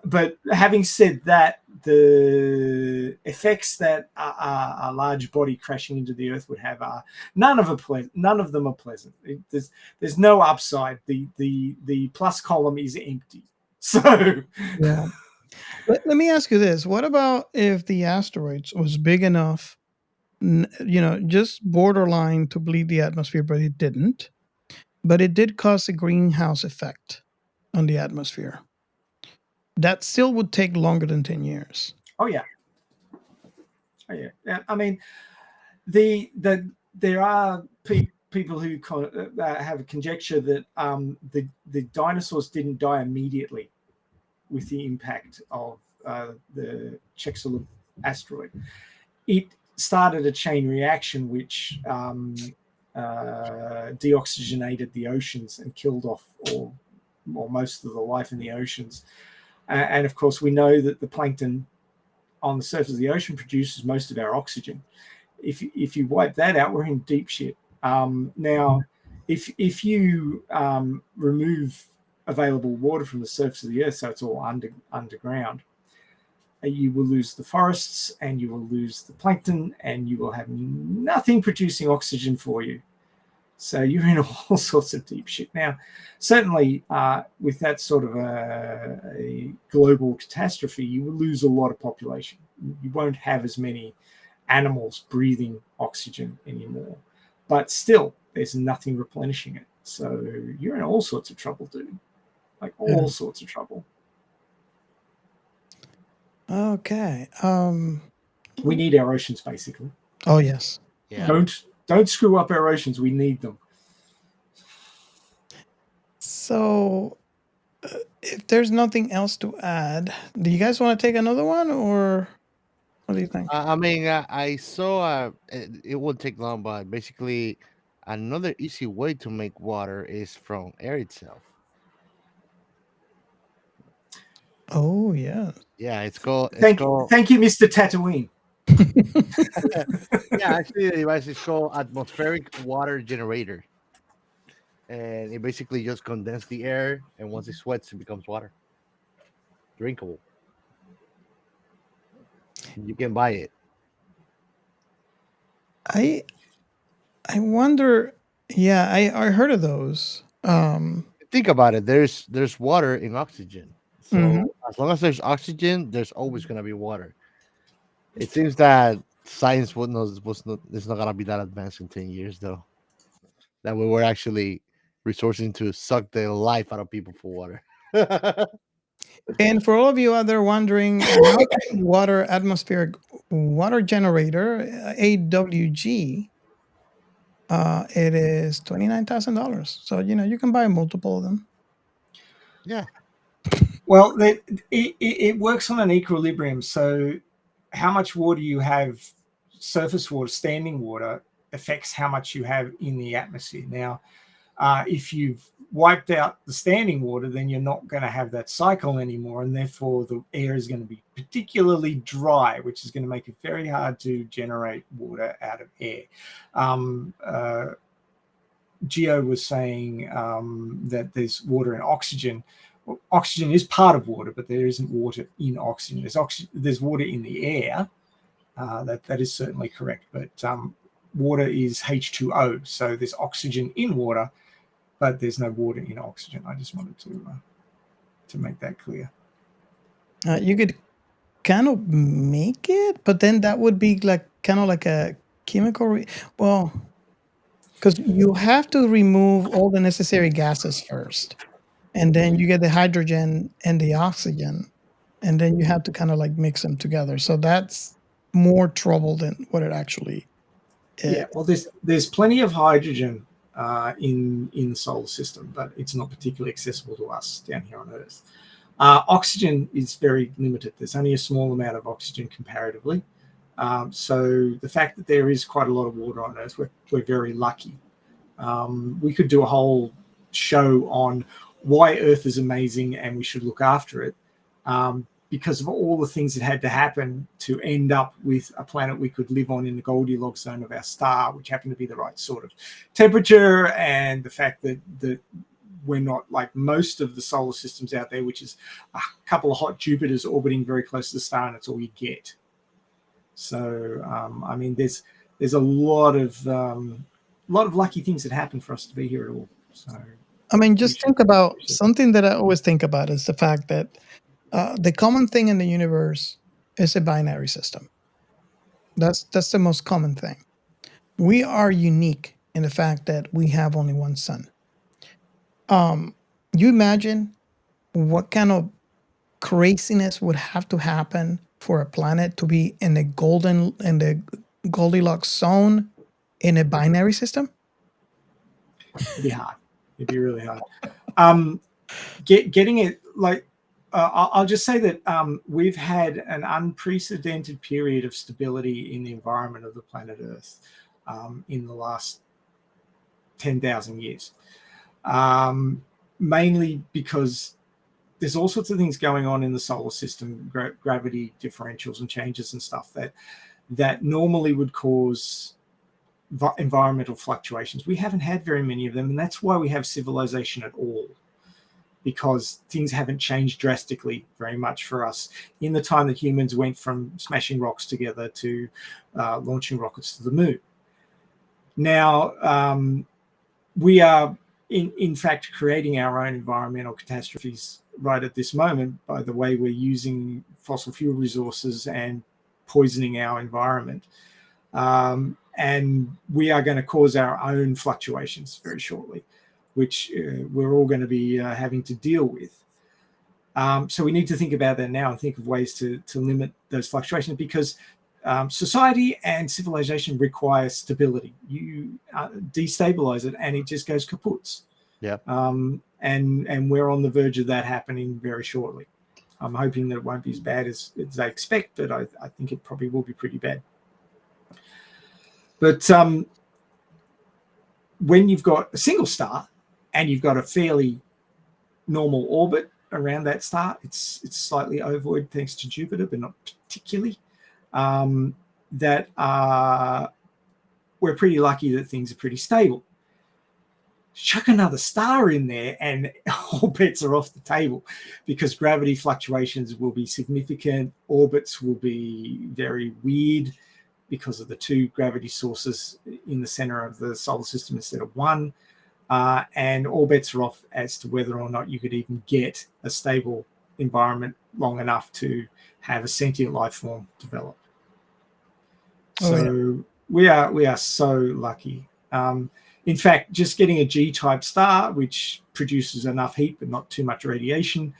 But having said that, the effects that a large body crashing into the Earth would have are none of them are pleasant. There's no upside. The plus column is empty. So yeah. Let me ask you this: what about if the asteroids was big enough, just borderline to bleed the atmosphere, but it didn't? But it did cause a greenhouse effect on the atmosphere. That still would take longer than 10 years. Oh yeah. I mean, there are people who have a conjecture that the dinosaurs didn't die immediately with the impact of the Chicxulub asteroid. It started a chain reaction which deoxygenated the oceans and killed off all most of the life in the oceans. And of course, we know that the plankton on the surface of the ocean produces most of our oxygen. If you wipe that out, we're in deep shit. Now, if you remove available water from the surface of the Earth, so it's all underground, you will lose the forests and you will lose the plankton and you will have nothing producing oxygen for you. So you're in all sorts of deep shit. Now, certainly with that sort of a global catastrophe, you will lose a lot of population. You won't have as many animals breathing oxygen anymore. But still, there's nothing replenishing it. So you're in all sorts of trouble, dude. Like all sorts of trouble. Okay. We need our oceans, basically. Oh, yes. Yeah. Don't screw up our oceans. We need them. So, if there's nothing else to add, do you guys want to take another one, or what do you think? I mean, I saw it won't take long, but basically, another easy way to make water is from air itself. Oh, yeah. Yeah, it's called. Thank you, Mr. Tatooine. Yeah, actually, the device is called atmospheric water generator, and it basically just condenses the air, and once it sweats, it becomes water, drinkable. You can buy it. I wonder. Yeah, I heard of those. Think about it. There's water in oxygen, so Mhm. as long as there's oxygen, there's always gonna be water. It seems that science is not gonna be that advanced in 10 years, though. That we were actually resourcing to suck the life out of people for water. And for all of you out there wondering, water atmospheric water generator AWG, it is $29,000. So you can buy multiple of them. Yeah. Well, it works on an equilibrium. So how much water you have, surface water, standing water, affects how much you have in the atmosphere. Now, if you've wiped out the standing water, then you're not going to have that cycle anymore, and therefore the air is going to be particularly dry, which is going to make it very hard to generate water out of air. Geo was saying that there's water and oxygen. Well, oxygen is part of water, but there isn't water in oxygen. There's water in the air. That is certainly correct, but water is H2O, so there's oxygen in water, but there's no water in oxygen. I just wanted to make that clear. You could kind of make it, but then that would be like kind of like a Well, because you have to remove all the necessary gases first, and then you get the hydrogen and the oxygen, and then you have to kind of like mix them together. So that's more trouble than what it actually is. Yeah, well, there's plenty of hydrogen in the solar system, but it's not particularly accessible to us down here on Earth. Oxygen is very limited. There's only a small amount of oxygen comparatively. So the fact that there is quite a lot of water on Earth, we're very lucky. We could do a whole show on why Earth is amazing and we should look after it, because of all the things that had to happen to end up with a planet we could live on in the Goldilocks zone of our star, which happened to be the right sort of temperature, and the fact that we're not like most of the solar systems out there, which is a couple of hot Jupiters orbiting very close to the star, and that's all you get. So, I mean, there's a lot of lucky things that happen for us to be here at all. So, I mean, just think about something that I always think about is the fact that the common thing in the universe is a binary system. That's the most common thing. We are unique in the fact that we have only one sun. You imagine what kind of craziness would have to happen for a planet to be in the Goldilocks zone in a binary system? It'd be hard. It'd be really hard. Getting it like I'll just say that we've had an unprecedented period of stability in the environment of the planet Earth in the last 10,000 years, mainly because there's all sorts of things going on in the solar system, gravity differentials and changes and stuff that normally would cause environmental fluctuations. We haven't had very many of them, and that's why we have civilization at all, because things haven't changed drastically very much for us in the time that humans went from smashing rocks together to launching rockets to the moon. Now, we are in fact creating our own environmental catastrophes right at this moment by the way we're using fossil fuel resources and poisoning our environment. And we are going to cause our own fluctuations very shortly, which we're all going to be having to deal with. So we need to think about that now and think of ways to limit those fluctuations, because society and civilization require stability. You destabilize it and it just goes kaput. Yeah. And we're on the verge of that happening very shortly. I'm hoping that it won't be as bad as they expect, but I think it probably will be pretty bad. But when you've got a single star and you've got a fairly normal orbit around that star, it's slightly ovoid thanks to Jupiter, but not particularly. That we're pretty lucky that things are pretty stable. Chuck another star in there and all bets are off the table, because gravity fluctuations will be significant. Orbits will be very weird because of the two gravity sources in the center of the solar system instead of one. And all bets are off as to whether or not you could even get a stable environment long enough to have a sentient life form develop. So we are so lucky. In fact, just getting a G-type star, which produces enough heat but not too much radiation,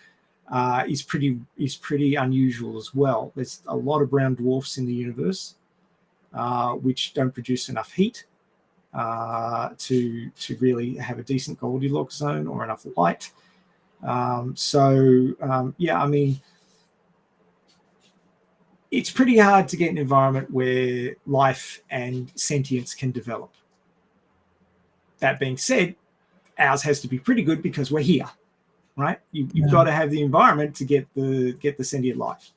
is pretty unusual as well. There's a lot of brown dwarfs in the universe which don't produce enough heat to really have a decent Goldilocks zone or enough light. Yeah, I mean, it's pretty hard to get an environment where life and sentience can develop. That being said, ours has to be pretty good because we're here, right? You've got to have the environment to get the sentient life.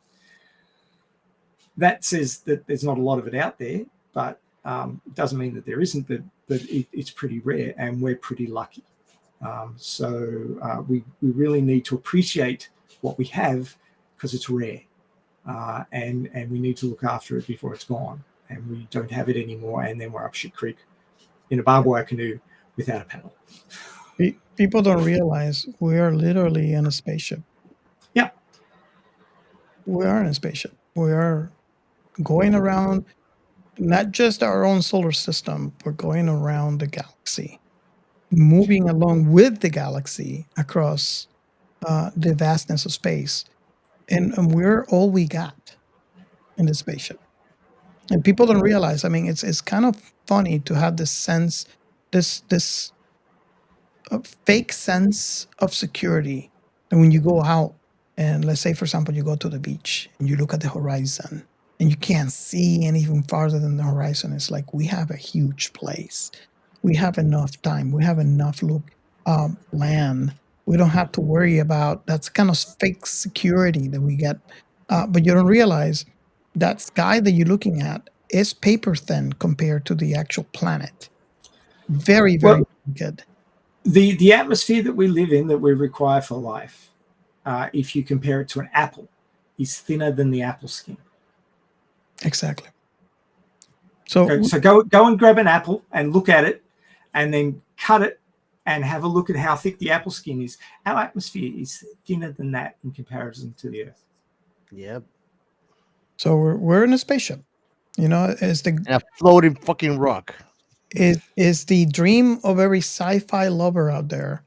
That says that there's not a lot of it out there, but it doesn't mean that there isn't. But it's pretty rare, and we're pretty lucky. We really need to appreciate what we have because it's rare, and we need to look after it before it's gone, and we don't have it anymore, and then we're up shit creek in a barbed wire canoe without a paddle. People don't realize we are literally in a spaceship. Yeah. We are in a spaceship. We are going around. not just our own solar system, but going around the galaxy, moving along with the galaxy across the vastness of space. And we're all we got in the spaceship. And people don't realize, I mean, it's kind of funny to have this sense, this fake sense of security. And when you go out, and let's say, for example, you go to the beach and you look at the horizon and you can't see anything farther than the horizon, it's like we have a huge place. We have enough time. We have enough land. We don't have to worry about that's kind of fake security that we get. But you don't realize that sky that you're looking at is paper thin compared to the actual planet. Very, very good. The atmosphere that we live in, that we require for life, if you compare it to an apple, is thinner than the apple skin. Exactly. So go and grab an apple and look at it, and then cut it and have a look at how thick the apple skin is. Our atmosphere is thinner than that in comparison to the Earth. Yep. So we're in a spaceship. You know, a floating fucking rock. Is the dream of every sci-fi lover out there.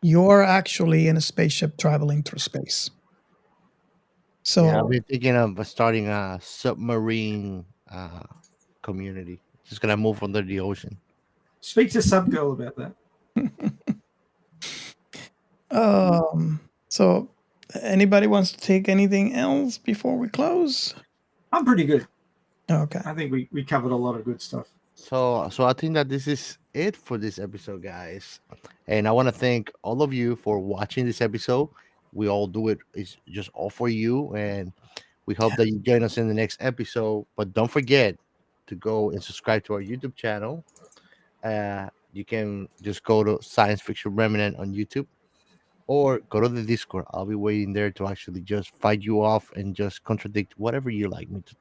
You're actually in a spaceship traveling through space. So yeah, I've been thinking of starting a submarine community. Just gonna move under the ocean. Speak to Subgirl about that. So anybody wants to take anything else before we close? I'm pretty good. Okay. I think we covered a lot of good stuff. So I think that this is it for this episode, guys. And I want to thank all of you for watching this episode. We all do it. It's just all for you, and we hope that you join us in the next episode. But don't forget to go and subscribe to our YouTube channel. You can just go to Science Fiction Remnant on YouTube, or go to the Discord. I'll be waiting there to actually just fight you off and just contradict whatever you like me to.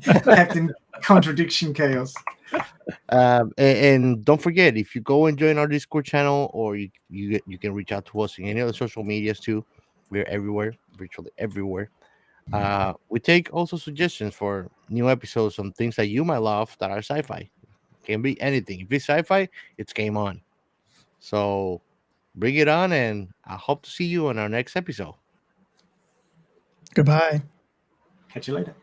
Captain Contradiction Chaos. And don't forget, if you go and join our Discord channel, or you can reach out to us in any other social medias too. We're everywhere, virtually everywhere. We take also suggestions for new episodes on things that you might love that are sci-fi. Can be anything. If it's sci-fi, it's game on. So bring it on, and I hope to see you on our next episode. Goodbye. Catch you later.